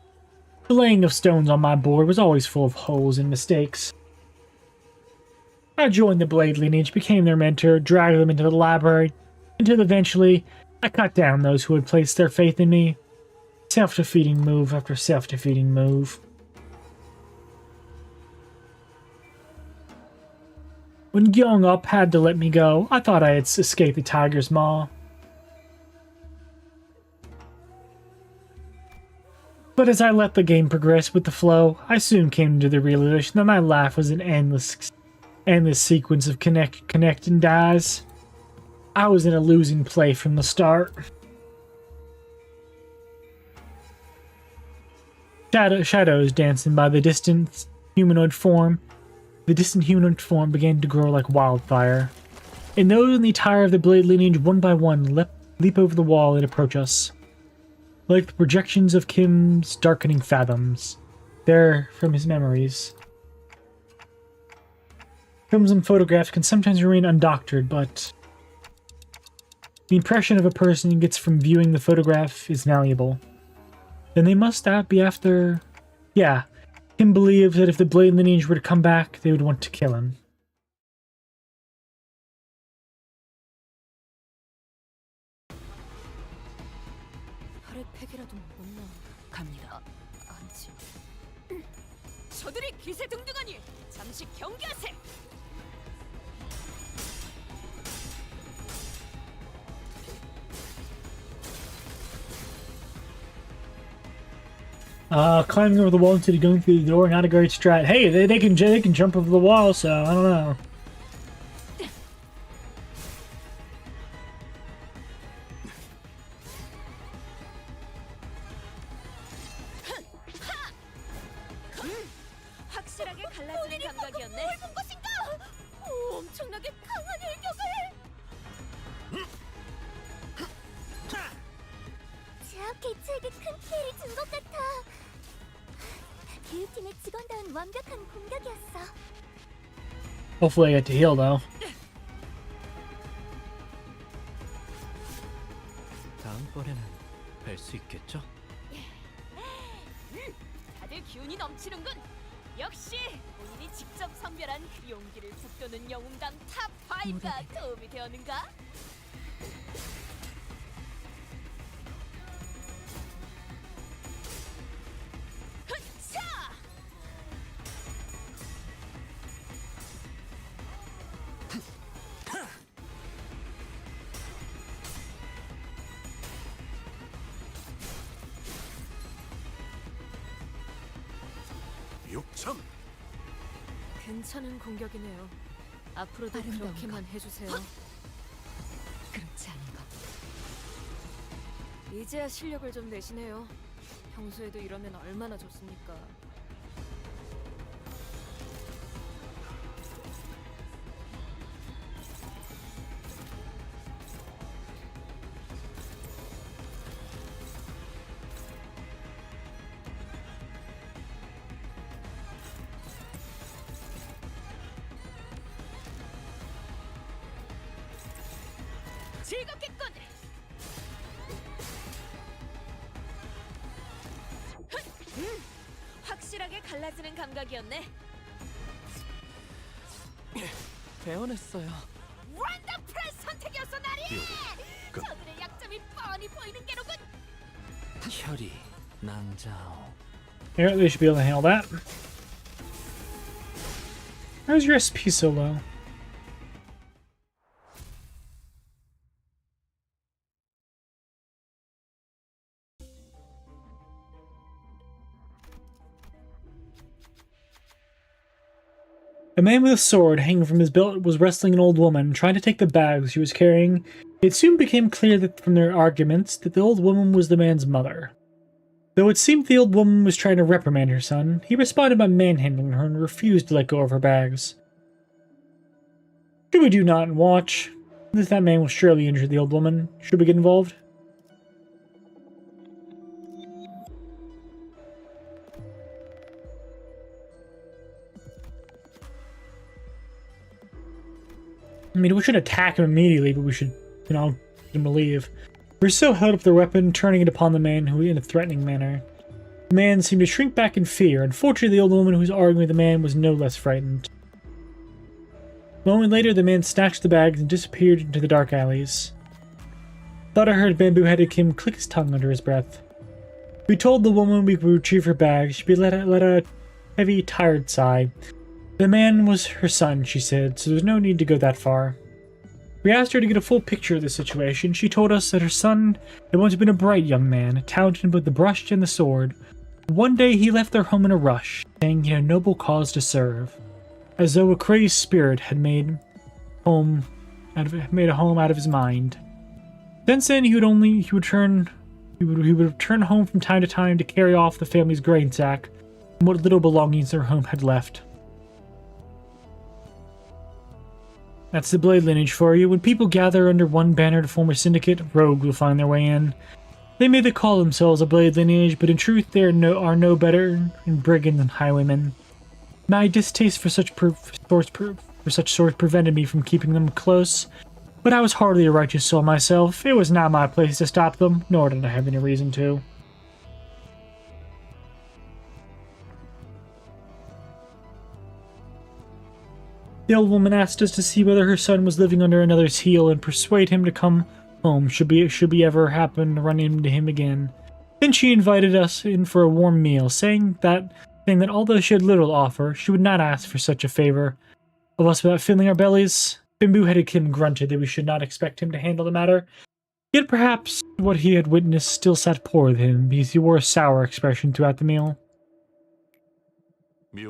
The laying of stones on my board was always full of holes and mistakes. I joined the Blade lineage, became their mentor, dragged them into the library, until eventually I cut down those who had placed their faith in me. Self-defeating move after self-defeating move. When Gyeong Up had to let me go, I thought I had escaped the tiger's maw. But as I let the game progress with the flow, I soon came to the realization that my life was an endless sequence of connect and dies. I was in a losing play from the start. Shadows dancing by the distant humanoid form. The distant humanoid form began to grow like wildfire. And those in the attire of the Blade lineage, one by one, leap over the wall and approach us. Like the projections of Kim's darkening fathoms. They're from his memories. Films and photographs can sometimes remain undoctored, but the impression of a person gets from viewing the photograph is malleable. Then they must be after... Yeah, Kim believes that if the Blade lineage were to come back, they would want to kill him. 저들이 기세등등하니 잠시 경계하세. Climbing over the wall instead of going through the door, not a great strat. Hey, they can jump over the wall, so I don't know. 확실하게 갈라지는 감각이었네. 뭘 본 것인가? 오, 엄청나게 강한 일격을. 제압 개체에게 큰 피해를 준 것 같아. 교육팀의 직원다운 완벽한 공격이었어. Hopefully I get to heal, though. 다음 다음번에는 뵐 수 있겠죠? 다들 기운이 넘치는군. 역시 본인이 직접 선별한 그 용기를 북돋는 영웅당 탑 5가 도움이 되었는가? 흑차! 육참. 괜찮은 공격이네요. 앞으로도 아름다운 그렇게만 해주세요. 그렇지 않은 것. 이제야 실력을 좀 내시네요. 평소에도 이러면 얼마나 좋습니까? 즐겁겠군. 확실하게 갈라지는 감각이었네. 배워냈어요. 원더풀한 선택이었어, 나리. 그- 저들의 약점이 뻔히 보이는 게로군. 혈이 낭자오. Yeah, they should be able to handle that. How's your SP so low? A man with a sword hanging from his belt was wrestling an old woman, trying to take the bags she was carrying. It soon became clear that from their arguments that the old woman was the man's mother. Though it seemed the old woman was trying to reprimand her son, he responded by manhandling her and refused to let go of her bags. Should we do not watch? That man will surely injure the old woman. Should we get involved? I mean, we should attack him immediately, but we should, you know, get him to leave. Rousseau held up their weapon, turning it upon the man who in a threatening manner. The man seemed to shrink back in fear. Unfortunately, the old woman who was arguing with the man was no less frightened. A moment later, the man snatched the bags and disappeared into the dark alleys. Thought I heard bamboo-headed Kim click his tongue under his breath. We told the woman we would retrieve her bags. She let a heavy, tired sigh. The man was her son, she said, so there's no need to go that far. We asked her to get a full picture of the situation. She told us that her son had once been a bright young man, talented in both the brush and the sword. One day he left their home in a rush, saying he had a noble cause to serve, as though a crazed spirit had made a home out of his mind. Since then, he would return home from time to time to carry off the family's grain sack and what little belongings their home had left. That's the Blade lineage for you. When people gather under one banner to form a syndicate, rogues will find their way in. They may call themselves a Blade lineage, but in truth they are no better than brigands and highwaymen. My distaste for such sorts prevented me from keeping them close, but I was hardly a righteous soul myself. It was not my place to stop them, nor did I have any reason to. The old woman asked us to see whether her son was living under another's heel and persuade him to come home should we ever happen to run into him again. Then she invited us in for a warm meal, saying that although she had little to offer, she would not ask for such a favor of us without filling our bellies. Bamboo-headed Kim grunted that we should not expect him to handle the matter. Yet perhaps what he had witnessed still sat poor with him, because he wore a sour expression throughout the meal.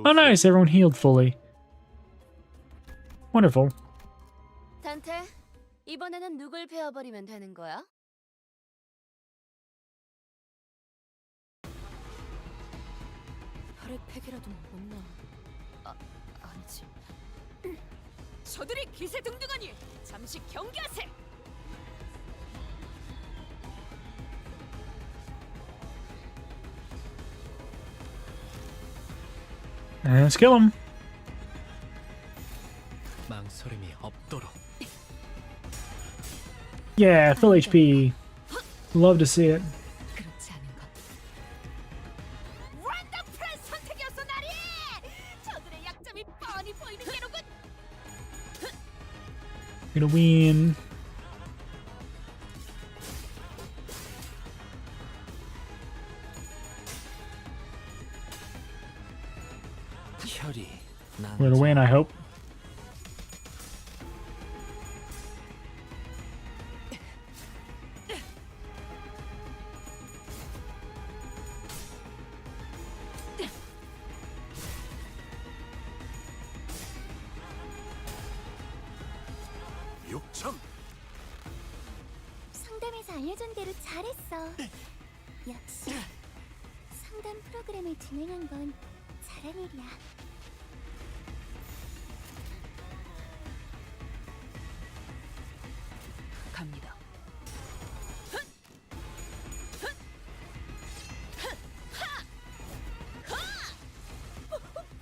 Oh nice, everyone healed fully. Wonderful. 단테, 이번에는 누굴 베어버리면 되는 거야? 혈액팩이라도 먹었나? 아니지. 저들이 기세등등하니 잠시 경계하세. Let's kill him. 망설임이 없도록. Yeah, full HP. Love to see it. 그렇지 않은 것. 원더풀한 선택이었어, 나리! 저들의 약점이 뻔히 보이는 게로군. Gonna win. 혈이 We're gonna win, I hope. 욕참. 상담에서 알려준 대로 잘했어. 역시 상담 프로그램을 진행한 건 잘한 일이야. 갑니다.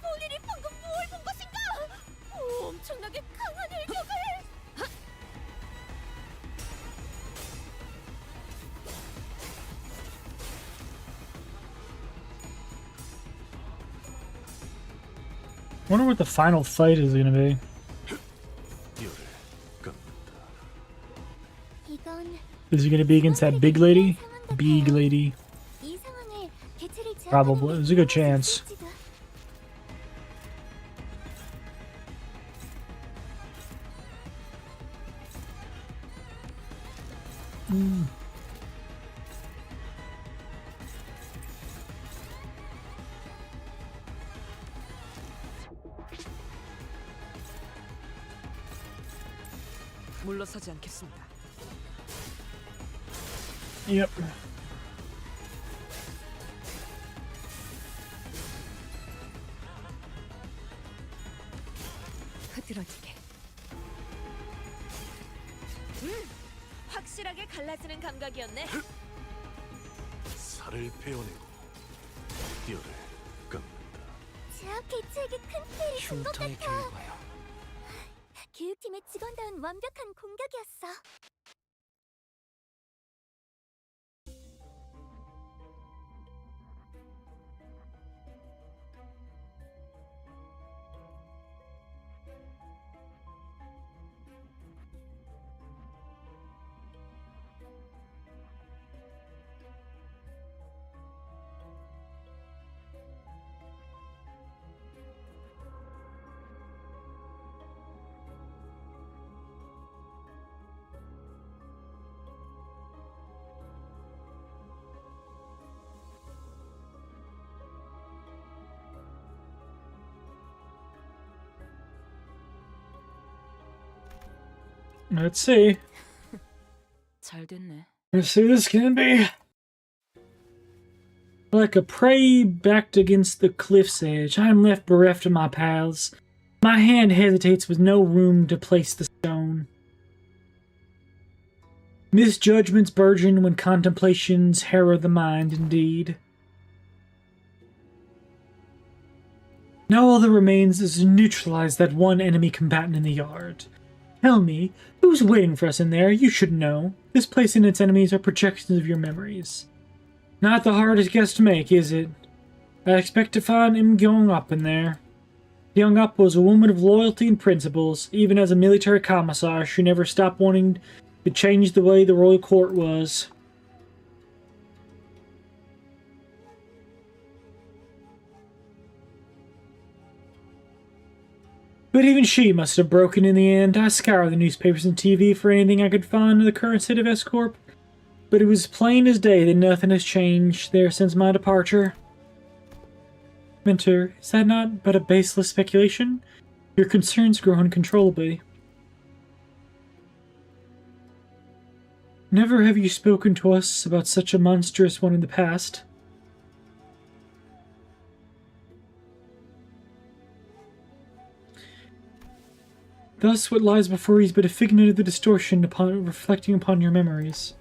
본인이 방금 뭘 본 것인가? 엄청나게 강한 일격을! Wonder what the final fight is gonna be. 열을 깎는다. 이건 Is he gonna be against that big lady? Big lady. 이 상황을 개체를 Probably. There's a good chance. 물러서지 않겠습니다. Yep. 흐드러지게. 확실하게 갈라지는 감각이었네. 살을 베어내고 열을 깎는다. 제약 개체에게 큰 피해를 준 것 흉터의 같아. 결과요. 교육팀의 직원다운 완벽한 공격이었어. Let's see. 잘 됐네. Let's see this can be. Like a prey backed against the cliff's edge, I am left bereft of my paths. My hand hesitates with no room to place the stone. Misjudgments burgeon when contemplations harrow the mind indeed. Now all that remains is to neutralize that one enemy combatant in the yard. Tell me, who's waiting for us in there? You should know. This place and its enemies are projections of your memories. Not the hardest guess to make, is it? I expect to find Im Gyong-up in there. Gyong-up was a woman of loyalty and principles. Even as a military commissar, she never stopped wanting to change the way the royal court was. But even she must have broken in the end. I scoured the newspapers and TV for anything I could find in the current state of S-Corp, but it was plain as day that nothing has changed there since my departure. Mentor, is that not but a baseless speculation? Your concerns grow uncontrollably. Never have you spoken to us about such a monstrous one in the past. Thus, what lies before you is but a figment of the distortion upon reflecting upon your memories.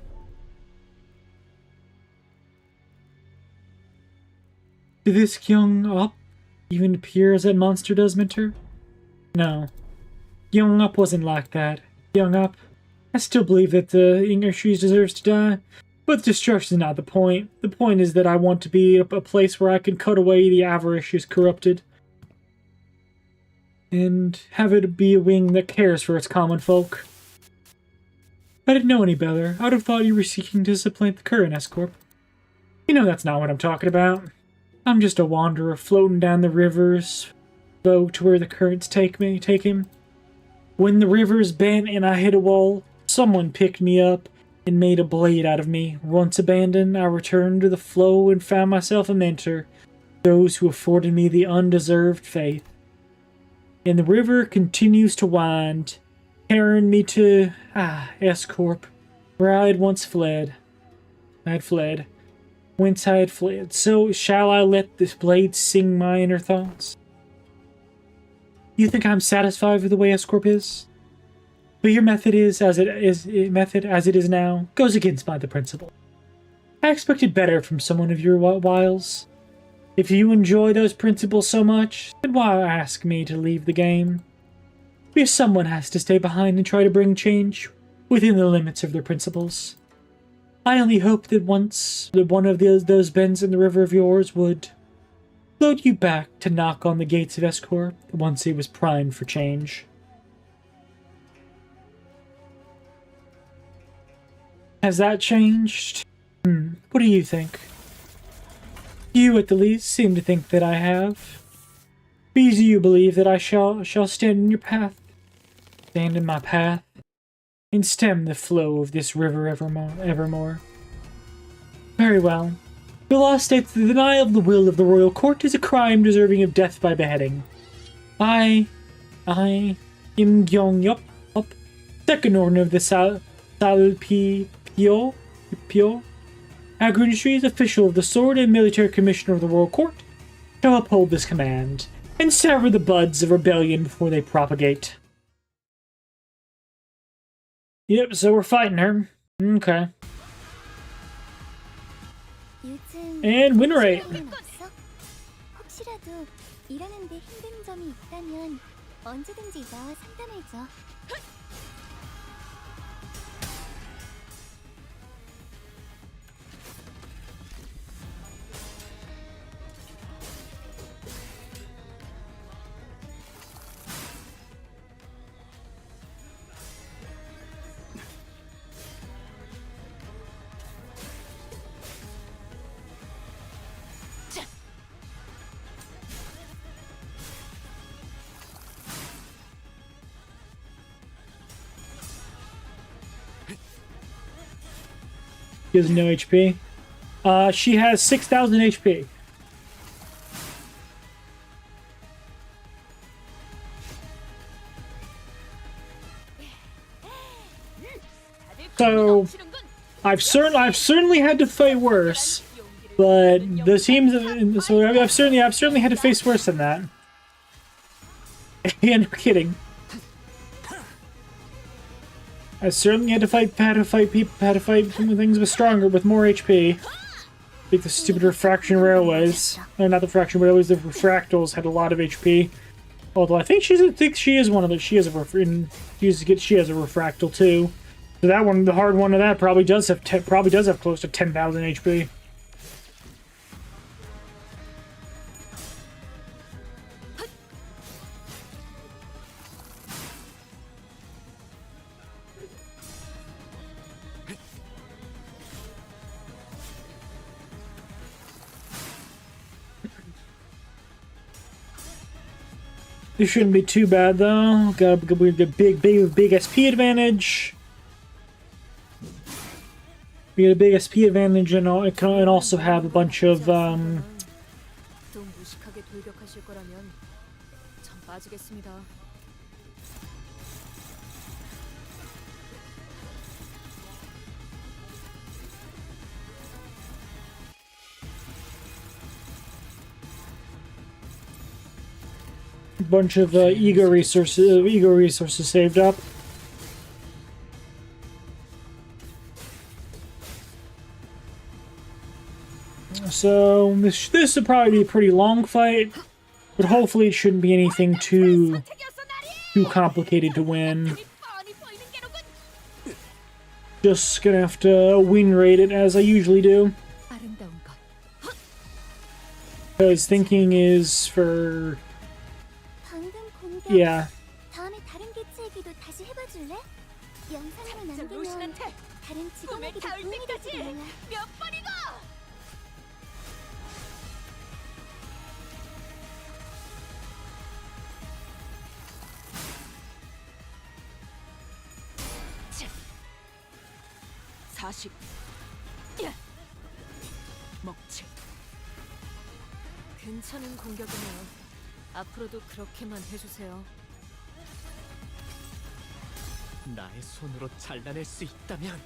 Did this Gyong-up even appear as that monster does, Mentor? No. Gyong-up wasn't like that. Gyong-up, I still believe that the English deserves to die, But destruction is not the point. The point is that I want to be a place where I can cut away the avaricious corrupted. And have it be a wing that cares for its common folk. If I didn't know any better, I would have thought you were seeking to supplant the current S-Corp. You know that's not what I'm talking about. I'm just a wanderer floating down the rivers, though to where the currents take him. When the river's bent and I hit a wall, someone picked me up and made a blade out of me. Once abandoned, I returned to the flow and found myself a mentor, those who afforded me the undeserved faith. And the river continues to wind, carrying me to, S-Corp, where I had once fled. Whence I had fled. So shall I let this blade sing my inner thoughts? You think I'm satisfied with the way S-Corp is? But your method as it is now, goes against the principle. I expected better from someone of your wiles. If you enjoy those principles so much, then why ask me to leave the game? Because someone has to stay behind and try to bring change within the limits of their principles. I only hope that once one of those bends in the river of yours would float you back to knock on the gates of S-Corp once it was primed for change. Has that changed? What do you think? You, at the least, seem to think that I have. Because you believe that I shall stand in your path, stand in my path, and stem the flow of this river evermore. Very well. The law states that the denial of the will of the royal court is a crime deserving of death by beheading. I am Gyeongyup, second order of the Pyo. Agro-Industries, official of the sword and military commissioner of the royal court, shall uphold this command and sever the buds of rebellion before they propagate. Yep, so we're fighting her. Okay. And win rate. 혹시라도 일하는데 힘든 점이 있다면 언제든지 나와 상담해줘. She has no HP. She has 6,000 HP. So I've certainly had to fight worse, but the teams. So I've certainly had to face worse than that. Yeah, no kidding. I certainly had to fight things with stronger, with more HP. Like the stupid refraction railways. No, not the refraction railways, the refractals had a lot of HP. Although I think she is one of the, she has a refractal too. So that one, the hard one of that probably does have close to 10,000 HP. This shouldn't be too bad though. Got a big SP advantage. We get a big SP advantage, and it can also have a bunch of ego resources saved up. So this will probably be a pretty long fight, but hopefully it shouldn't be anything too complicated to win. Just gonna have to win rate it as I usually do. 아름다운 것. Because thinking is for... 방금 공격. Yeah. 다음에 다른 개체에게도 다시 해봐줄래? 영상으로 자, 남기면 로신한테 다른 꿈에 직원에게도 닿을 도움이 될지도 때까지 몰라. 몇 번이고! 자, 40. 야! 먹지. 괜찮은 공격이네요. 앞으로도 그렇게만 해주세요. 나의 손으로 잘라낼 수 있다면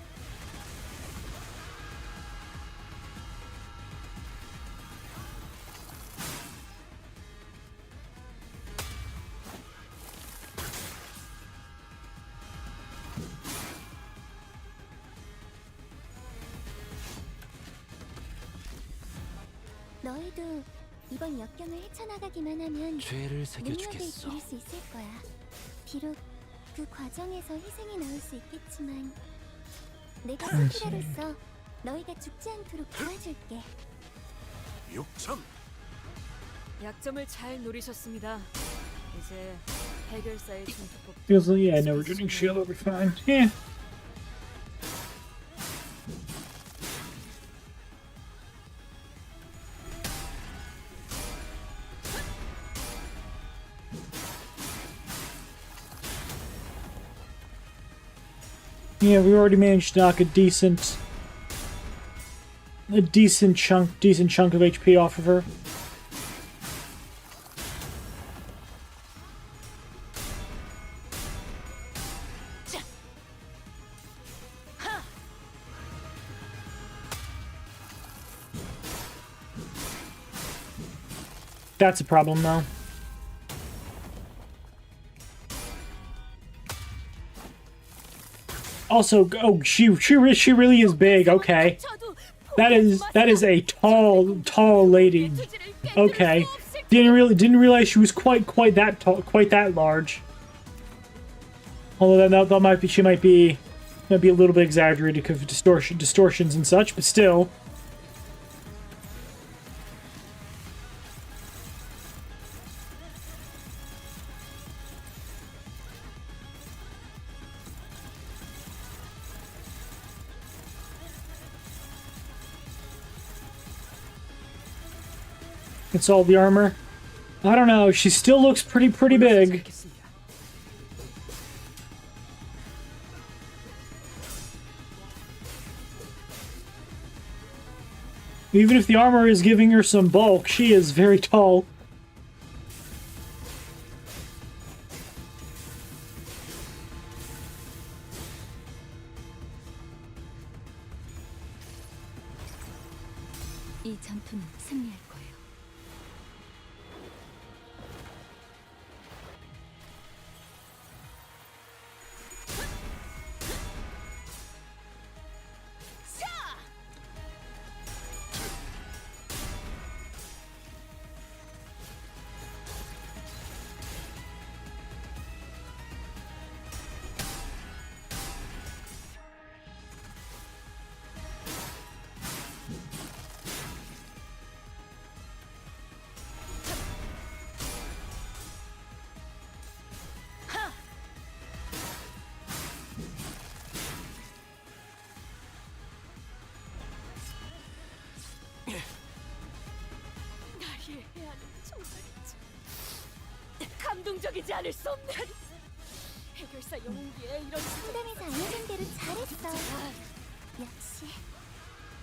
너희도 이번 역경을 헤쳐나가기만 하면 죄를 능력을 새겨주겠어. 기를 수 있을 거야. 비록 그 과정에서 희생이 나올 수 있겠지만 내가 스키라로서 너희가 죽지 않도록 도와줄게. 육참. 약점을 잘 노리셨습니다. 이제 해결사의 중투법. Feels like, yeah, no, we're doing shield, will be fine. Yeah. Yeah, we already managed to knock a decent chunk of HP off of her. That's a problem now. Also, oh, she really is big. Okay, that is a tall lady. Okay, didn't realize she was quite that tall, quite that large. Although that might be, she might be a little bit exaggerated because of distortions and such, but still. It's all the armor. I don't know. She still looks pretty big. Even if the armor is giving her some bulk, she is very tall. 이 전투는 승리할 거예요. 감동적이지 않을 수 없네. 해결사 영웅기에 이런 상담에서 알려준 대로 잘했어. 역시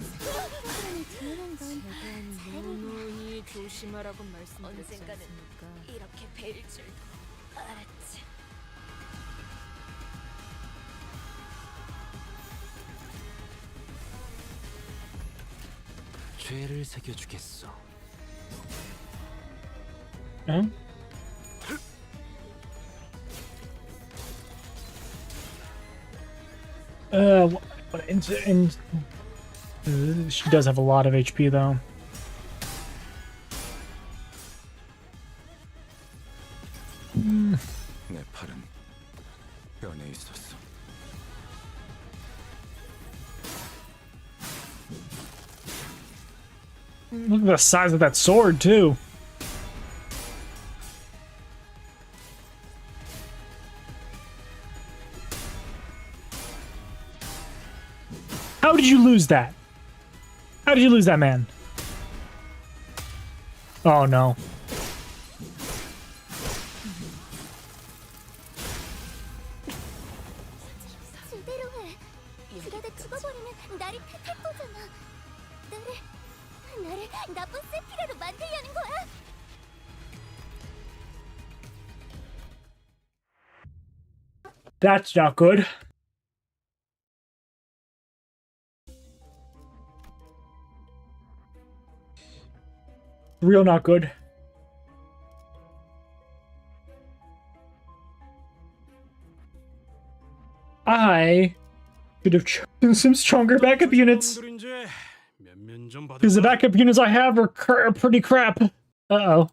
상담 프로그램을 진행한 건 다행이구나. 누누이 조심하라고 말씀드렸지 언젠가는 않습니까? 이렇게 베일 줄 알았지. 죄를 새겨주겠어. Huh? She does have a lot of HP though. 내 팔은 변해 있었어. Look at the size of that sword, too. How did you lose that? How did you lose that, man? Oh, no. 제대로 해. 그러다 죽어버리면 나를 탓할 거잖아. 나를 나쁜 세피라로 만들려는 거야? That's not good. Real not good. I should have chosen some stronger backup units. Because the backup units I have are pretty crap. Uh-oh.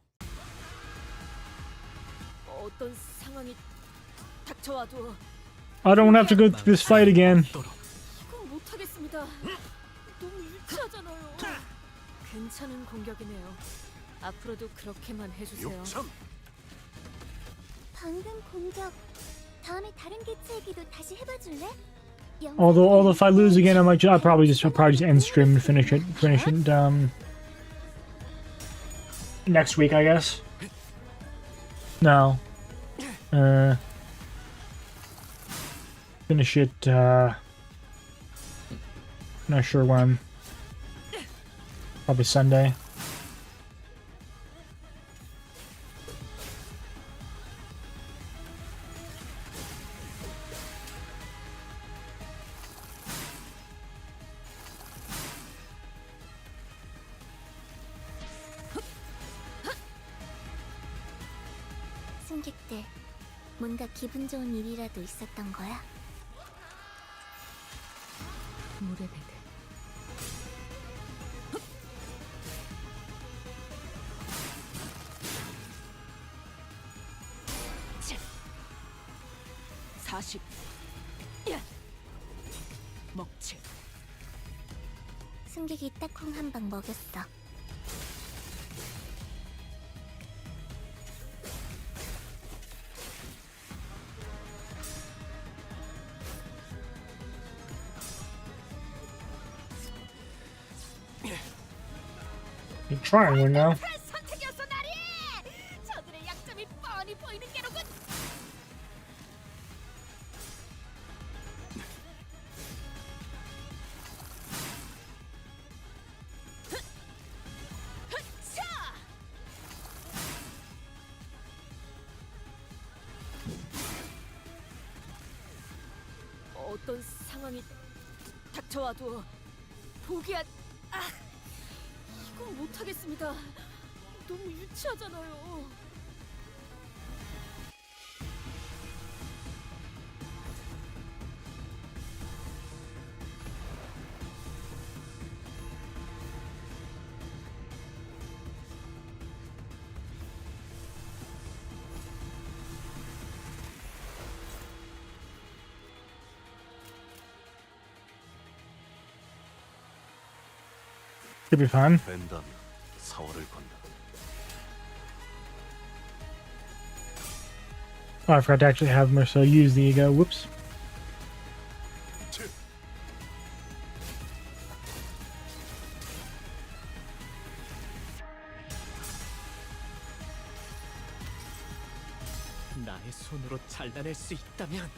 어떤 상황이 닥쳐와도 I don't want to have to go through this fight again. 이건 못하겠습니다. 너무 유치하잖아요. 괜찮은 공격이네요. 앞으로도 그렇게만 해주세요. 방금 공격. 다음에 다른 개체에게도 다시 해봐줄래? Although if I lose again, I'll probably just end stream and finish it next week, I guess. No. Finish it not sure when. Probably Sunday. 승객들, 뭔가 기분 좋은 일이라도 있었던 거야? 무레베드. 먹칠. 승객이 딱콩 한 방 먹였어. You're trying one now. 선택이었어, 나리. 저들의 약점이 뻔히 보이는 게로군. 어떤 상황이 닥쳐와도 포기한. 이건 못하겠습니다. 너무 유치하잖아요. Should be fine. 벤다면 사활을 건다. Oh, I forgot to actually have Merceau use the ego. Whoops. 나의 손으로 잘라낼 수 있다면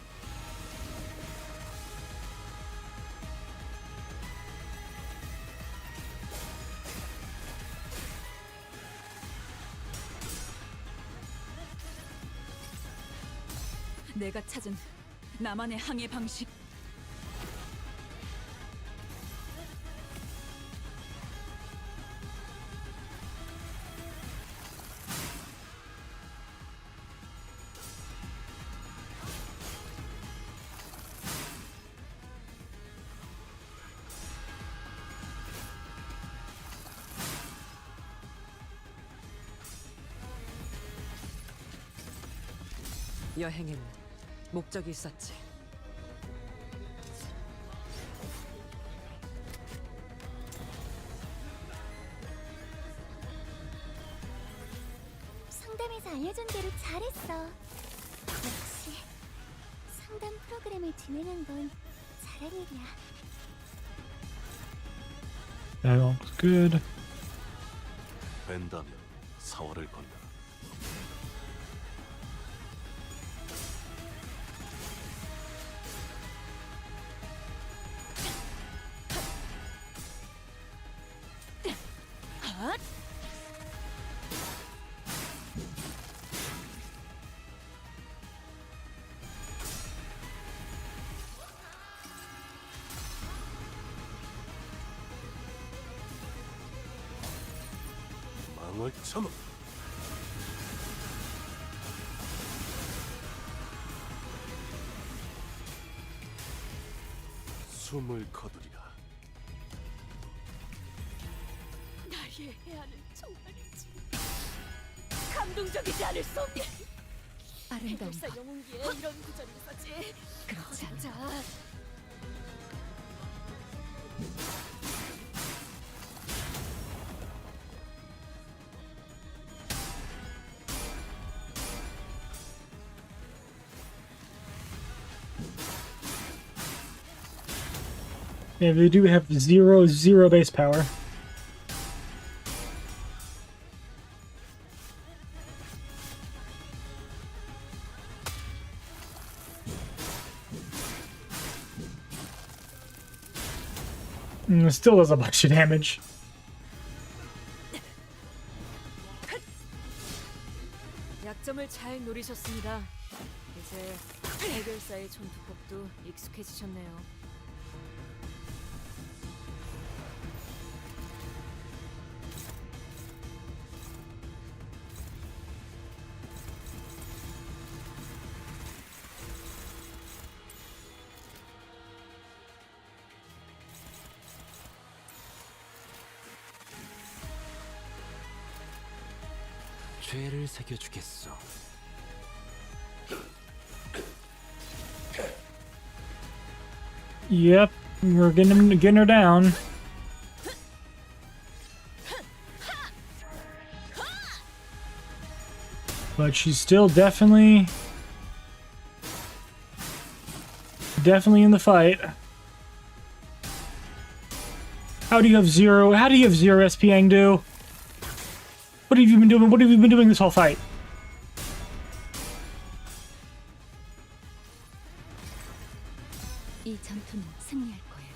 내가 찾은 나만의 항해 방식. 여행에는 목적이 있었지. 너한테 알려준 대로 잘했어. 역시 상담 프로그램을 진행한 건 잘한 일이야. That looks good. 벤다면 사활을 건다. 망을 쳐먹. 숨을 거두리라. 나의 해안은 정말이지. 감동적이지 않을 수 없네. 아름다운 해결사 것. 영웅기에 이런 구절이 있었지. 그렇지 어디 않아. 보자. Yeah, they do have zero base power. It still does a bunch of damage. 약점을 잘 노리셨습니다. 이제 해결사의 전투법도 익숙해지셨네요. 죄를 새겨주겠어. Yep, we're getting her down. But she's still definitely in the fight. How do you have zero SP Angdu? What have you been doing? What have you been doing this whole fight? 이 전투는 승리할 거예요.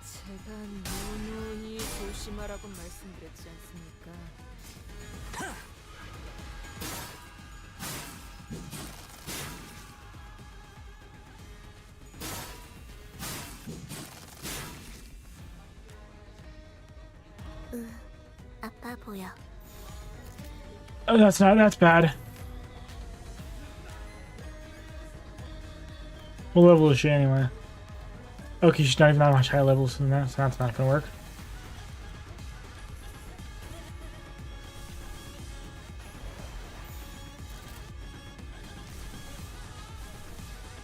제가 누누이 조심하라고 말씀드렸지 않습니까? 아파 보여. Oh, that's bad. What level is she anyway? Okay, she's not even that much higher level, so that's not gonna work.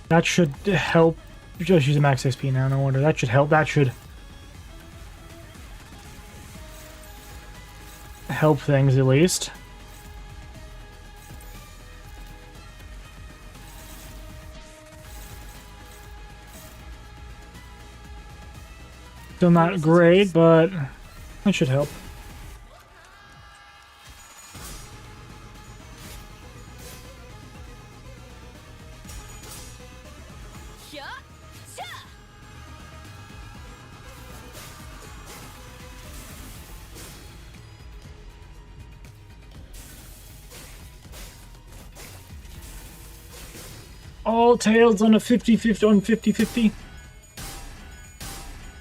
That should help. She's a max SP now, no wonder. That should help. That should help things at least. Still not great, but that should help. All tails on a 50-50 on 50-50.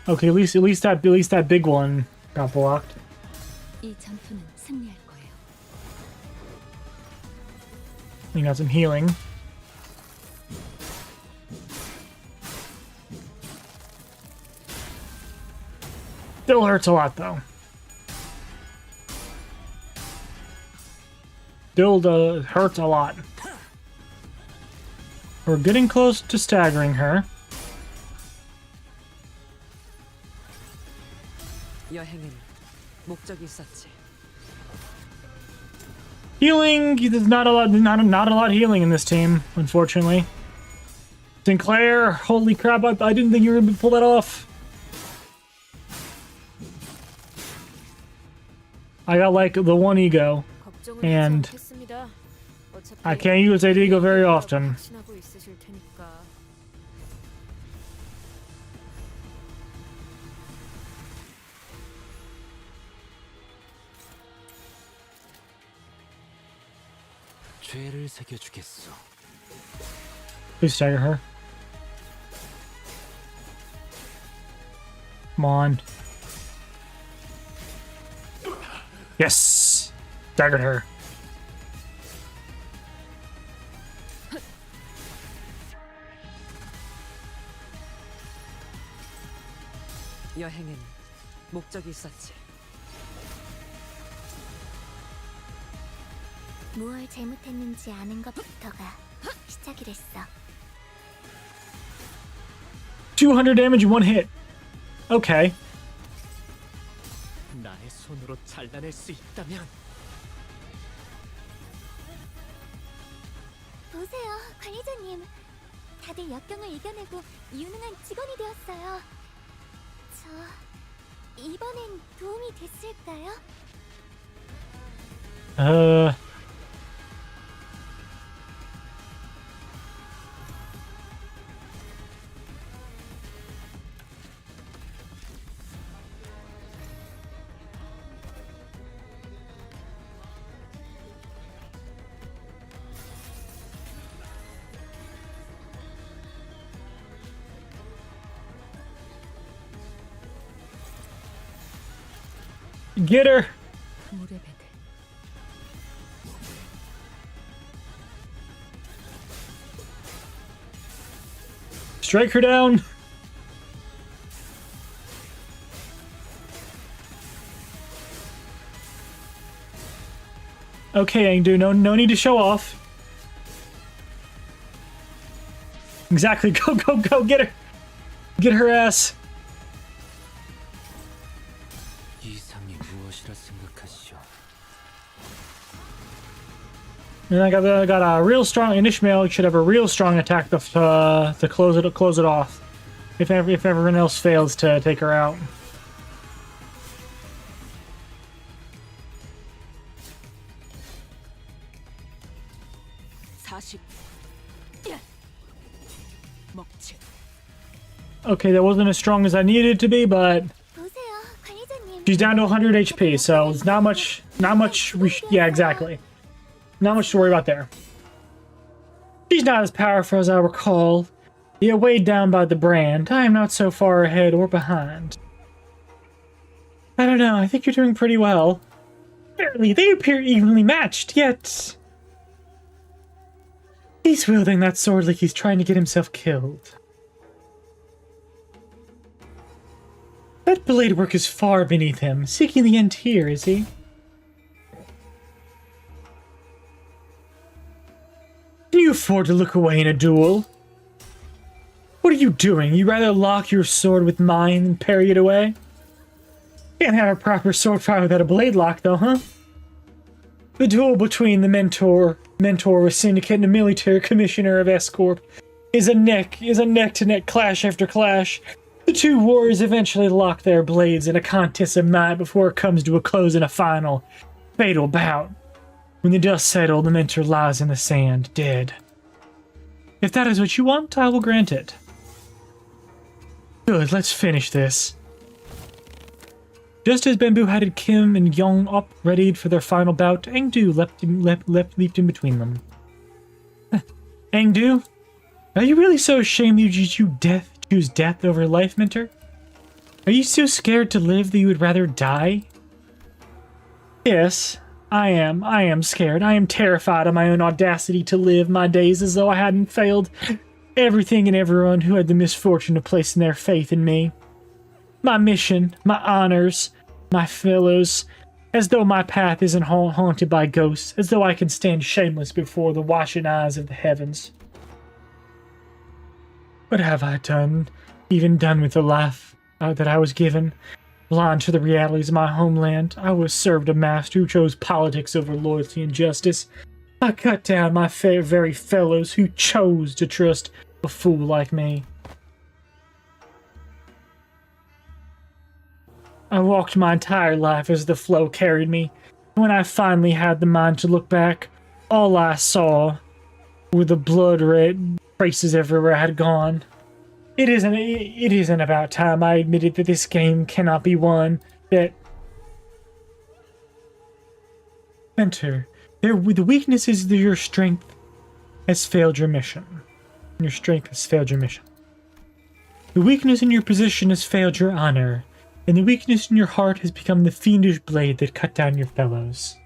Okay, at least that big one got blocked. 이 전투는 승리할 거예요. We got some healing. Still hurts a lot though. Still hurts a lot. We're getting close to staggering her. 여행에는 목적이 있었지. Healing, there's not a lot healing in this team, unfortunately. Sinclair, holy crap, I didn't think you were going to pull that off. I got like the one ego, and I can't use that ego very often. 죄를 새겨주겠어. Please stagger her. Come on. Yes! Staggered her. 여행에는 목적이 있었지. 무얼 잘못했는지 아는 것부터가 시작이랬어. 200 damage in one hit. Okay. 나의 손으로 잘라낼 수 있다면. 보세요, 관리자님. 다들 역경을 이겨내고 유능한 직원이 되었어요. 저 이번엔 도움이 됐을까요? Get her! 물의 배들. Strike her down! Okay, Angdu, no need to show off. Exactly, go, get her! Get her ass! 이상이 무엇이라 생각하시오? And I got a real strong. And Ishmael should have a real strong attack to close it off. If everyone else fails to take her out. Okay, that wasn't as strong as I needed it to be, but she's down to 100 HP, so it's not much. Yeah, exactly. Not much to worry about there. She's not as powerful as I recall. Yet weighed down by the brand, I am not so far ahead or behind. I don't know, I think you're doing pretty well. Barely, they appear evenly matched, yet... He's wielding that sword like he's trying to get himself killed. That blade work is far beneath him, seeking the end here, is he? Can you afford to look away in a duel? What are you doing? You rather lock your sword with mine than parry it away? Can't have a proper sword fight without a blade lock, though, huh? The duel between the mentor of Syndicate and the military commissioner of S-Corp is a neck-to-neck clash after clash. The two warriors eventually lock their blades in a contest of might before it comes to a close in a final, fatal bout. When the dust settles, the mentor lies in the sand, dead. If that is what you want, I will grant it. Good, let's finish this. Just as bamboo-hatted Kim and Young up readied for their final bout, Engdu leaped in between them. Engdu, are you really so ashamed that you choose death over life, mentor? Are you so scared to live that you would rather die? Yes, I am. I am scared. I am terrified of my own audacity to live my days as though I hadn't failed everything and everyone who had the misfortune of placing their faith in me. My mission, my honors, my fellows, as though my path isn't haunted by ghosts, as though I can stand shameless before the watching eyes of the heavens. What have I done? Even done with the life that I was given? Blind to the realities of my homeland, I was served a master who chose politics over loyalty and justice. I cut down my very fellows who chose to trust a fool like me. I walked my entire life as the flow carried me. When I finally had the mind to look back, all I saw were the blood-red traces everywhere I had gone. It isn't about time I admitted that this game cannot be won, that... Mentor, the weakness is that your strength has failed your mission. Your strength has failed your mission. The weakness in your position has failed your honor, and the weakness in your heart has become the fiendish blade that cut down your fellows.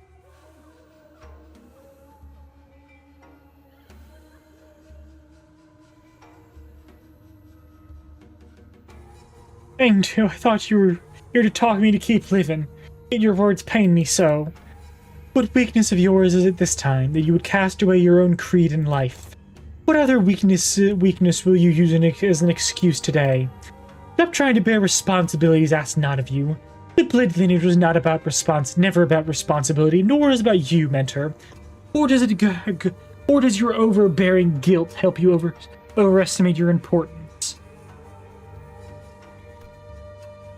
And I thought you were here to talk me to keep living, yet your words pain me so. What weakness of yours is it this time, that you would cast away your own creed in life? What other weakness will you use as an excuse today? Stop trying to bear responsibilities asked not of you. The blade lineage was not about never about responsibility, nor is it about you, mentor. Or does your overbearing guilt help you overestimate your importance?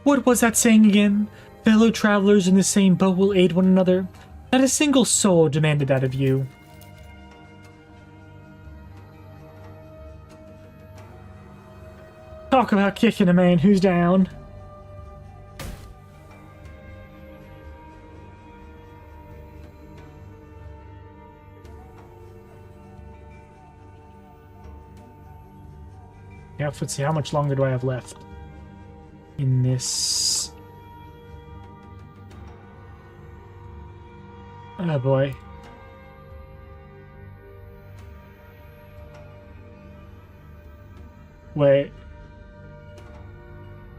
What was that saying again? Fellow travelers in the same boat will aid one another. Not a single soul demanded that of you. Talk about kicking a man who's down. Yeah, let's see, how much longer do I have left in this? Oh boy. Wait,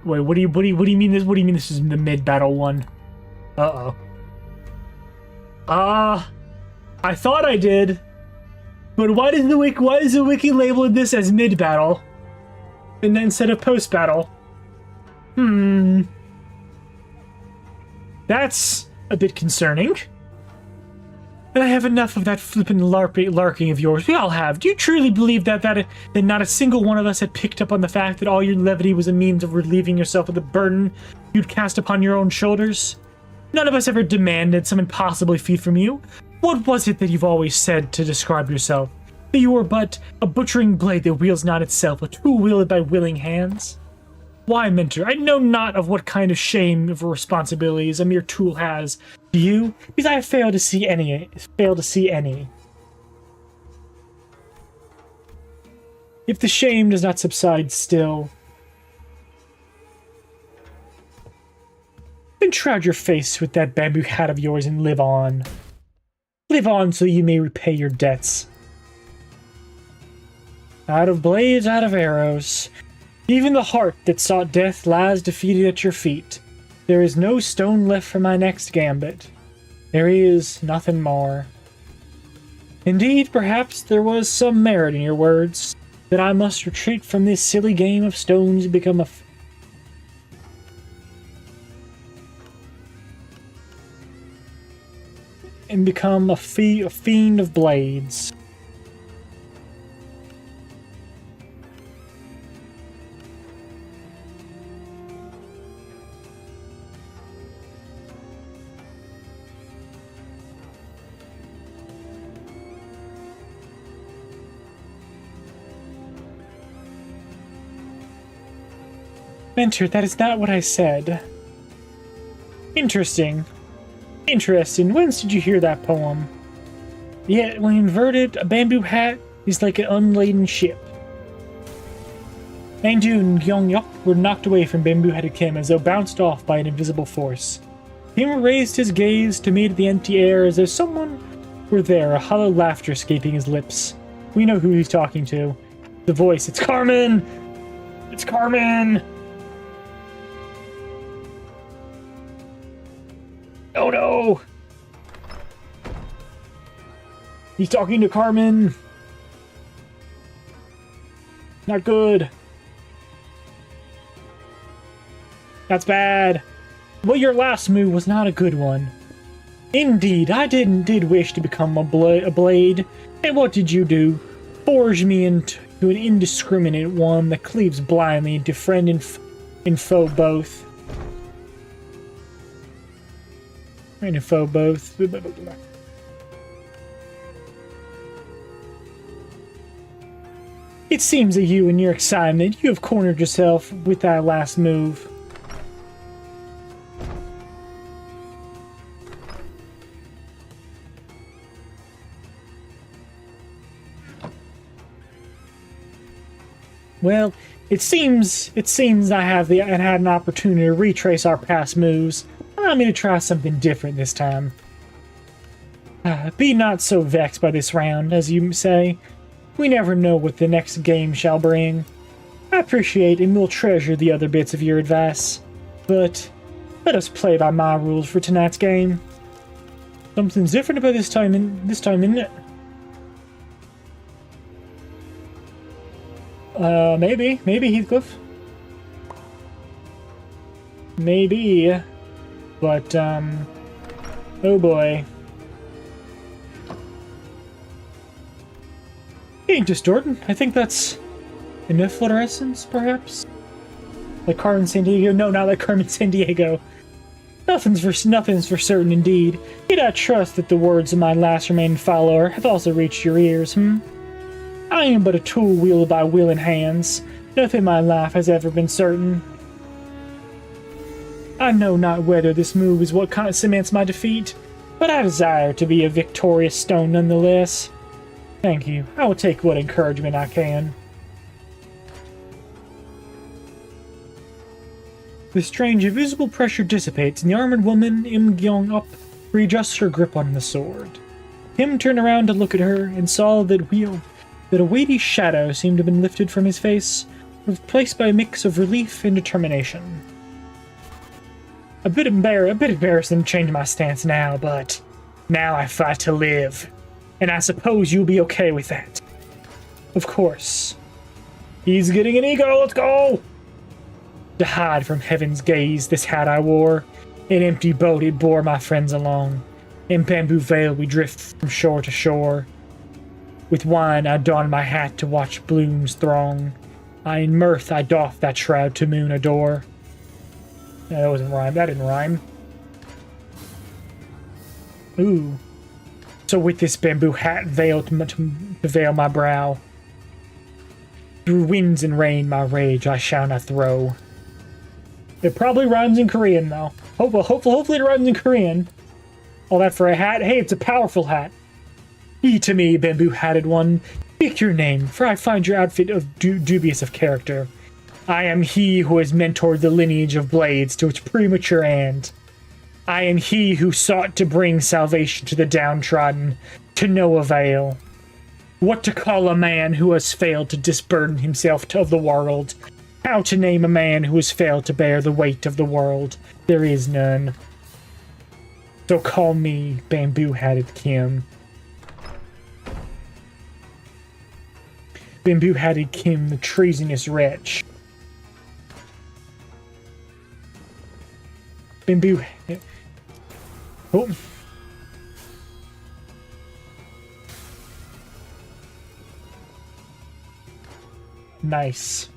what do you mean this? What do you mean this is the mid-battle one? Uh-oh. I thought I did. But why does the wiki label this as mid-battle? And then instead of post-battle? That's a bit concerning. But I have enough of that flippin' larking of yours. We all have. Do you truly believe that not a single one of us had picked up on the fact that all your levity was a means of relieving yourself of the burden you'd cast upon your own shoulders? None of us ever demanded some impossible feat from you. What was it that you've always said to describe yourself? That you were but a butchering blade that wields not itself, a tool wielded by willing hands? Why, mentor? I know not of what kind of shame of responsibilities a mere tool has. Do you? Because I fail to see any. If the shame does not subside still, then shroud your face with that bamboo hat of yours and live on. Live on so you may repay your debts. Out of blades, out of arrows. Even the heart that sought death lies defeated at your feet. There is no stone left for my next gambit. There is nothing more. Indeed, perhaps there was some merit in your words, that I must retreat from this silly game of stones and become a fiend of blades. Mentor, that is not what I said. Interesting. Interesting. Whence did you hear that poem? Yet, when inverted, a bamboo hat is like an unladen ship. Angdu and Gyeongyok were knocked away from bamboo-headed Kim as though bounced off by an invisible force. Kim raised his gaze to meet the empty air as though someone were there, a hollow laughter escaping his lips. We know who he's talking to. The voice. It's Carmen! It's Carmen! Oh no! He's talking to Carmen! Not good. That's bad. Well, your last move was not a good one. Indeed, I did wish to become a blade, and what did you do? Forge me into an indiscriminate one that cleaves blindly into friend and foe both. Friend and foe both. It seems that you, in your excitement, you have cornered yourself with that last move. Well, it seems I had an opportunity to retrace our past moves. I'm going to try something different this time. Be not so vexed by this round, as you say. We never know what the next game shall bring. I appreciate and will treasure the other bits of your advice, but let us play by my rules for tonight's game. Something's different about this time, isn't it? Maybe Heathcliff. Maybe, but oh boy. Ain't distorting. I think that's enough fluorescence, perhaps? Like Carmen Sandiego? No, not like Carmen Sandiego. Nothing's for certain indeed. Yet I trust that the words of my last remaining follower have also reached your ears, I am but a tool wielded by willing hands. Nothing in my life has ever been certain. I know not whether this move is what cements my defeat, but I desire to be a victorious stone nonetheless. Thank you. I will take what encouragement I can. The strange invisible pressure dissipates, and the armored woman, Im Gyong Up, readjusts her grip on the sword. Him turned around to look at her and saw that a weighty shadow seemed to have been lifted from his face, replaced by a mix of relief and determination. A bit embarrassing to change my stance now, but now I fight to live, and I suppose you'll be okay with that. Of course. He's getting an ego, let's go! To hide from heaven's gaze, this hat I wore, an empty boat it bore my friends along. In bamboo veil we drift from shore to shore. With wine I don my hat to watch blooms throng. In mirth I doff that shroud to moon adore. That wasn't rhyme. That didn't rhyme. Ooh. So with this bamboo hat veiled to veil my brow, through winds and rain my rage I shall not throw. It probably rhymes in Korean though. Hopefully it rhymes in Korean. All that for a hat? Hey, it's a powerful hat. Be to me, bamboo-hatted one, speak your name, for I find your outfit of dubious of character. I am he who has mentored the lineage of blades to its premature end. I am he who sought to bring salvation to the downtrodden, to no avail. What to call a man who has failed to disburden himself of the world? How to name a man who has failed to bear the weight of the world? There is none. So call me Bamboo-Hatted Kim. Bamboo-Hatted Kim, the treasonous wretch. Bamboo... Oh. Nice.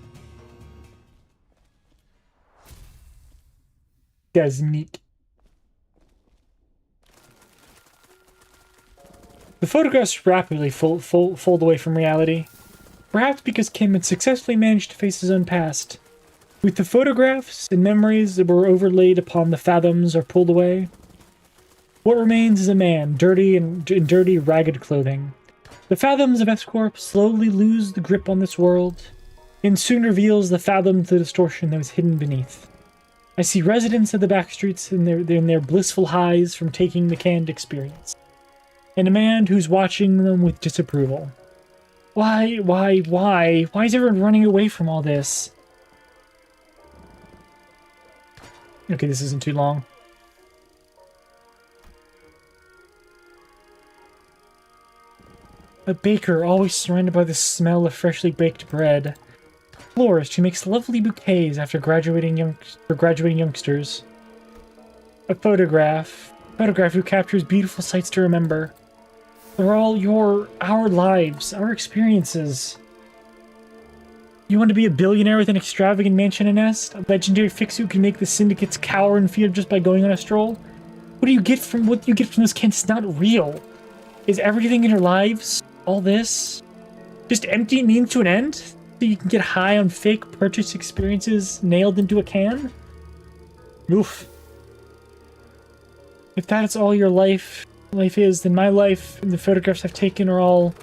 That's neat. The photographs rapidly fold away from reality. Perhaps because Kim had successfully managed to face his own past. With the photographs and memories that were overlaid upon the fathoms are pulled away, what remains is a man, dirty in dirty, ragged clothing. The fathoms of S-Corp slowly lose the grip on this world, and soon reveals the fathoms of the distortion that was hidden beneath. I see residents of the backstreets in their blissful highs from taking the canned experience, and a man who's watching them with disapproval. Why is everyone running away from all this? Okay, this isn't too long. A baker, always surrounded by the smell of freshly baked bread. Florist who makes lovely bouquets after graduating youngsters. a photograph. A photograph who captures beautiful sights to remember. They're all our lives, our experiences. You want to be a billionaire with an extravagant mansion and nest? A legendary fix who can make the syndicates cower in fear just by going on a stroll? What you get from this camp is not real. Is everything in your lives, all this, just empty means to an end? So you can get high on fake purchase experiences nailed into a can? Oof. If that's all your life is, then my life and the photographs I've taken are all...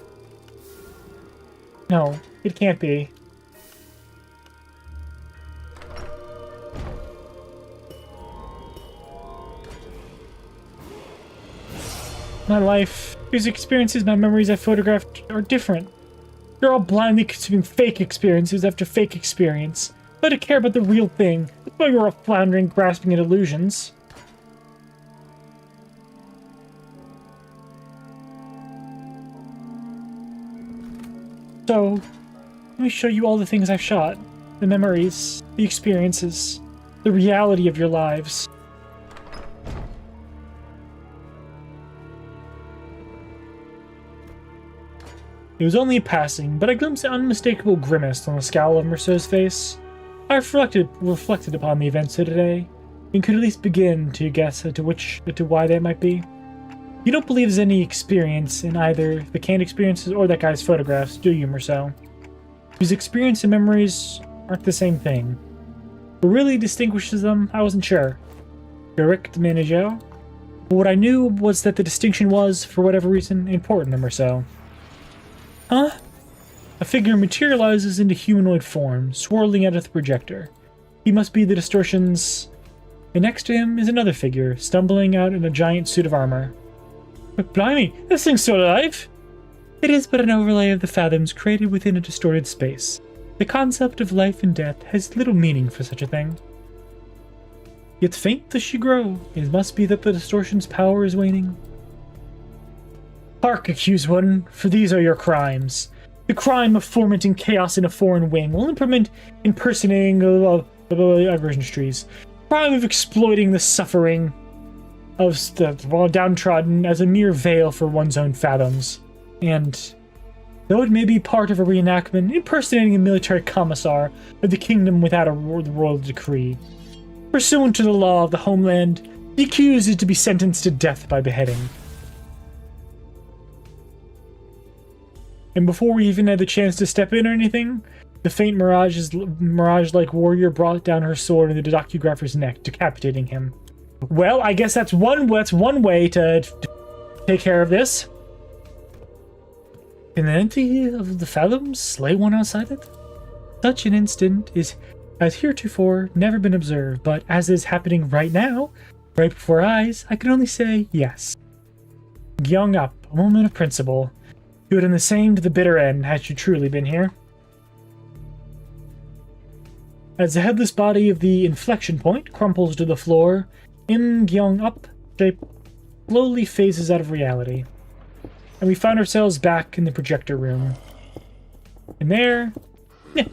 No, it can't be. My life, these experiences, my memories I photographed are different. You're all blindly consuming fake experiences after fake experience. Let it care about the real thing. That's why you're all floundering, grasping at illusions. So, let me show you all the things I've shot. The memories, the experiences, the reality of your lives. It was only a passing, but I glimpsed an unmistakable grimace on the scowl of Merceau's face. I reflected upon the events of today, and could at least begin to guess as to why that might be. You don't believe there's any experience in either the canned experiences or that guy's photographs, do you, Merceau? Whose experience and memories aren't the same thing. What really distinguishes them, I wasn't sure. Correct, manager. But what I knew was that the distinction was, for whatever reason, important to Merceau. Huh? A figure materializes into humanoid form, swirling out of the projector. He must be the distortion's... And next to him is another figure, stumbling out in a giant suit of armor. But blimey, this thing's still alive! It is but an overlay of the fathoms created within a distorted space. The concept of life and death has little meaning for such a thing. Yet faint does she grow. It must be that the distortion's power is waning. Hark, accused one, for these are your crimes. The crime of fomenting chaos in a foreign wing while impersonating aversion trees. Crime of exploiting the suffering of the downtrodden as a mere veil for one's own fathoms. And, though it may be part of a reenactment, impersonating a military commissar of the kingdom without a royal decree. Pursuant to the law of the homeland, the accused is to be sentenced to death by beheading. And before we even had the chance to step in or anything, the faint mirage-like warrior brought down her sword in the docugrapher's neck, decapitating him. Well, I guess that's one way to take care of this. Can the entity of the fathoms slay one outside it? Such an instant has heretofore never been observed, but as is happening right now, right before our eyes, I can only say yes. Gyung up, a woman of principle. You would have done the same to the bitter end had you truly been here. As the headless body of the inflection point crumples to the floor, Gyung up shape slowly phases out of reality. And we found ourselves back in the projector room. And there...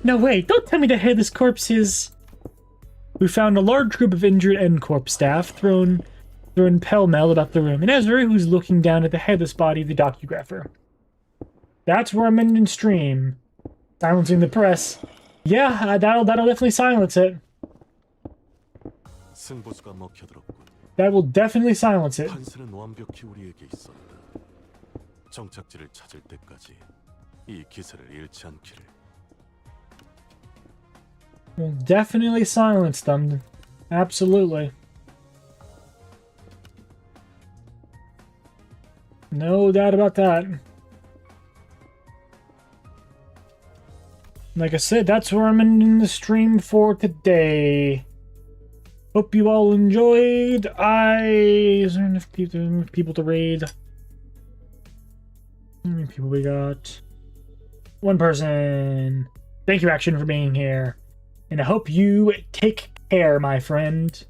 No, wait, don't tell me the headless corpse is... We found a large group of injured N-Corp staff thrown pell-mell about the room, and Ezra, who's looking down at the headless body of the docugrapher. That's where I'm ending stream. Silencing the press. Yeah, that'll definitely silence it. That will definitely silence it. 정착지를 찾을 때까지 이 기세를 잃지 않기를. Will definitely silence them. Absolutely. No doubt about that. Like I said, that's where I'm ending the stream for today. Hope you all enjoyed. Is there enough people to raid? How many people we got? One person. Thank you, Action, for being here. And I hope you take care, my friend.